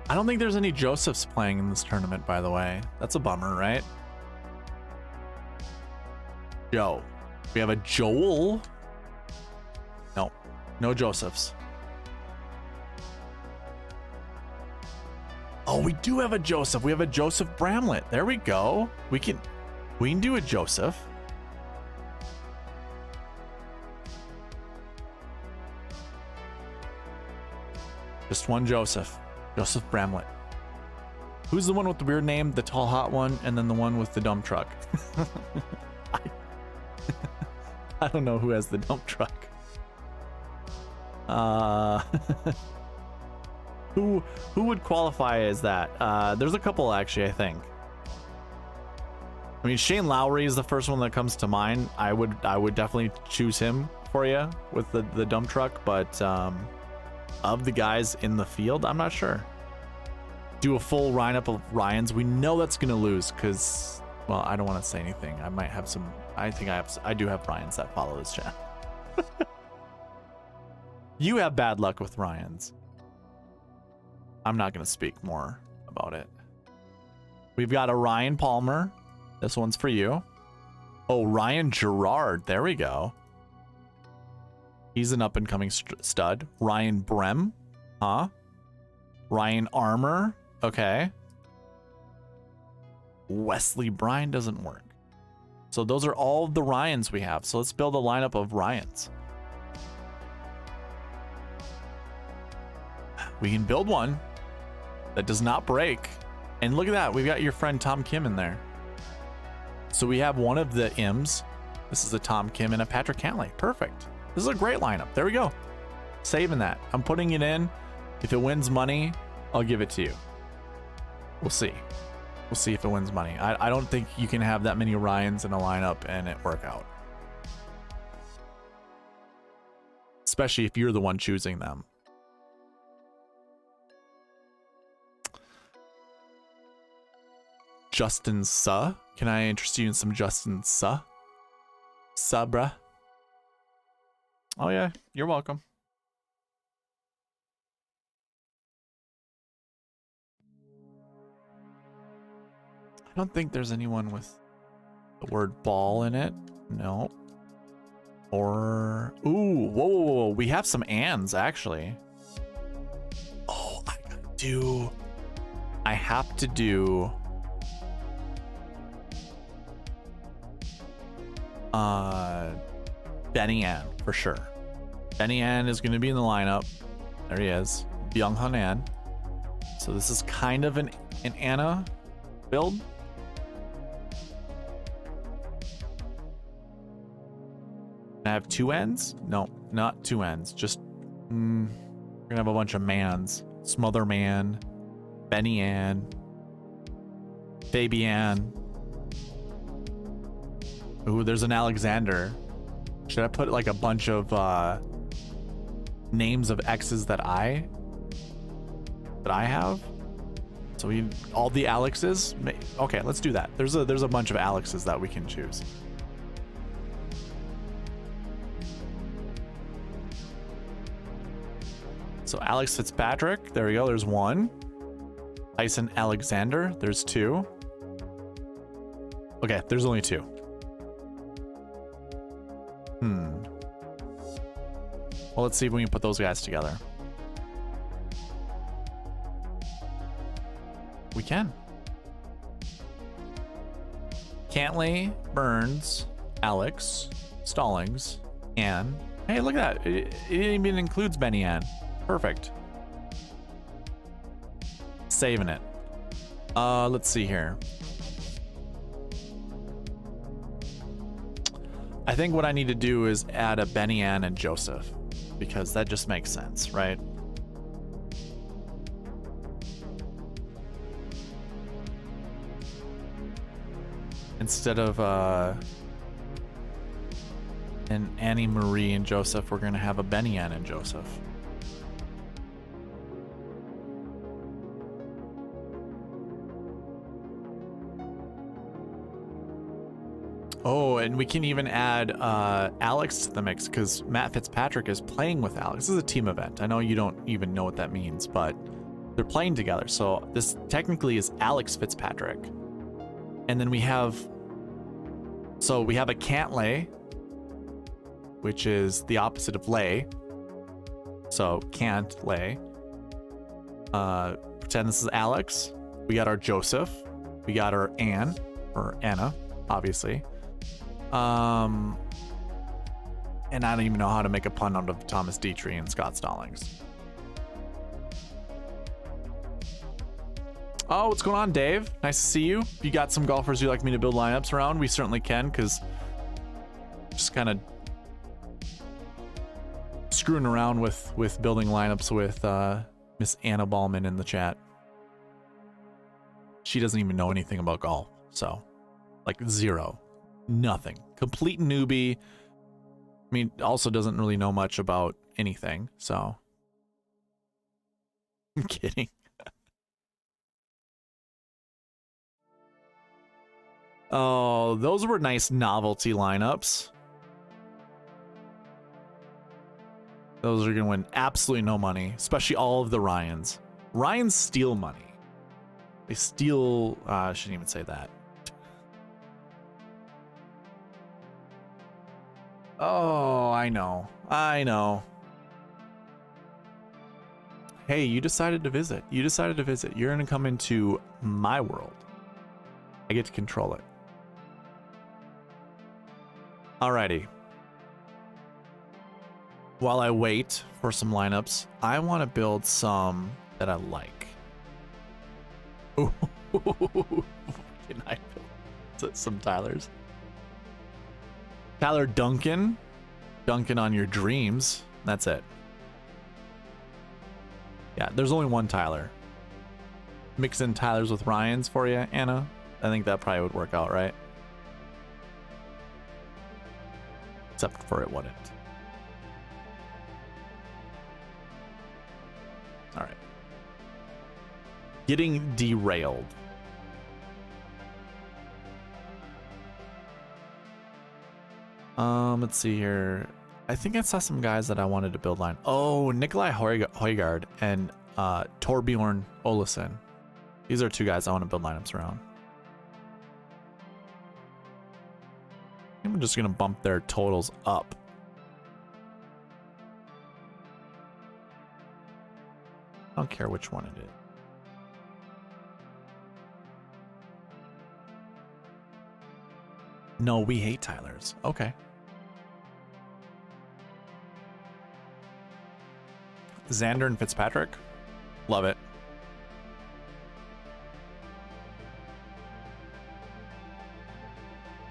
I don't think there's any Josephs playing in this tournament, by the way. That's a bummer, right? Joe. We have a Joel. No, no Josephs. Oh, we do have a Joseph. We have a Joseph Bramlett. There we go. We can do a Joseph. Just one Joseph. Joseph Bramlett. Who's the one with the weird name? The tall, hot one, and then the one with the dump truck. I don't know who has the dump truck. Who would qualify as that? There's a couple actually, I think. I mean, Shane Lowry is the first one that comes to mind. I would definitely choose him for you with the dump truck, but of the guys in the field, I'm not sure. Do a full lineup of Ryans. We know that's gonna lose because, well, I don't want to say anything. I might have some. I think I do have Ryans that follow this channel. You have bad luck with Ryans. I'm not gonna speak more about it. We've got a Ryan Palmer. This one's for you. Oh, Ryan Gerard. There we go. He's an up-and-coming stud. Ryan Brem. Huh? Ryan Armour. Okay. Wesley Bryan doesn't work. So those are all of the Ryans we have. So let's build a lineup of Ryans. We can build one that does not break. And look at that. We've got your friend Tom Kim in there. So we have one of the M's. This is a Tom Kim and a Patrick Cantlay. Perfect. This is a great lineup. There we go. Saving that. I'm putting it in. If it wins money, I'll give it to you. We'll see. We'll see if it wins money. I don't think you can have that many Ryans in a lineup and it work out. Especially if you're the one choosing them. Justin Suh. Can I interest you in some Justin Suh? Bruh. Oh yeah, you're welcome. I don't think there's anyone with the word ball in it. No. Or ooh, whoa. We have some ands actually. Oh, I have to do Benny An for sure. Benny An is going to be in the lineup. There he is, Byung-Hun An. So this is kind of an Anna build. I have two ends? No, not two ends. Just we're gonna have a bunch of mans. Smother Man, Benny An, Baby Ann. Ooh, there's an Alexander. Should I put like a bunch of names of X's that I have? So we all the Alexes. Okay, let's do that. There's a bunch of Alexes that we can choose. So Alex Fitzpatrick, there we go. There's one. Tyson Alexander, there's two. Okay, there's only two. Well, let's see if we can put those guys together. We can. Cantlay, Burns, Alex, Stallings, Ann. Hey, look at that. It even includes Benny Ann. Perfect. Saving it. Let's see here. I think what I need to do is add a Benny Ann and Joseph, because that just makes sense, right? Instead of an Annie Marie and Joseph, we're gonna have a Benny Ann and Joseph. Oh, and we can even add Alex to the mix because Matt Fitzpatrick is playing with Alex. This is a team event. I know you don't even know what that means, but they're playing together. So this technically is Alex Fitzpatrick. And then we have a Cantlay, which is the opposite of lay. So can't lay. Pretend this is Alex. We got our Joseph. We got our Ann, or Anna, obviously. And I don't even know how to make a pun out of Thomas Dietrich and Scott Stallings. Oh, what's going on, Dave? Nice to see you. If you got some golfers you'd like me to build lineups around, we certainly can, because just kind of screwing around with building lineups with Miss Anna Ballman in the chat. She doesn't even know anything about golf, so like zero. Nothing. Complete newbie. I mean, also doesn't really know much about anything, so. I'm kidding. Oh, those were nice novelty lineups. Those are going to win absolutely no money, especially all of the Ryans. Ryans steal money. They steal, I shouldn't even say that. Oh, I know. Hey, you decided to visit. You're going to come into my world. I get to control it. Alrighty. while I wait for some lineups, I want to build some that I like. Ooh. Can I build some Tylers? Tyler Duncan. Duncan on your dreams. That's it. Yeah, there's only one Tyler. Mix in Tylers with Ryans for you, Anna. I think that probably would work out, right? Except for it wouldn't. All right. Getting derailed. Let's see here. I think I saw some guys that I wanted to build line. Oh, Nikolai Højgaard and Torbjorn Olesen. These are two guys I want to build lineups around. I'm just gonna bump their totals up. I don't care which one it is. No, we hate Tylers. Okay. Xander and Fitzpatrick. Love it.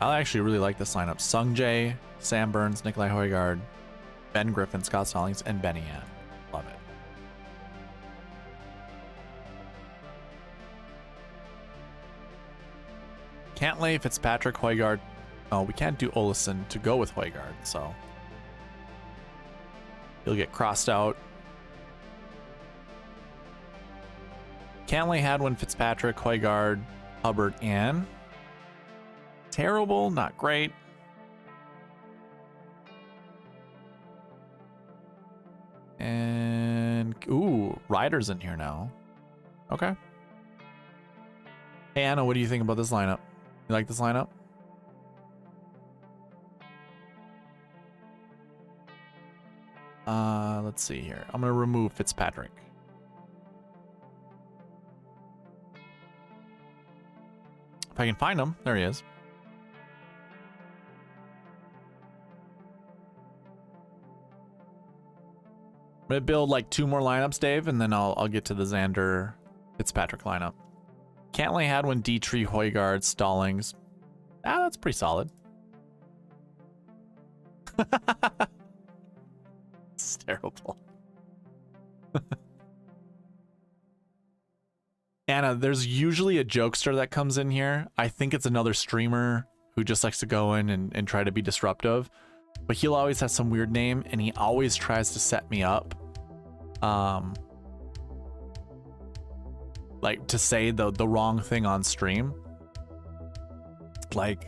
I actually really like this lineup. Sung Jae, Sam Burns, Nikolai Højgaard, Ben Griffin, Scott Stallings, and Benny Yan. Love it. Cantlay, Fitzpatrick, Højgaard. Oh, we can't do Olesen to go with Højgaard, so he'll get crossed out. Cantlay, Hadwin, Fitzpatrick, Højgaard, Hubbard, and terrible, not great. And ooh, Ryder's in here now. Okay. Hey Anna, what do you think about this lineup? You like this lineup? Let's see here. I'm gonna remove Fitzpatrick. If I can find him, there he is. I'm gonna build like 2 more lineups, Dave, and then I'll get to the Xander Fitzpatrick lineup. Cantlay, Hadwin, Dietrich, Højgaard, Stallings. Ah, that's pretty solid. It's terrible. Anna, there's usually a jokester that comes in here. I think it's another streamer who just likes to go in and try to be disruptive. But he'll always have some weird name, and he always tries to set me up. Like to say the wrong thing on stream. Like,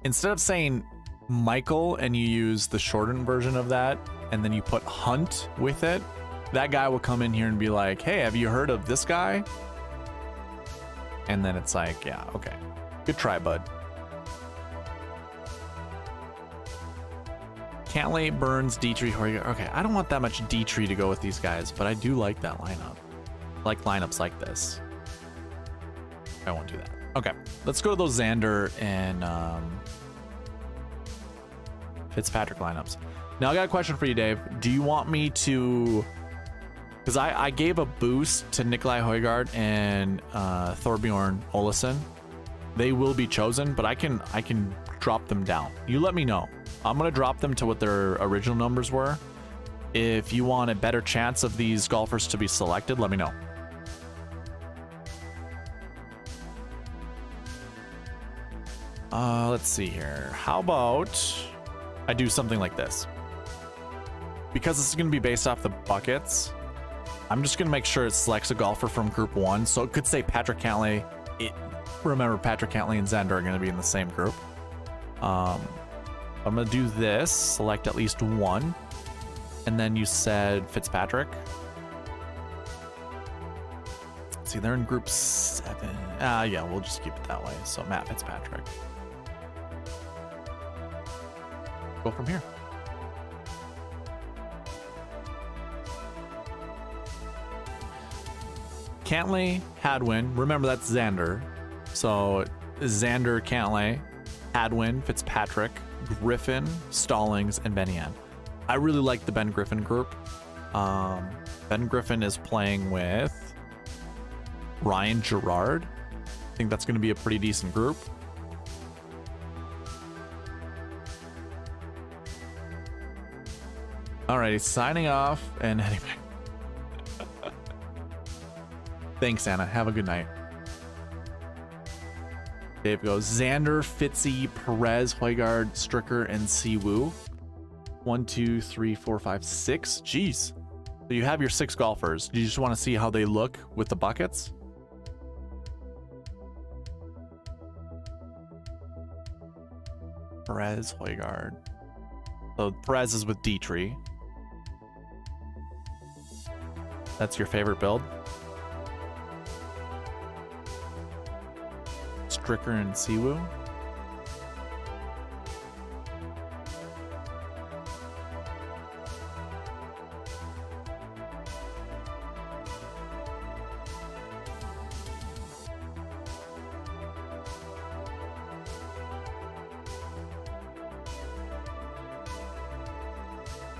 instead of saying Michael and you use the shortened version of that, and then you put Hunt with it, that guy will come in here and be like, hey, have you heard of this guy? And then it's like, yeah, okay. Good try, bud. Cantlay, Burns, Dietrich, Højgaard. Okay, I don't want that much Dietrich to go with these guys, but I do like that lineup. I like lineups like this. I won't do that. Okay, let's go to those Xander and Fitzpatrick lineups. Now I got a question for you, Dave. Do you want me to... Because I gave a boost to Nikolai Højgaard and Thorbjorn Olesen. They will be chosen, but I can drop them down. You let me know. I'm gonna drop them to what their original numbers were. If you want a better chance of these golfers to be selected, let me know. Let's see here. How about I do something like this? Because this is gonna be based off the buckets, I'm just gonna make sure it selects a golfer from group 1. So it could say Patrick Cantlay. Remember, Patrick Cantlay and Xander are gonna be in the same group. I'm gonna do this, select at least one. And then you said Fitzpatrick. See, they're in group 7. Yeah, we'll just keep it that way. So Matt Fitzpatrick. Go from here. Cantlay, Hadwin. Remember, that's Xander. So Xander, Cantlay, Hadwin, Fitzpatrick, Griffin, Stallings, and Ben Yan. I really like the Ben Griffin group. Ben Griffin is playing with Ryan Gerard. I think that's going to be a pretty decent group. Alrighty, signing off and heading back. Thanks, Anna. Have a good night. Dave goes Xander, Fitzy, Perez, Højgaard, Stricker, and Siwoo. 1, 2, 3, 4, 5, 6. Jeez. So you have your 6 golfers. Do you just want to see how they look with the buckets? Perez, Højgaard. So Perez is with Dietrich. That's your favorite build? Stricker and Siwoo.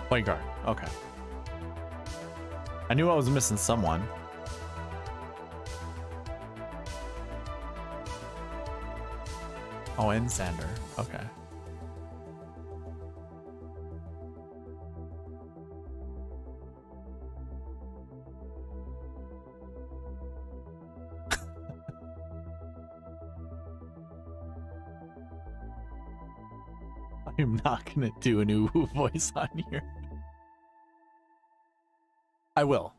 Højgaard. Okay. I knew I was missing someone. Oh, and Xander. Okay. I'm not gonna do a new voice on here. I will,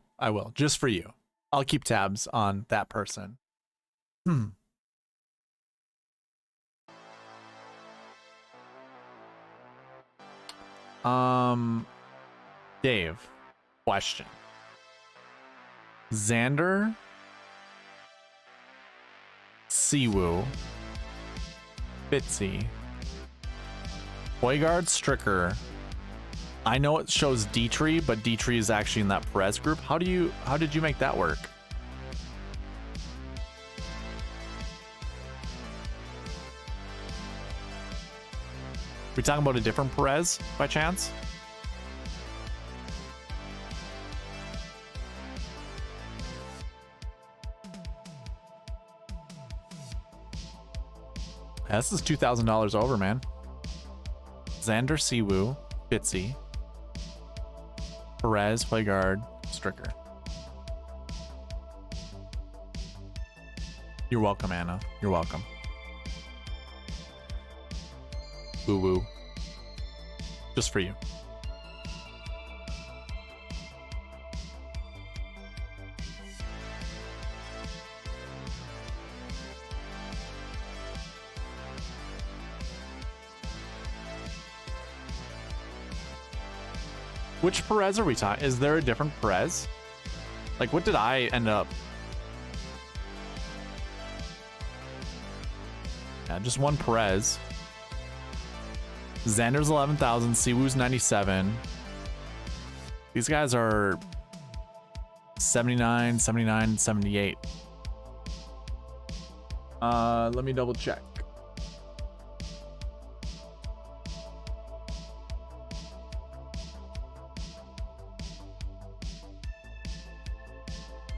just for you. I'll keep tabs on that person. Dave, question. Xander, Siwoo, Fitzy, Højgaard, Stricker. I know it shows Dietrich, but Dietrich is actually in that Perez group. How did you make that work? We talking about a different Perez by chance? Yeah, this is $2,000 over, man. Xander, Siwoo, Fitzy, Perez, Højgaard, Stricker. You're welcome, Anna. You're welcome. Woo woo. Just for you. Which Perez are we talking? Is there a different Perez? Like, what did I end up? Yeah, just one Perez. Xander's 11,000, Siwoo's 97. These guys are 79, 79, 78. Let me double check.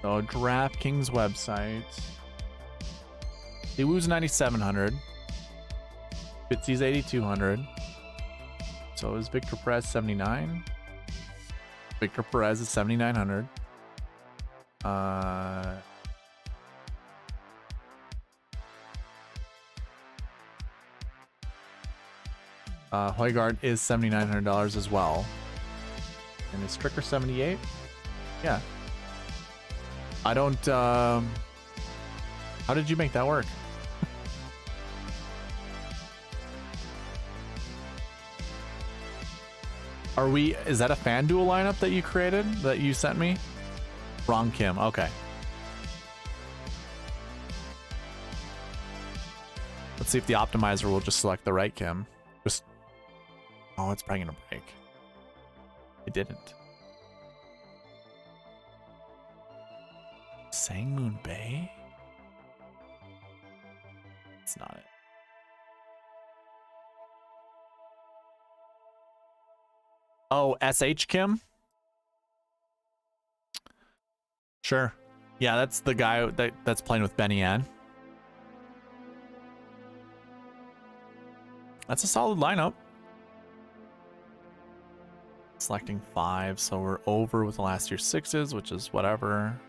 So DraftKings website. Siwoo's 9,700. Fitzy's 8,200. So is Victor Perez 79? Victor Perez is 7,900. Højgaard is $7,900 as well. And is Stricker 78? Yeah. I don't, how did you make that work? Is that a FanDuel lineup that you created, that you sent me? Wrong Kim, okay. Let's see if the optimizer will just select the right Kim. Oh, it's probably gonna break. It didn't. Sangmoon Bay? It's not it. Oh, SH Kim? Sure. Yeah, that's the guy that's playing with Benny Ann. That's a solid lineup. Selecting 5, so we're over with the last year's 6s, which is whatever.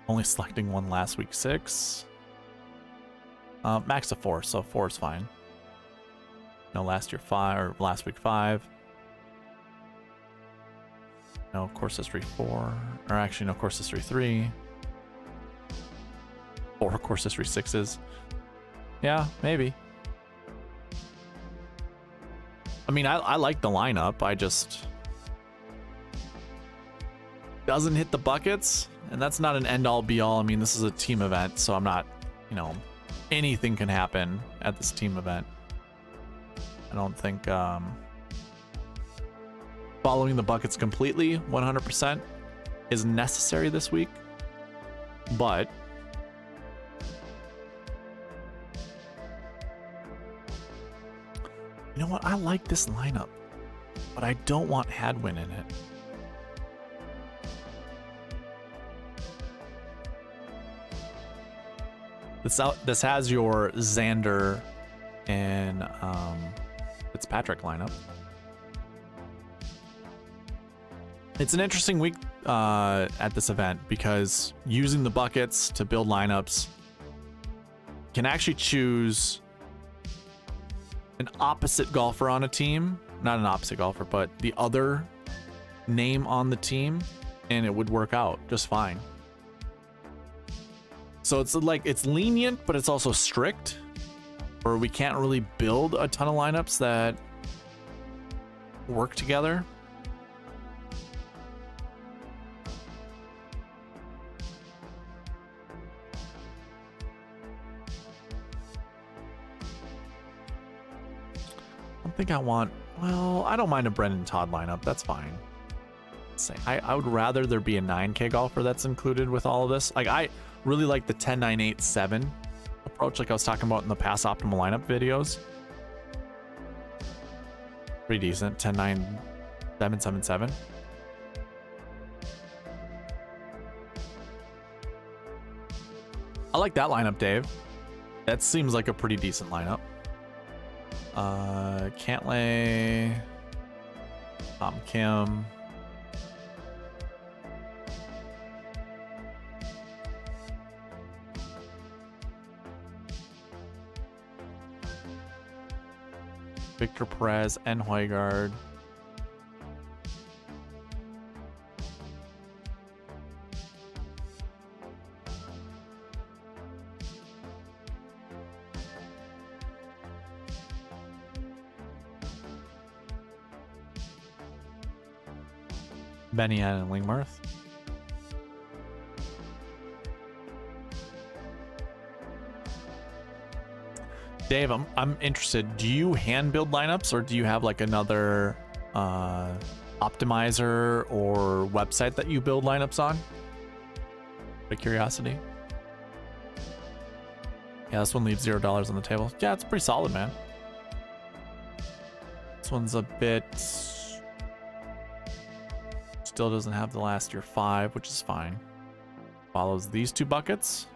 Only selecting 1 last week 6. Max of 4, so 4 is fine. No last year 5 or last week 5. No course history 4, or actually no course history 3. 4 course history 6s. Yeah, maybe. I mean, I like the lineup. I just doesn't hit the buckets, and that's not an end all be all. I mean, this is a team event, so I'm not, you know, anything can happen at this team event. I don't think following the buckets completely 100% is necessary this week, but you know what? I like this lineup, but I don't want Hadwin in it. This has your Xander and Fitzpatrick lineup. It's an interesting week at this event because using the buckets to build lineups can actually choose an opposite golfer on a team, not an opposite golfer, but the other name on the team, and it would work out just fine. So it's like, it's lenient, but it's also strict, where we can't really build a ton of lineups that work together. I think I want, well, I don't mind a Brendan Todd lineup. That's fine. Say, I would rather there be a 9K golfer that's included with all of this. Like, I really like the 10, 9, 8, 7 approach, like I was talking about in the past optimal lineup videos. Pretty decent. 10, 9, 7, 7, 7. I like that lineup, Dave. That seems like a pretty decent lineup. Cantlay, Tom Kim, Victor Perez and Højgaard. Benny and Lingmarth. Dave, I'm interested. Do you hand build lineups, or do you have like another optimizer or website that you build lineups on? By curiosity. Yeah, this one leaves $0 on the table. Yeah, it's pretty solid, man. This one's a bit. Still doesn't have the last year 5, which is fine. Follows these 2 buckets,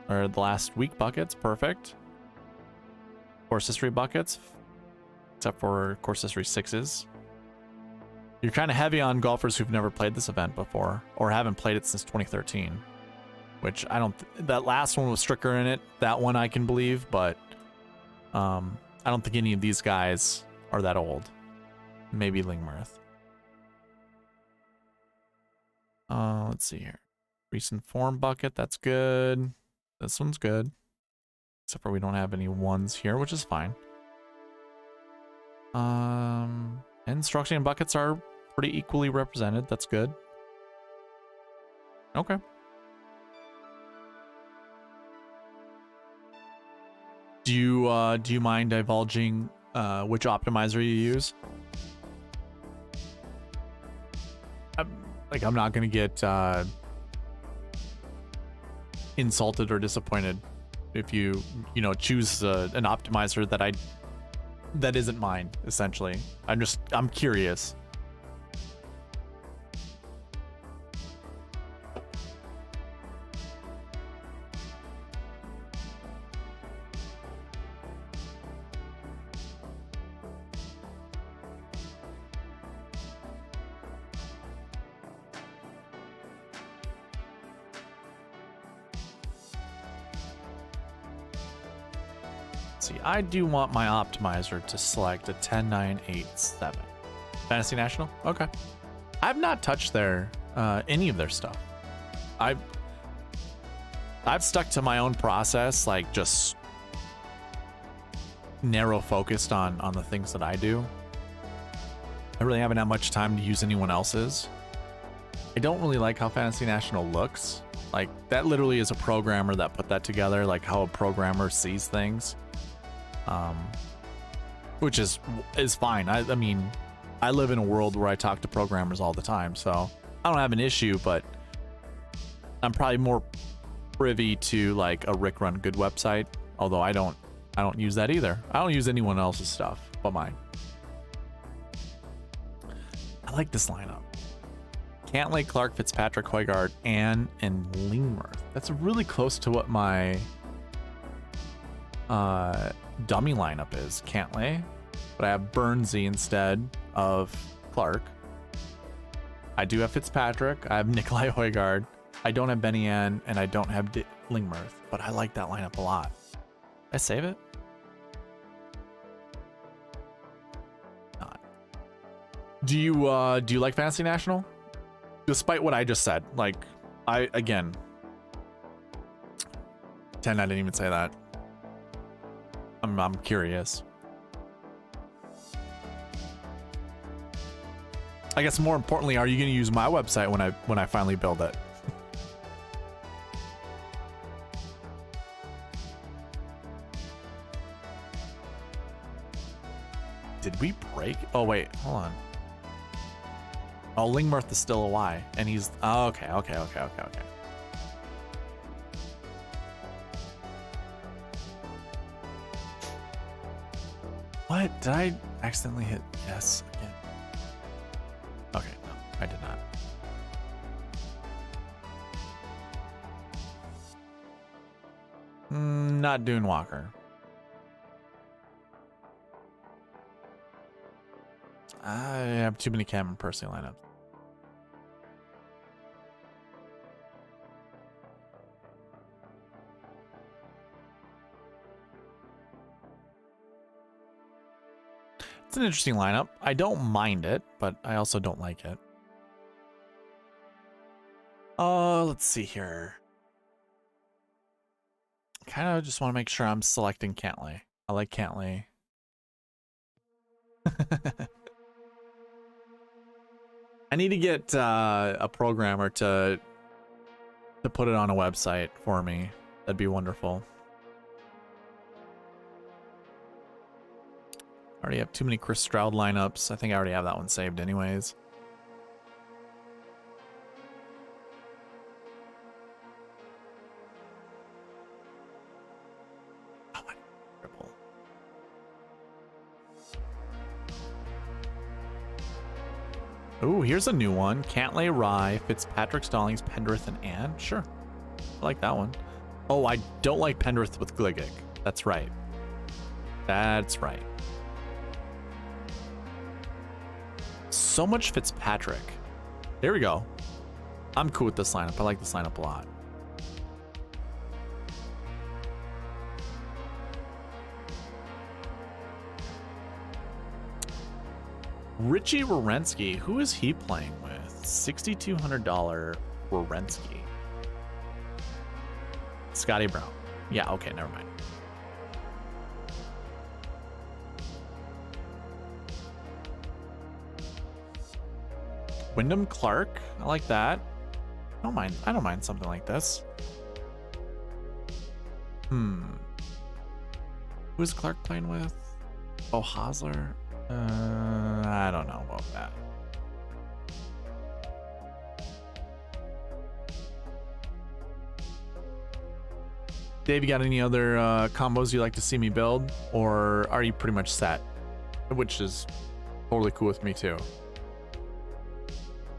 or the last week buckets. Perfect. Course history buckets, except for course history 6s. You're kind of heavy on golfers who've never played this event before, or haven't played it since 2013, which I don't. That last one was Stricker in it. That one I can believe, but I don't think any of these guys are that old. Maybe Lingmarth. Let's see here. Recent form bucket, that's good. This one's good. Except for we don't have any 1s here, which is fine. Instruction and buckets are pretty equally represented. That's good. Okay. Do you mind divulging which optimizer you use? I'm not gonna get insulted or disappointed if you choose an optimizer that I that isn't mine, essentially. I'm curious. See, I do want my optimizer to select a 10, 9, 8, 7. Fantasy National? Okay. I've not touched their any of their stuff. I've stuck to my own process, like just narrow focused on the things that I do. I really haven't had much time to use anyone else's. I don't really like how Fantasy National looks. Like, that literally is a programmer that put that together, like how a programmer sees things. Which is fine. I mean, I live in a world where I talk to programmers all the time, so I don't have an issue, but I'm probably more privy to like a Rick Run Good website, although I don't use that either. I don't use anyone else's stuff but mine. I like this lineup. Cantlay, Clark, Fitzpatrick, Højgaard, Ann, and Lingmerth. That's really close to what my dummy lineup is. Cantlay, but I have Burnsy instead of Clark. I do have Fitzpatrick. I have Nikolai Højgaard. I don't have Benny Ann, and I don't have Lingmerth, but I like that lineup a lot. Did I save it? Not. Do you like Fantasy National? Despite what I just said, like, again, 10, I didn't even say that. I'm curious. I guess more importantly, are you going to use my website when I finally build it? Did we break? Oh wait, hold on. Oh, Lingmerth is still a Y, and he's okay. What? Did I accidentally hit yes again? Okay, no, I did not. Not doing Walker. I have too many Cameron Percy lineups. It's an interesting lineup. I don't mind it, but I also don't like it. Let's see here. Kind of just want to make sure I'm selecting Cantlay. I like Cantlay. I need to get a programmer to put it on a website for me. That'd be wonderful. I already have too many Chris Stroud lineups. I think I already have that one saved anyways. Oh, my triple. Ooh, here's a new one. Cantlay, Rye, Fitzpatrick, Stallings, Pendrith, and Ann. Sure. I like that one. Oh, I don't like Pendrith with Gligic. That's right. That's right. So much Fitzpatrick. There we go. I'm cool with this lineup. I like this lineup a lot. Richie Werenski. Who is he playing with? $6,200 Werenski. Scotty Brown. Yeah, okay, never mind. Wyndham Clark. I like that. I don't mind something like this. Who's Clark playing with? Oh, Hosler. I don't know about that. Dave, you got any other combos you like to see me build, or are you pretty much set? which is totally cool with me too.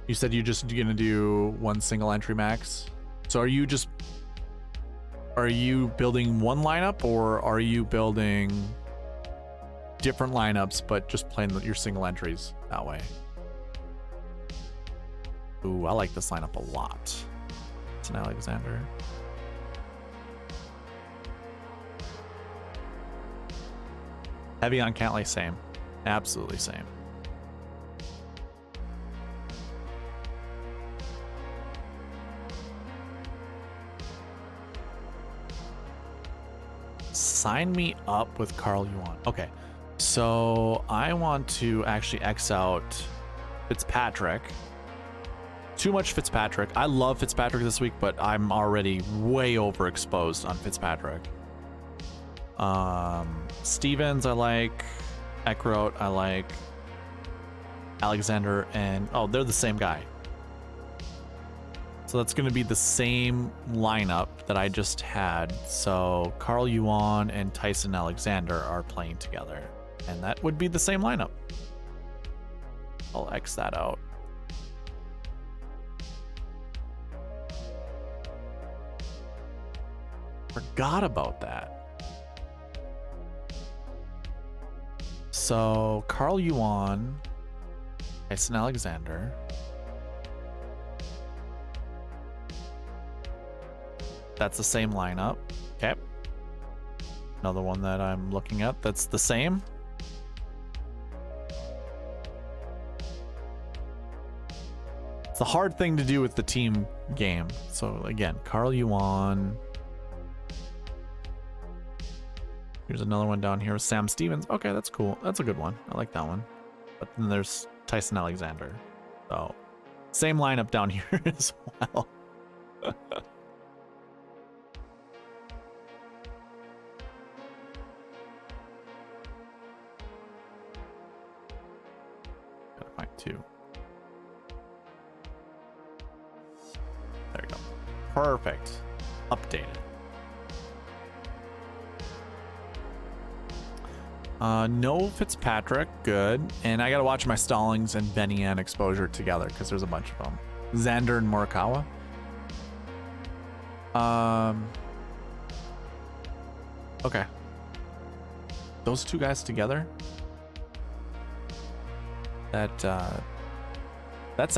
You said you're just gonna do one single entry max. So are you building one lineup, or are you building different lineups but just playing your single entries that way? Ooh, I like this lineup a lot. It's an Alexander. Heavy on Cantlay, same. Absolutely same. Sign me up with Karl Yuan. Okay, so I want to actually X out Fitzpatrick. Too much Fitzpatrick. I love Fitzpatrick this week, but I'm already way overexposed on Fitzpatrick. Stevens I like, Eckroat I like, Alexander, and oh, they're the same guy. So that's going to be the same lineup that I just had. So Karl Yuan and Tyson Alexander are playing together, and that would be the same lineup. I'll X that out. Forgot about that. So Karl Yuan, Tyson Alexander. That's the same lineup. Okay. Another one that I'm looking at that's the same. It's a hard thing to do with the team game. So again, Karl Yuan. Here's another one down here with Sam Stevens. Okay, that's cool. That's a good one. I like that one. But then there's Tyson Alexander. So same lineup down here as well. Gotta find two. There we go. Perfect. Updated. No Fitzpatrick, good. And I gotta watch my Stallings and Benny Ann exposure together because there's a bunch of them. Xander and Morikawa. Okay. Those two guys together. That's a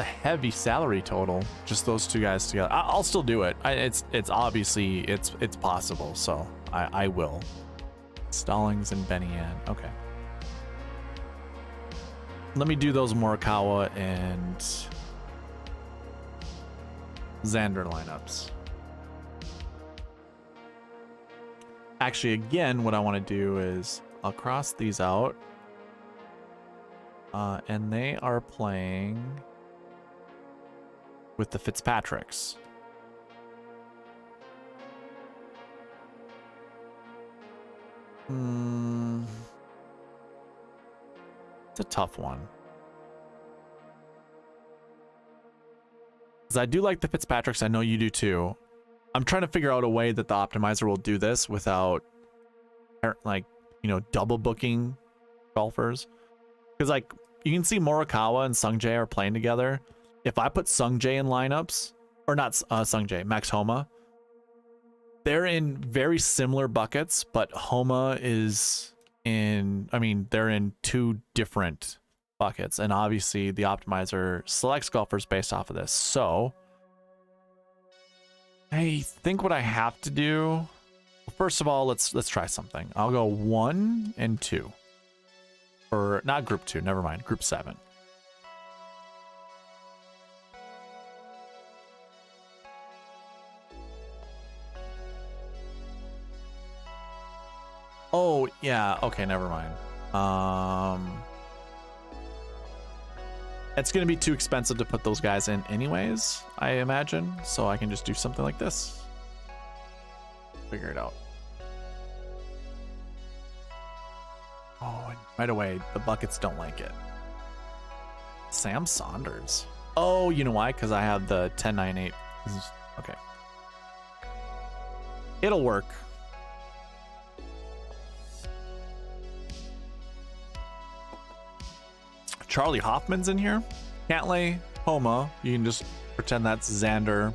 heavy salary total. Just those two guys together. I'll still do it. It's obviously it's possible. So I will. Stallings and Benny Ann. Okay. Let me do those Morikawa and Xander lineups. Actually, again, what I want to do is I'll cross these out. And they are playing with the Fitzpatricks. It's a tough one. Because I do like the Fitzpatricks. I know you do too. I'm trying to figure out a way that the optimizer will do this without, like, you know, double booking golfers. Because, like, you can see Morikawa and Sungjae are playing together. If I put Sungjae in lineups, or not Sungjae, Max Homa, they're in very similar buckets, but Homa is in, I mean, they're in two different buckets, and obviously the optimizer selects golfers based off of this. So I think what I have to do, first of all, let's try something. I'll go 1 and 2, or not group 2, never mind, group 7. Oh, yeah. Okay, never mind. It's going to be too expensive to put those guys in anyways, I imagine. So I can just do something like this. Figure it out. Oh, and right away, the buckets don't like it. Sam Saunders. Oh, you know why? Because I have the 10-9-8. Okay. It'll work. Charlie Hoffman's in here. Cantlay, Homa. You can just pretend that's Xander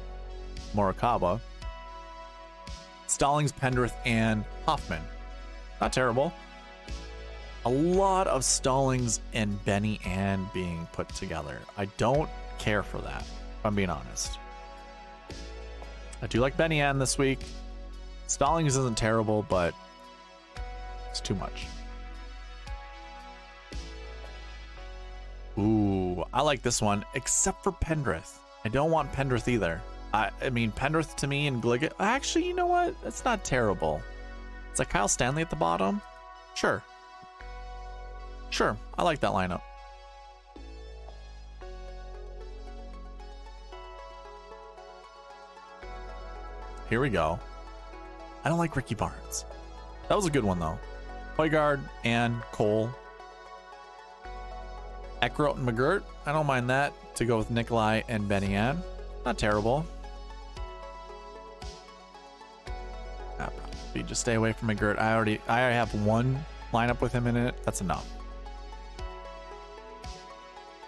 Morikawa. Stallings, Pendrith, and Hoffman. Not terrible. A lot of Stallings and Benny Ann being put together. I don't care for that, if I'm being honest. I do like Benny Ann this week. Stallings isn't terrible, but it's too much. Ooh, I like this one, except for Pendrith. I don't want Pendrith either. I mean, Pendrith to me and Gliggett. Actually, you know what? It's not terrible. It's like Kyle Stanley at the bottom. Sure. Sure, I like that lineup. Here we go. I don't like Ricky Barnes. That was a good one, though. Højgaard and Cole. Eckroat and McGirt. I don't mind that. To go with Nikolai and Benny Ann. Not terrible. Probably just stay away from McGirt. I already have one lineup with him in it. That's enough.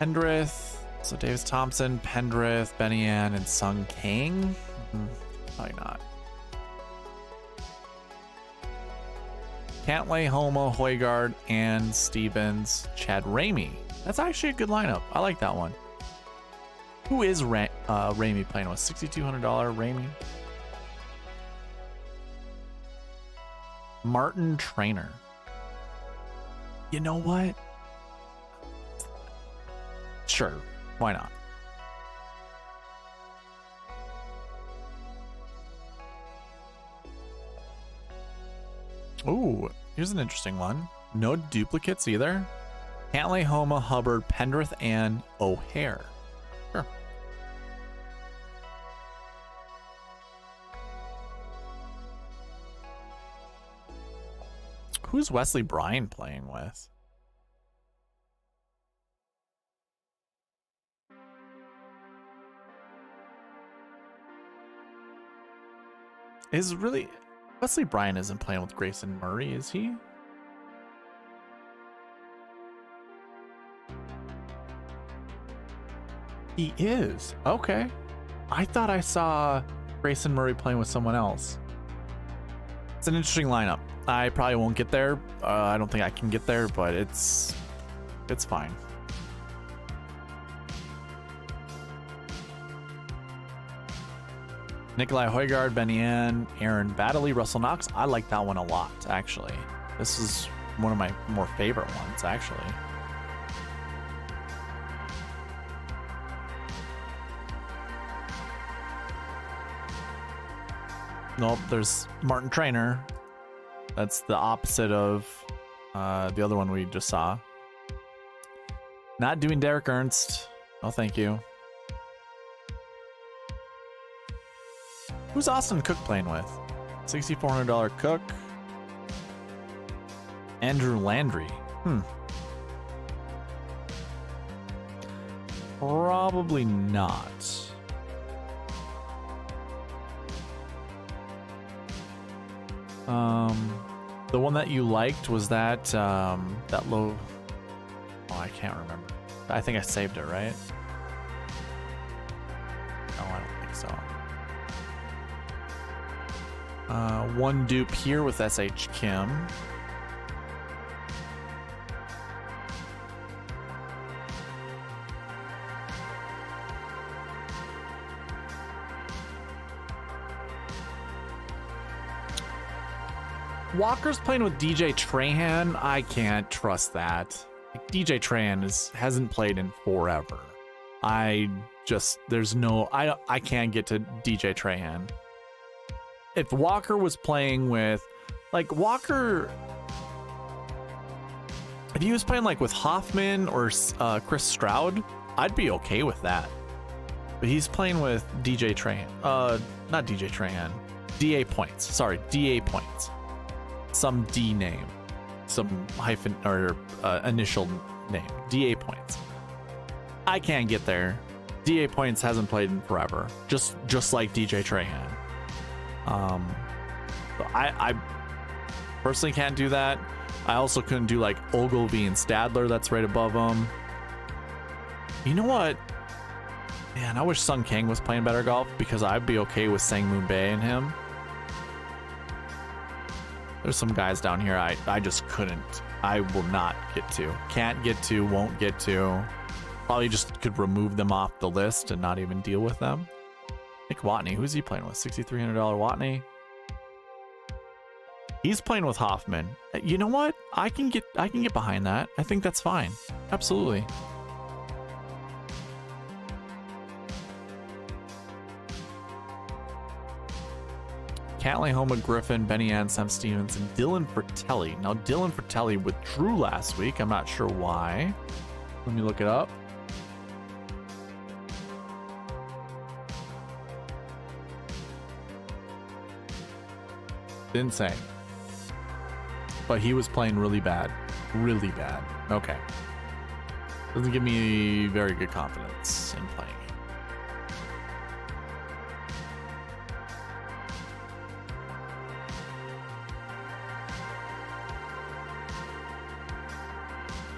Pendrith. So Davis Thompson, Pendrith, Benny Ann, and Sung Kang. Probably not. Cantlay, Homa, Højgaard, and Stevens, Chad Ramey. That's actually a good lineup. I like that one. Who is Ramey playing with? $6,200 Ramey. Martin Trainer. You know what? Sure. Why not? Ooh, here's an interesting one. No duplicates either. Cantlay, Homa, Hubbard, Pendrith, and O'Hare. Sure. Who's Wesley Bryan playing with? Is really Wesley Bryan isn't playing with Grayson Murray, is he? He is. Okay. I thought I saw Grayson Murray playing with someone else. It's an interesting lineup. I probably won't get there. I don't think I can get there, but it's fine. Nikolai Højgaard, Benny Ann, Aaron Baddeley, Russell Knox. I like that one a lot, actually. This is one of my more favorite ones, actually. Nope, there's Martin Trainer. That's the opposite of the other one we just saw. Not doing Derek Ernst. No, thank you. Who's Austin Cook playing with? $6,400 Cook. Andrew Landry. Probably not. The one that you liked was that that low. Oh, I can't remember. I think I saved it, right? No, I don't think so. One dupe here with SH Kim. Walker's playing with DJ Trahan. I can't trust that. Like, DJ Trahan hasn't played in forever. There's no, I can't get to DJ Trahan. If Walker was playing with, like, Walker, if he was playing like with Hoffman or Chris Stroud, I'd be okay with that. But he's playing with DJ Trahan. Not DJ Trahan. DA Points. Sorry, DA Points. Some D name, some hyphen or initial name. DA Points. I can't get there. DA Points hasn't played in forever. Just like DJ Trahan. I personally can't do that. I also couldn't do like Ogilvy and Stadler. That's right above him. You know what? Man, I wish Sung Kang was playing better golf because I'd be okay with Sang Moon Bae and him. There's some guys down here I just couldn't. I will not get to. Can't get to, won't get to. Probably just could remove them off the list and not even deal with them. Nick Watney, who's he playing with? $6,300 Watney. He's playing with Hoffman. You know what? I can get behind that. I think that's fine. Absolutely. Cantley, Homa, Griffin, Benny Ann, Sam Stevens, and Dylan Fratelli. Now, Dylan Fratelli withdrew last week. I'm not sure why. Let me look it up. Didn't say. But he was playing really bad. Really bad. Okay. Doesn't give me very good confidence in playing.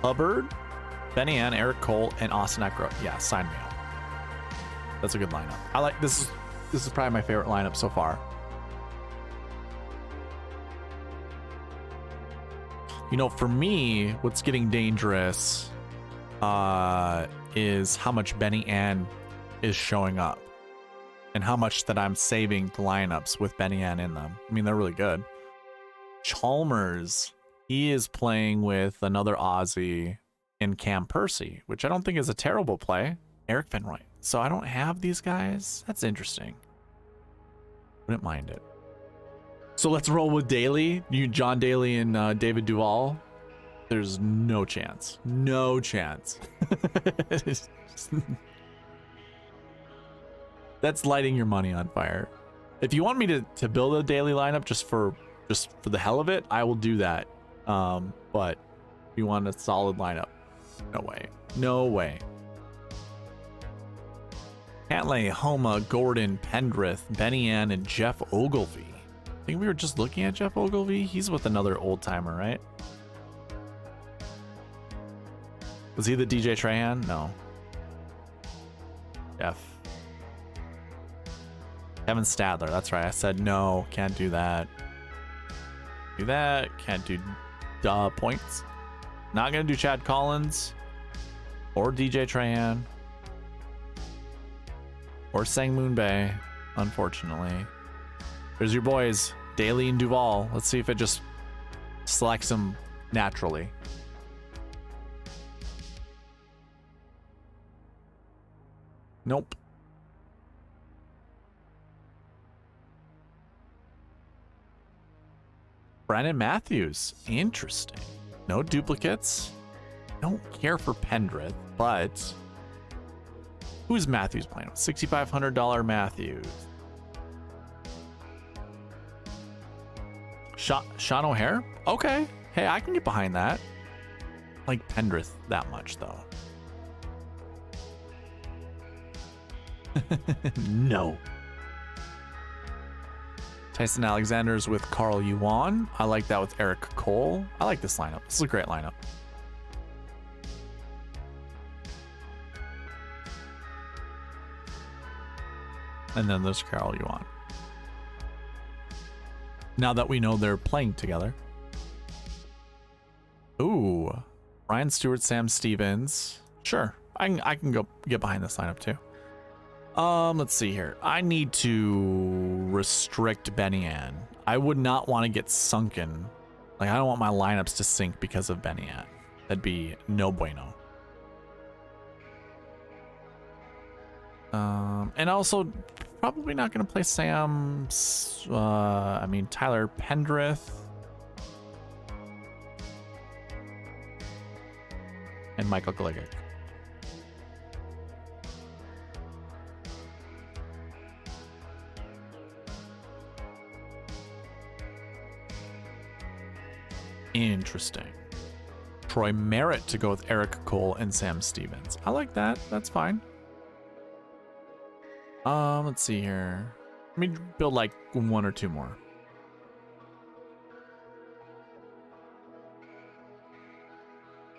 Hubbard, Benny Ann, Eric Cole, and Austin Eckroat. Yeah, sign me up. That's a good lineup. I like this. Is probably my favorite lineup so far. You know, for me, what's getting dangerous is how much Benny Ann is showing up and how much that I'm saving the lineups with Benny Ann in them. I mean, they're really good. Chalmers, he is playing with another Aussie in Cam Percy, which I don't think is a terrible play. Eric Fenroy. So I don't have these guys. That's interesting. Wouldn't mind it. So let's roll with Daly. You, John Daly, and David Duval. There's no chance. No chance. That's lighting your money on fire. If you want me to build a daily lineup just for the hell of it, I will do that. But if you want a solid lineup, no way. No way. Cantley, Homa, Gordon, Pendrith, Benny Ann, and Jeff Ogilvie. I think we were just looking at Jeff Ogilvie. He's with another old timer, right? Was he the DJ Trahan? No. Jeff. Kevin Stadler. That's right. I said no. Can't do that. Do that. Can't do points. Not gonna do Chad Collins or DJ Trahan or Sang Moon Bae, unfortunately. There's your boys, Daly and Duval. Let's see if it just selects them naturally. Nope. Brandon Matthews. Interesting. No duplicates. Don't care for Pendrith, but who's Matthews playing with? $6,500 Matthews. Sean O'Hare? Okay. Hey, I can get behind that. I like Pendrith that much, though. No. Tyson Alexander's with Carl Yuan. I like that with Eric Cole. I like this lineup. This is a great lineup. And then there's Carl Yuan. Now that we know they're playing together. Ooh. Ryan Stewart, Sam Stevens. Sure. I can go get behind this lineup too. Let's see here. I need to restrict Benny Ann. I would not want to get sunken. Like, I don't want my lineups to sink because of Benny Ann. That'd be no bueno. And also probably not going to play Tyler Pendrith and Michael Gligic. Interesting. Troy Merritt to go with Eric Cole and Sam Stevens. I like that. That's fine. Let's see here. Let me build like one or two more.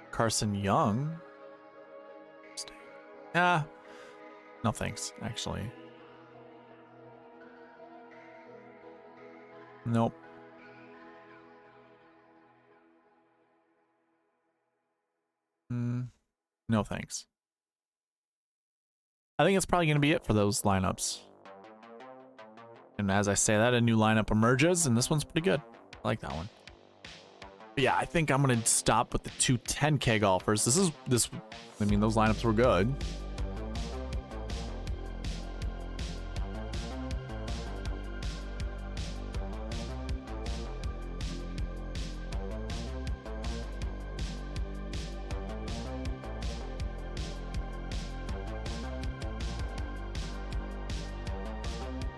Carson Young. No thanks, actually. Nope. No thanks. I think it's probably going to be it for those lineups. And as I say that, a new lineup emerges, and this one's pretty good. I like that one. But yeah, I think I'm going to stop with the two 10K golfers. I mean, those lineups were good.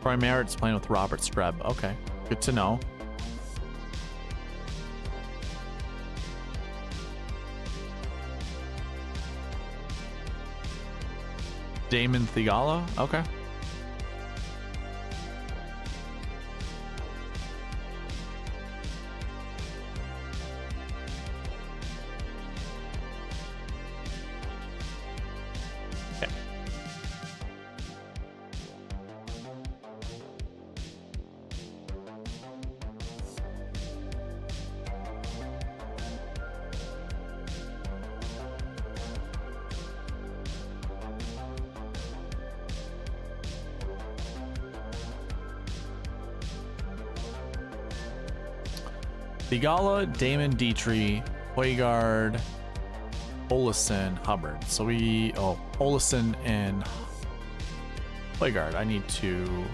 Troy Merritt's playing with Robert Streb. Okay, good to know. Damon Thigala. Okay. Thigala, Damon, Dietrich, Højgaard, Olesen, Hubbard. So Olesen and Højgaard. I need to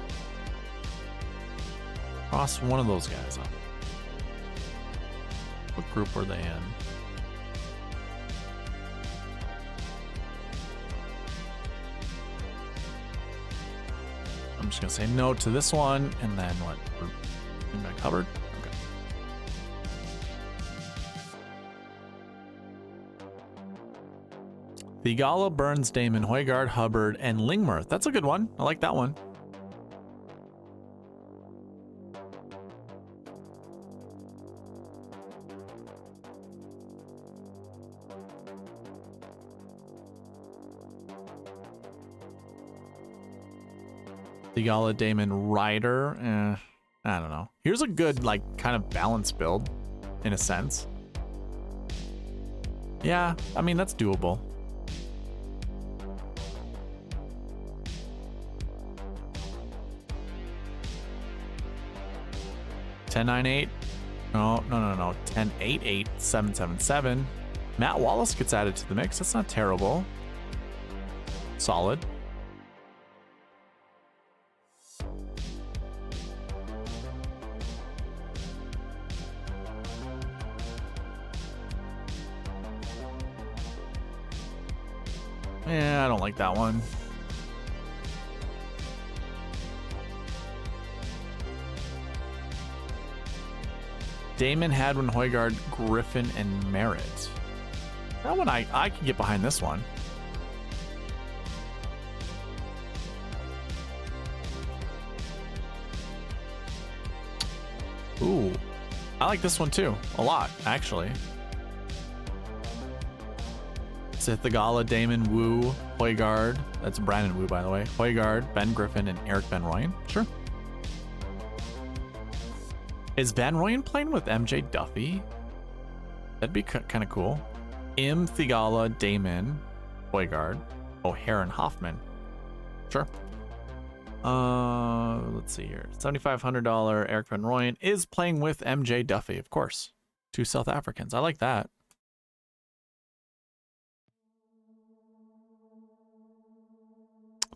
cross one of those guys up. What group were they in? I'm just gonna say no to this one, and then what? Bring back Hubbard. Thigala, Burns, Damon, Højgaard, Hubbard, and Lingmerth. That's a good one. I like that one. Thigala, Damon, Ryder. I don't know. Here's a good, like, kind of balanced build, in a sense. Yeah, I mean, that's doable. $10.98. No. 10.88. 7.77. Matt Wallace gets added to the mix. That's not terrible. Solid. Yeah, I don't like that one. Damon, Hadwin, Højgaard, Griffin, and Merritt. That one I can get behind this one. Ooh, I like this one too. A lot, actually. Sith Thigala, Damon, Wu, Højgaard. That's Brandon Wu, by the way. Højgaard, Ben Griffin, and Eric Van Rooyen. Sure. Is Van Rooyen playing with MJ Duffy? That'd be kind of cool. Thigala, Damon, Højgaard, O'Hare, and Hoffman. Sure. Let's see here. $7,500 Eric Van Rooyen is playing with MJ Duffy, of course. Two South Africans. I like that.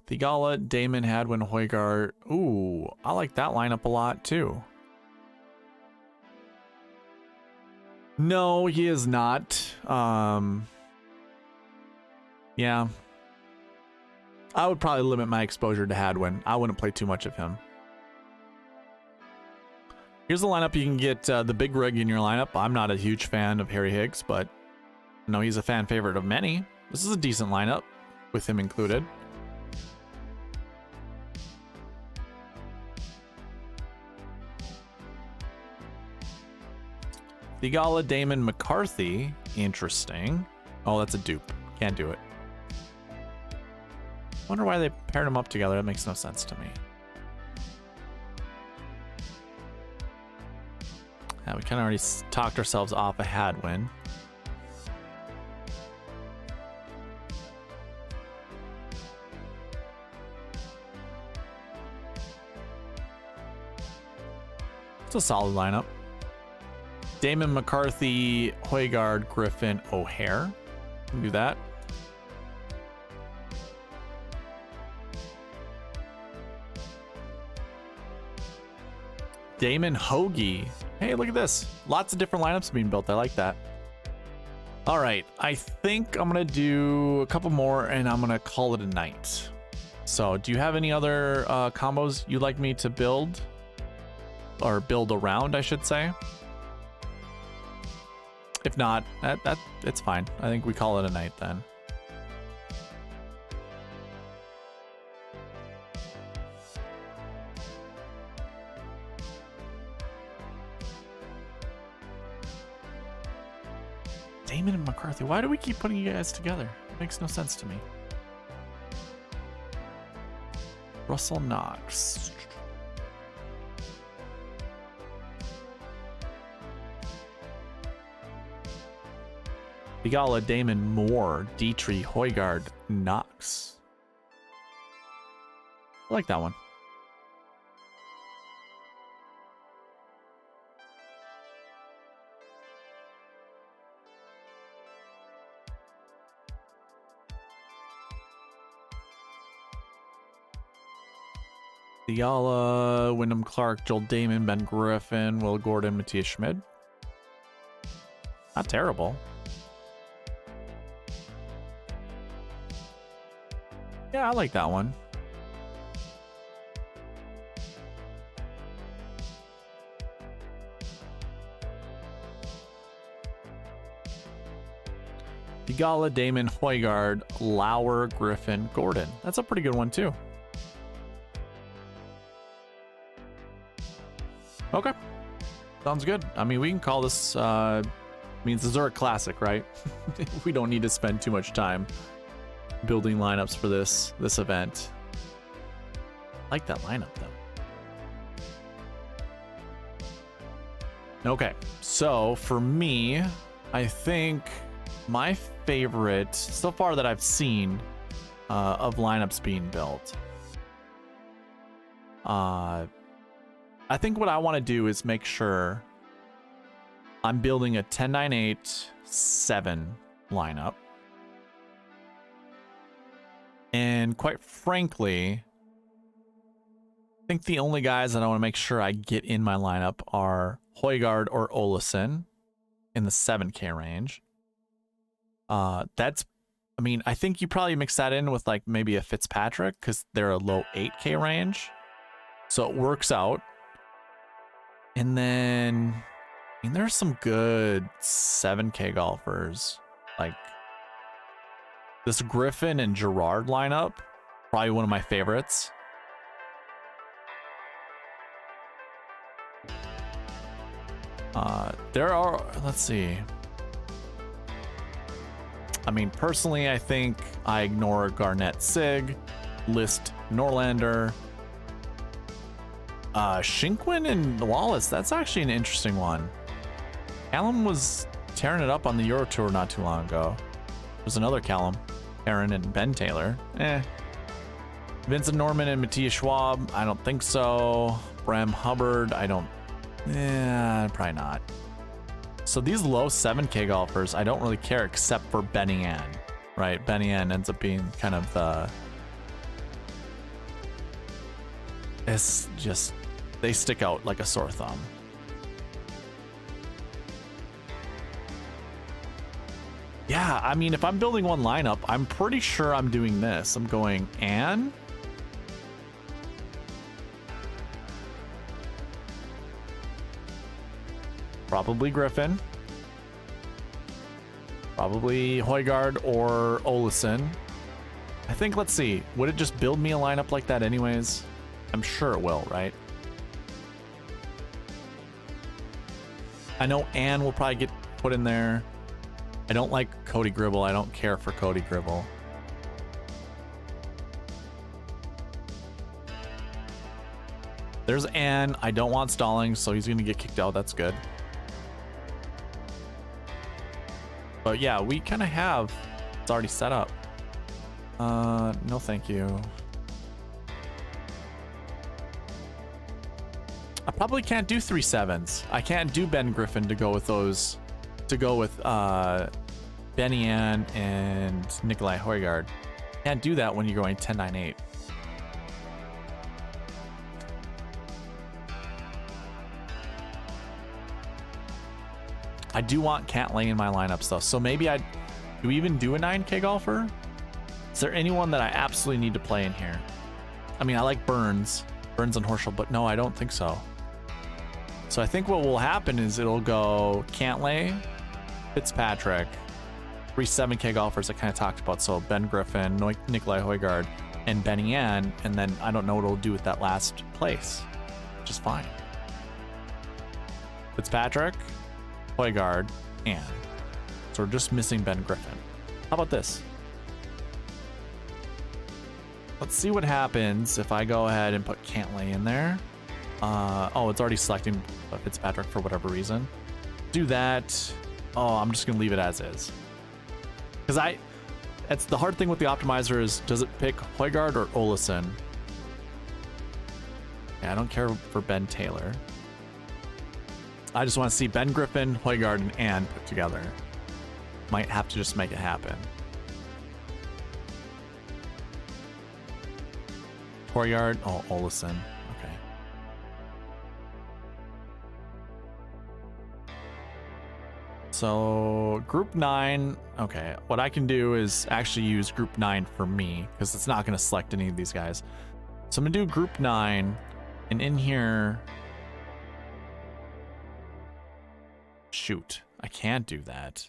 Thigala, Damon, Hadwin, Højgaard. Ooh, I like that lineup a lot too. No, he is not. Yeah. I would probably limit my exposure to Hadwin. I wouldn't play too much of him. Here's the lineup. You can get the big rig in your lineup. I'm not a huge fan of Harry Higgs, but no, he's a fan favorite of many. This is a decent lineup with him included. Thigala, Damon, McCarthy. Interesting. Oh, that's a dupe. Can't do it. Wonder why they paired them up together. That makes no sense to me. Yeah, we kind of already talked ourselves off a Hadwin. It's a solid lineup. Damon, McCarthy, Højgaard, Griffin, O'Hare. Can do that. Damon Hoagie. Hey, look at this. Lots of different lineups being built. I like that. All right. I think I'm going to do a couple more and I'm going to call it a night. So do you have any other combos you'd like me to build? Or build around, I should say. If not, it's fine. I think we call it a night then. Damon and McCarthy. Why do we keep putting you guys together? It makes no sense to me. Russell Knox. Bigala, Damon, Moore, Dietrich, Højgaard, Knox. I like that one. Bigala, Wyndham Clark, Joel Damon, Ben Griffin, Will Gordon, Matthias Schmid. Not terrible. Yeah, I like that one. Bigala, Damon, Højgaard, Lauer, Griffin, Gordon. That's a pretty good one too. Okay. Sounds good. I mean, we can call this, means the Zurich Classic, right? We don't need to spend too much time building lineups for this event. I like that lineup though. Okay, so for me, I think my favorite so far that I've seen of lineups being built, I think what I want to do is make sure I'm building a 10-9-8-7 lineup. And quite frankly, I think the only guys that I want to make sure I get in my lineup are Højgaard or Olesen in the 7K range. I mean, I think you probably mix that in with like maybe a Fitzpatrick because they're a low 8K range. So it works out. And then, I mean, there's some good 7K golfers. Like this Griffin and Gerard lineup, probably one of my favorites. There are, let's see. I mean, personally, I think I ignore Garnett Sig, List Norlander, Shinkwin and Wallace. That's actually an interesting one. Callum was tearing it up on the Euro Tour not too long ago. There's another Callum, Aaron and Ben Taylor. Vincent Norman and Matthias Schwab. I don't think so. Bram Hubbard. I don't. Probably not. So these low 7K golfers, I don't really care except for Benny Ann, right? Benny Ann ends up being kind of the. It's just, they stick out like a sore thumb. Yeah, I mean, if I'm building one lineup, I'm pretty sure I'm doing this. I'm going Ann. Probably Griffin. Probably Højgaard or Olesen. I think, let's see. Would it just build me a lineup like that anyways? I'm sure it will, right? I know Ann will probably get put in there. I don't like Cody Gribble. I don't care for Cody Gribble. There's Ann. I don't want stalling, so he's gonna get kicked out. That's good. But yeah, we kind of have. It's already set up. No, thank you. I probably can't do 3 7s. I can't do Ben Griffin to go with those. To go with Benny Ann and Nikolai Højgaard. Can't do that when you're going 10-9-8. I do want Cantlay in my lineups though, so maybe do we even do a 9K golfer? Is there anyone that I absolutely need to play in here? I mean, I like Burns and Horschel, but no, I don't think so. So I think what will happen is it'll go Cantlay, Fitzpatrick, 3 7K golfers I kind of talked about. So Ben Griffin, Nikolai Højgaard, and Benny Ann, and then I don't know what it'll do with that last place, which is fine. Fitzpatrick, Højgaard, Ann. So we're just missing Ben Griffin. How about this? Let's see what happens if I go ahead and put Cantlay in there. Oh, it's already selecting Fitzpatrick for whatever reason. Do that. Oh, I'm just gonna leave it as is. Because it's the hard thing with the optimizer is, does it pick Højgaard or Olesen? Yeah, I don't care for Ben Taylor. I just want to see Ben Griffin, Højgaard, and Ann put together. Might have to just make it happen. Højgaard, oh, Olesen. Okay. So group 9. Okay, what I can do is actually use group 9 for me because it's not going to select any of these guys. So I'm going to do group 9, and in here, shoot, I can't do that.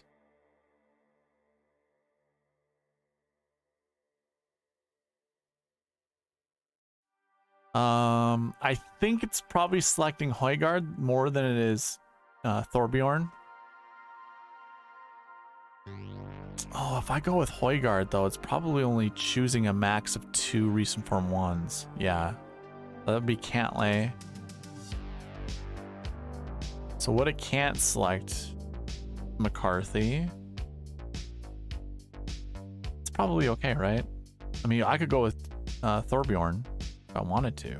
I think it's probably selecting Højgaard more than it is Thorbjorn. Oh, if I go with Højgaard though, it's probably only choosing a max of 2 recent form 1s. Yeah, that would be Cantlay. So what it can't select, McCarthy. It's probably okay, right? I mean, I could go with Thorbjorn if I wanted to.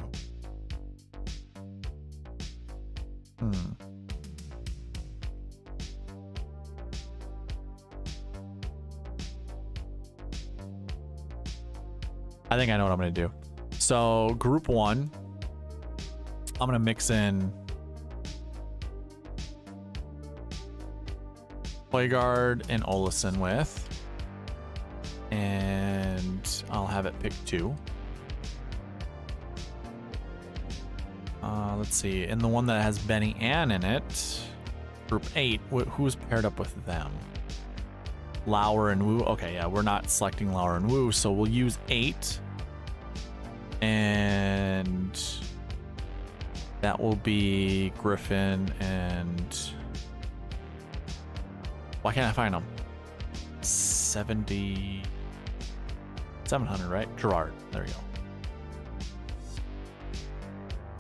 I think I know what I'm going to do. So group 1, I'm going to mix in Højgaard and Olesen with, and I'll have it pick 2. Let's see, in the one that has Benny Ann in it, group 8, who's paired up with them? Lauer and Wu. Okay, yeah, we're not selecting Lauer and Wu, so we'll use 8, and that will be Griffin and, why can't I find them? 700, right? Gerard. There we go.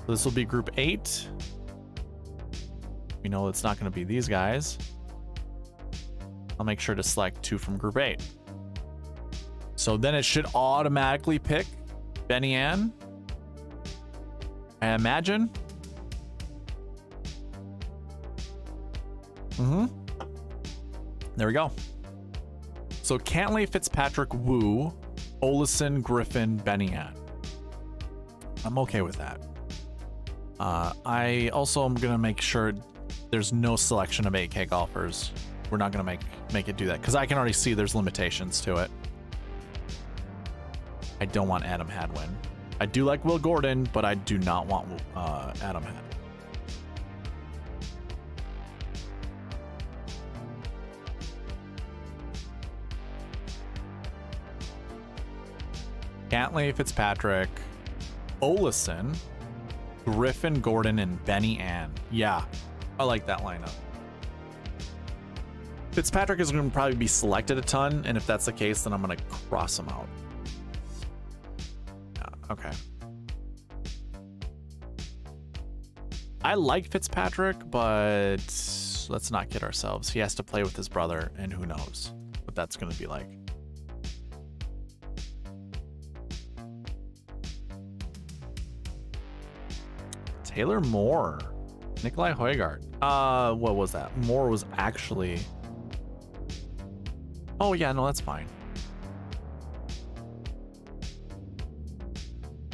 So this will be group 8. We know it's not going to be these guys. I'll make sure to select 2 from group 8. So then it should automatically pick Benny Ann, I imagine. There we go. So Cantlay, Fitzpatrick, Wu, Olesen, Griffin, Benny Ann. I'm okay with that. I also am gonna make sure there's no selection of 8K golfers. We're not gonna make it do that because I can already see there's limitations to it. I don't want Adam Hadwin. I do like Will Gordon, but I do not want Adam Hadwin. Cantlay, Fitzpatrick, Olesen, Griffin, Gordon, and Benny Ann. Yeah, I like that lineup. Fitzpatrick is going to probably be selected a ton, and if that's the case, then I'm going to cross him out. Yeah, okay. I like Fitzpatrick, but let's not kid ourselves. He has to play with his brother, and who knows what that's going to be like. Taylor Moore. Nikolai Højgaard. What was that? Moore was actually... Oh, yeah, no, that's fine.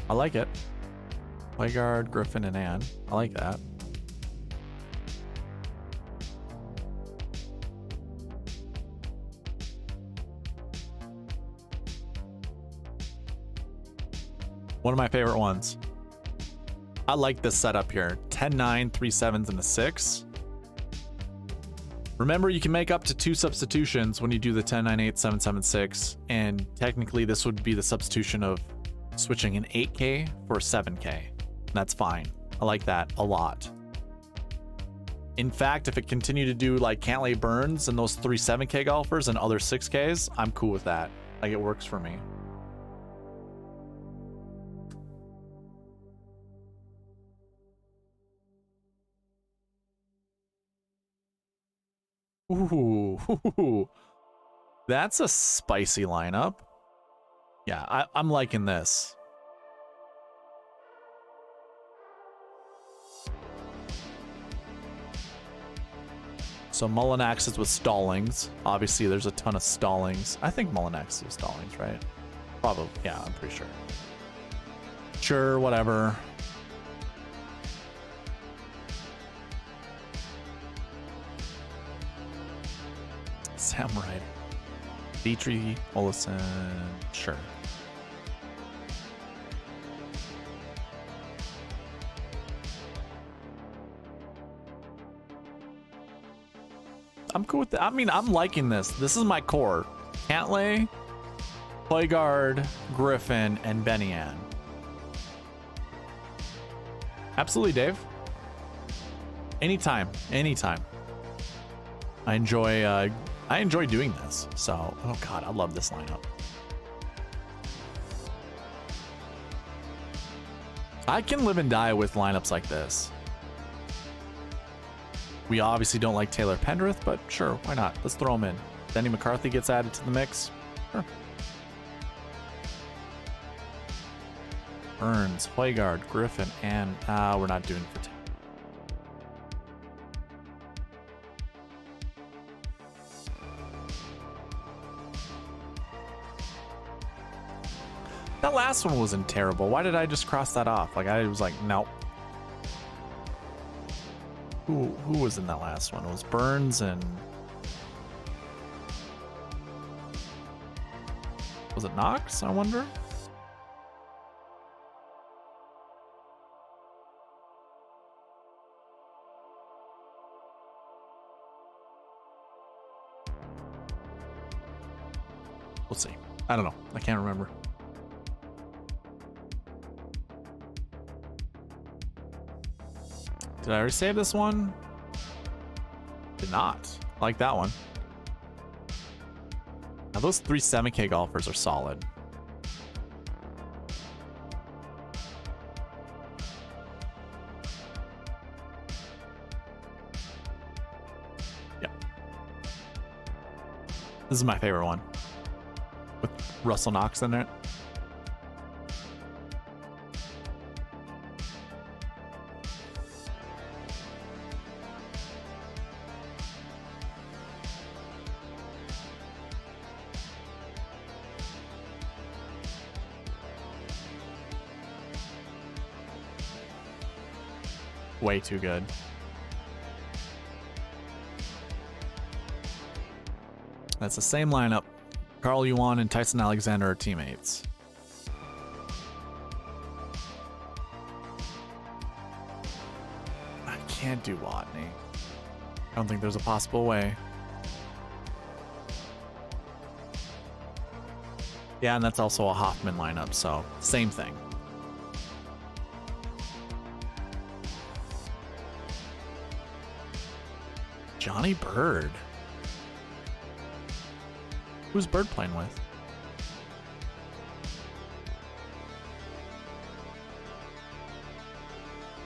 I like it. Højgaard, Griffin, and Ann. I like that. One of my favorite ones. I like this setup here. 10-9, 3 7s, and a 6. Remember, you can make up to 2 substitutions when you do the 10-9, 8, 7, 7, 6. And technically, this would be the substitution of switching an 8K for a 7K. That's fine. I like that a lot. In fact, if it continued to do like Cantlay Burns and those 3 7K golfers and other 6Ks, I'm cool with that. Like, it works for me. Ooh, that's a spicy lineup. Yeah, I'm liking this. So Mullinax is with Stallings. Obviously, there's a ton of Stallings. I think Mullinax is with Stallings, right? Probably. Yeah, I'm pretty sure. Sure, whatever. Sam Wright. Dietrich, Olesen. Sure. I'm cool with that. I mean, I'm liking this. This is my core. Cantlay, Højgaard, Griffin, and Benny Ann. Absolutely, Dave. Anytime. Anytime. I enjoy doing this. So, oh god, I love this lineup. I can live and die with lineups like this. We obviously don't like Taylor Pendrith, but sure, why not? Let's throw him in. Denny McCarthy gets added to the mix. Sure. Burns, Højgaard, Griffin, and we're not doing it for that last one wasn't terrible. Why did I just cross that off? Like, I was like, nope. Who was in that last one? It was Burns and... Was it Knox, I wonder? We'll see. I don't know. I can't remember. Did I already save this one? Did not. I like that one. Now those 3 7K golfers are solid. Yep. This is my favorite one. With Russell Knox in it. Way too good. That's the same lineup. Carl Yuan and Tyson Alexander are teammates. I can't do Watney. I don't think there's a possible way. Yeah, and that's also a Hoffman lineup, so same thing. Johnny Bird. Who's Bird playing with?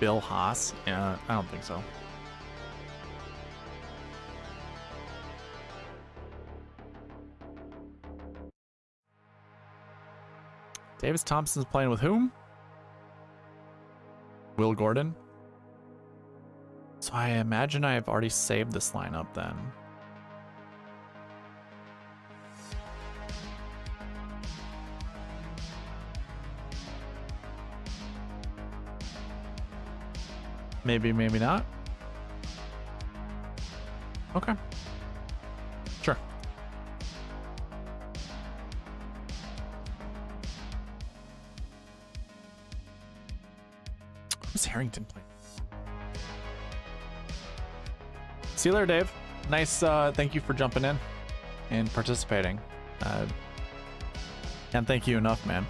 Bill Haas? Yeah, I don't think so. Davis Thompson's playing with whom? Will Gordon. So I imagine I've already saved this lineup then. Maybe, maybe not. Okay. Sure. Who's Harrington playing? See you later, Dave. Nice. Thank you for jumping in and participating. Can't thank you enough, man.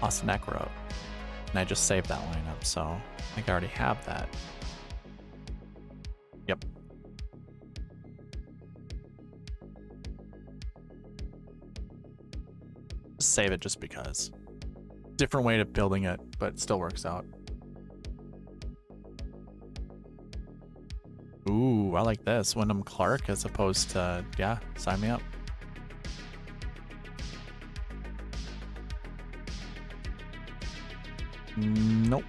Austin Eckroat. And I just saved that lineup, so I think I already have that. Yep. Save it just because. Different way of building it, but it still works out. Ooh, I like this. Wyndham Clark as opposed to, yeah, sign me up. Nope.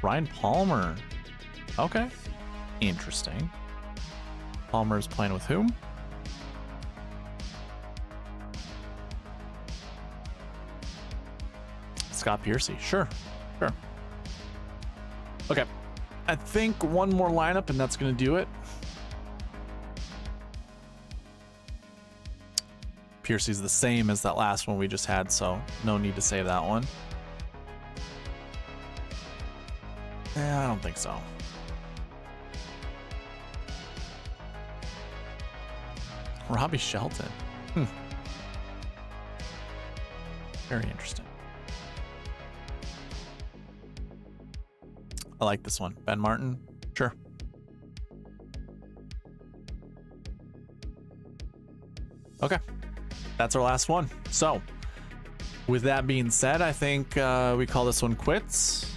Ryan Palmer. Okay. Interesting. Palmer's playing with whom? Scott Piercy. Sure. Sure. Okay. I think one more lineup and that's going to do it. Piercy's the same as that last one we just had, so no need to save that one. I don't think so. Robbie Shelton. Very interesting. I like this one. Ben Martin. Sure. Okay. That's our last one. So, with that being said, I think we call this one quits.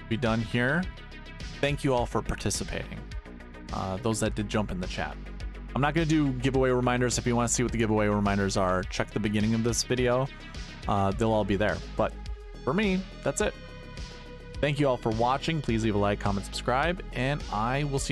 Be done here. Thank you all for participating. Those that did jump in the chat. I'm not going to do giveaway reminders. If you want to see what the giveaway reminders are, check the beginning of this video. They'll all be there. But for me, that's it. Thank you all for watching. Please leave a like, comment, subscribe, and I will see you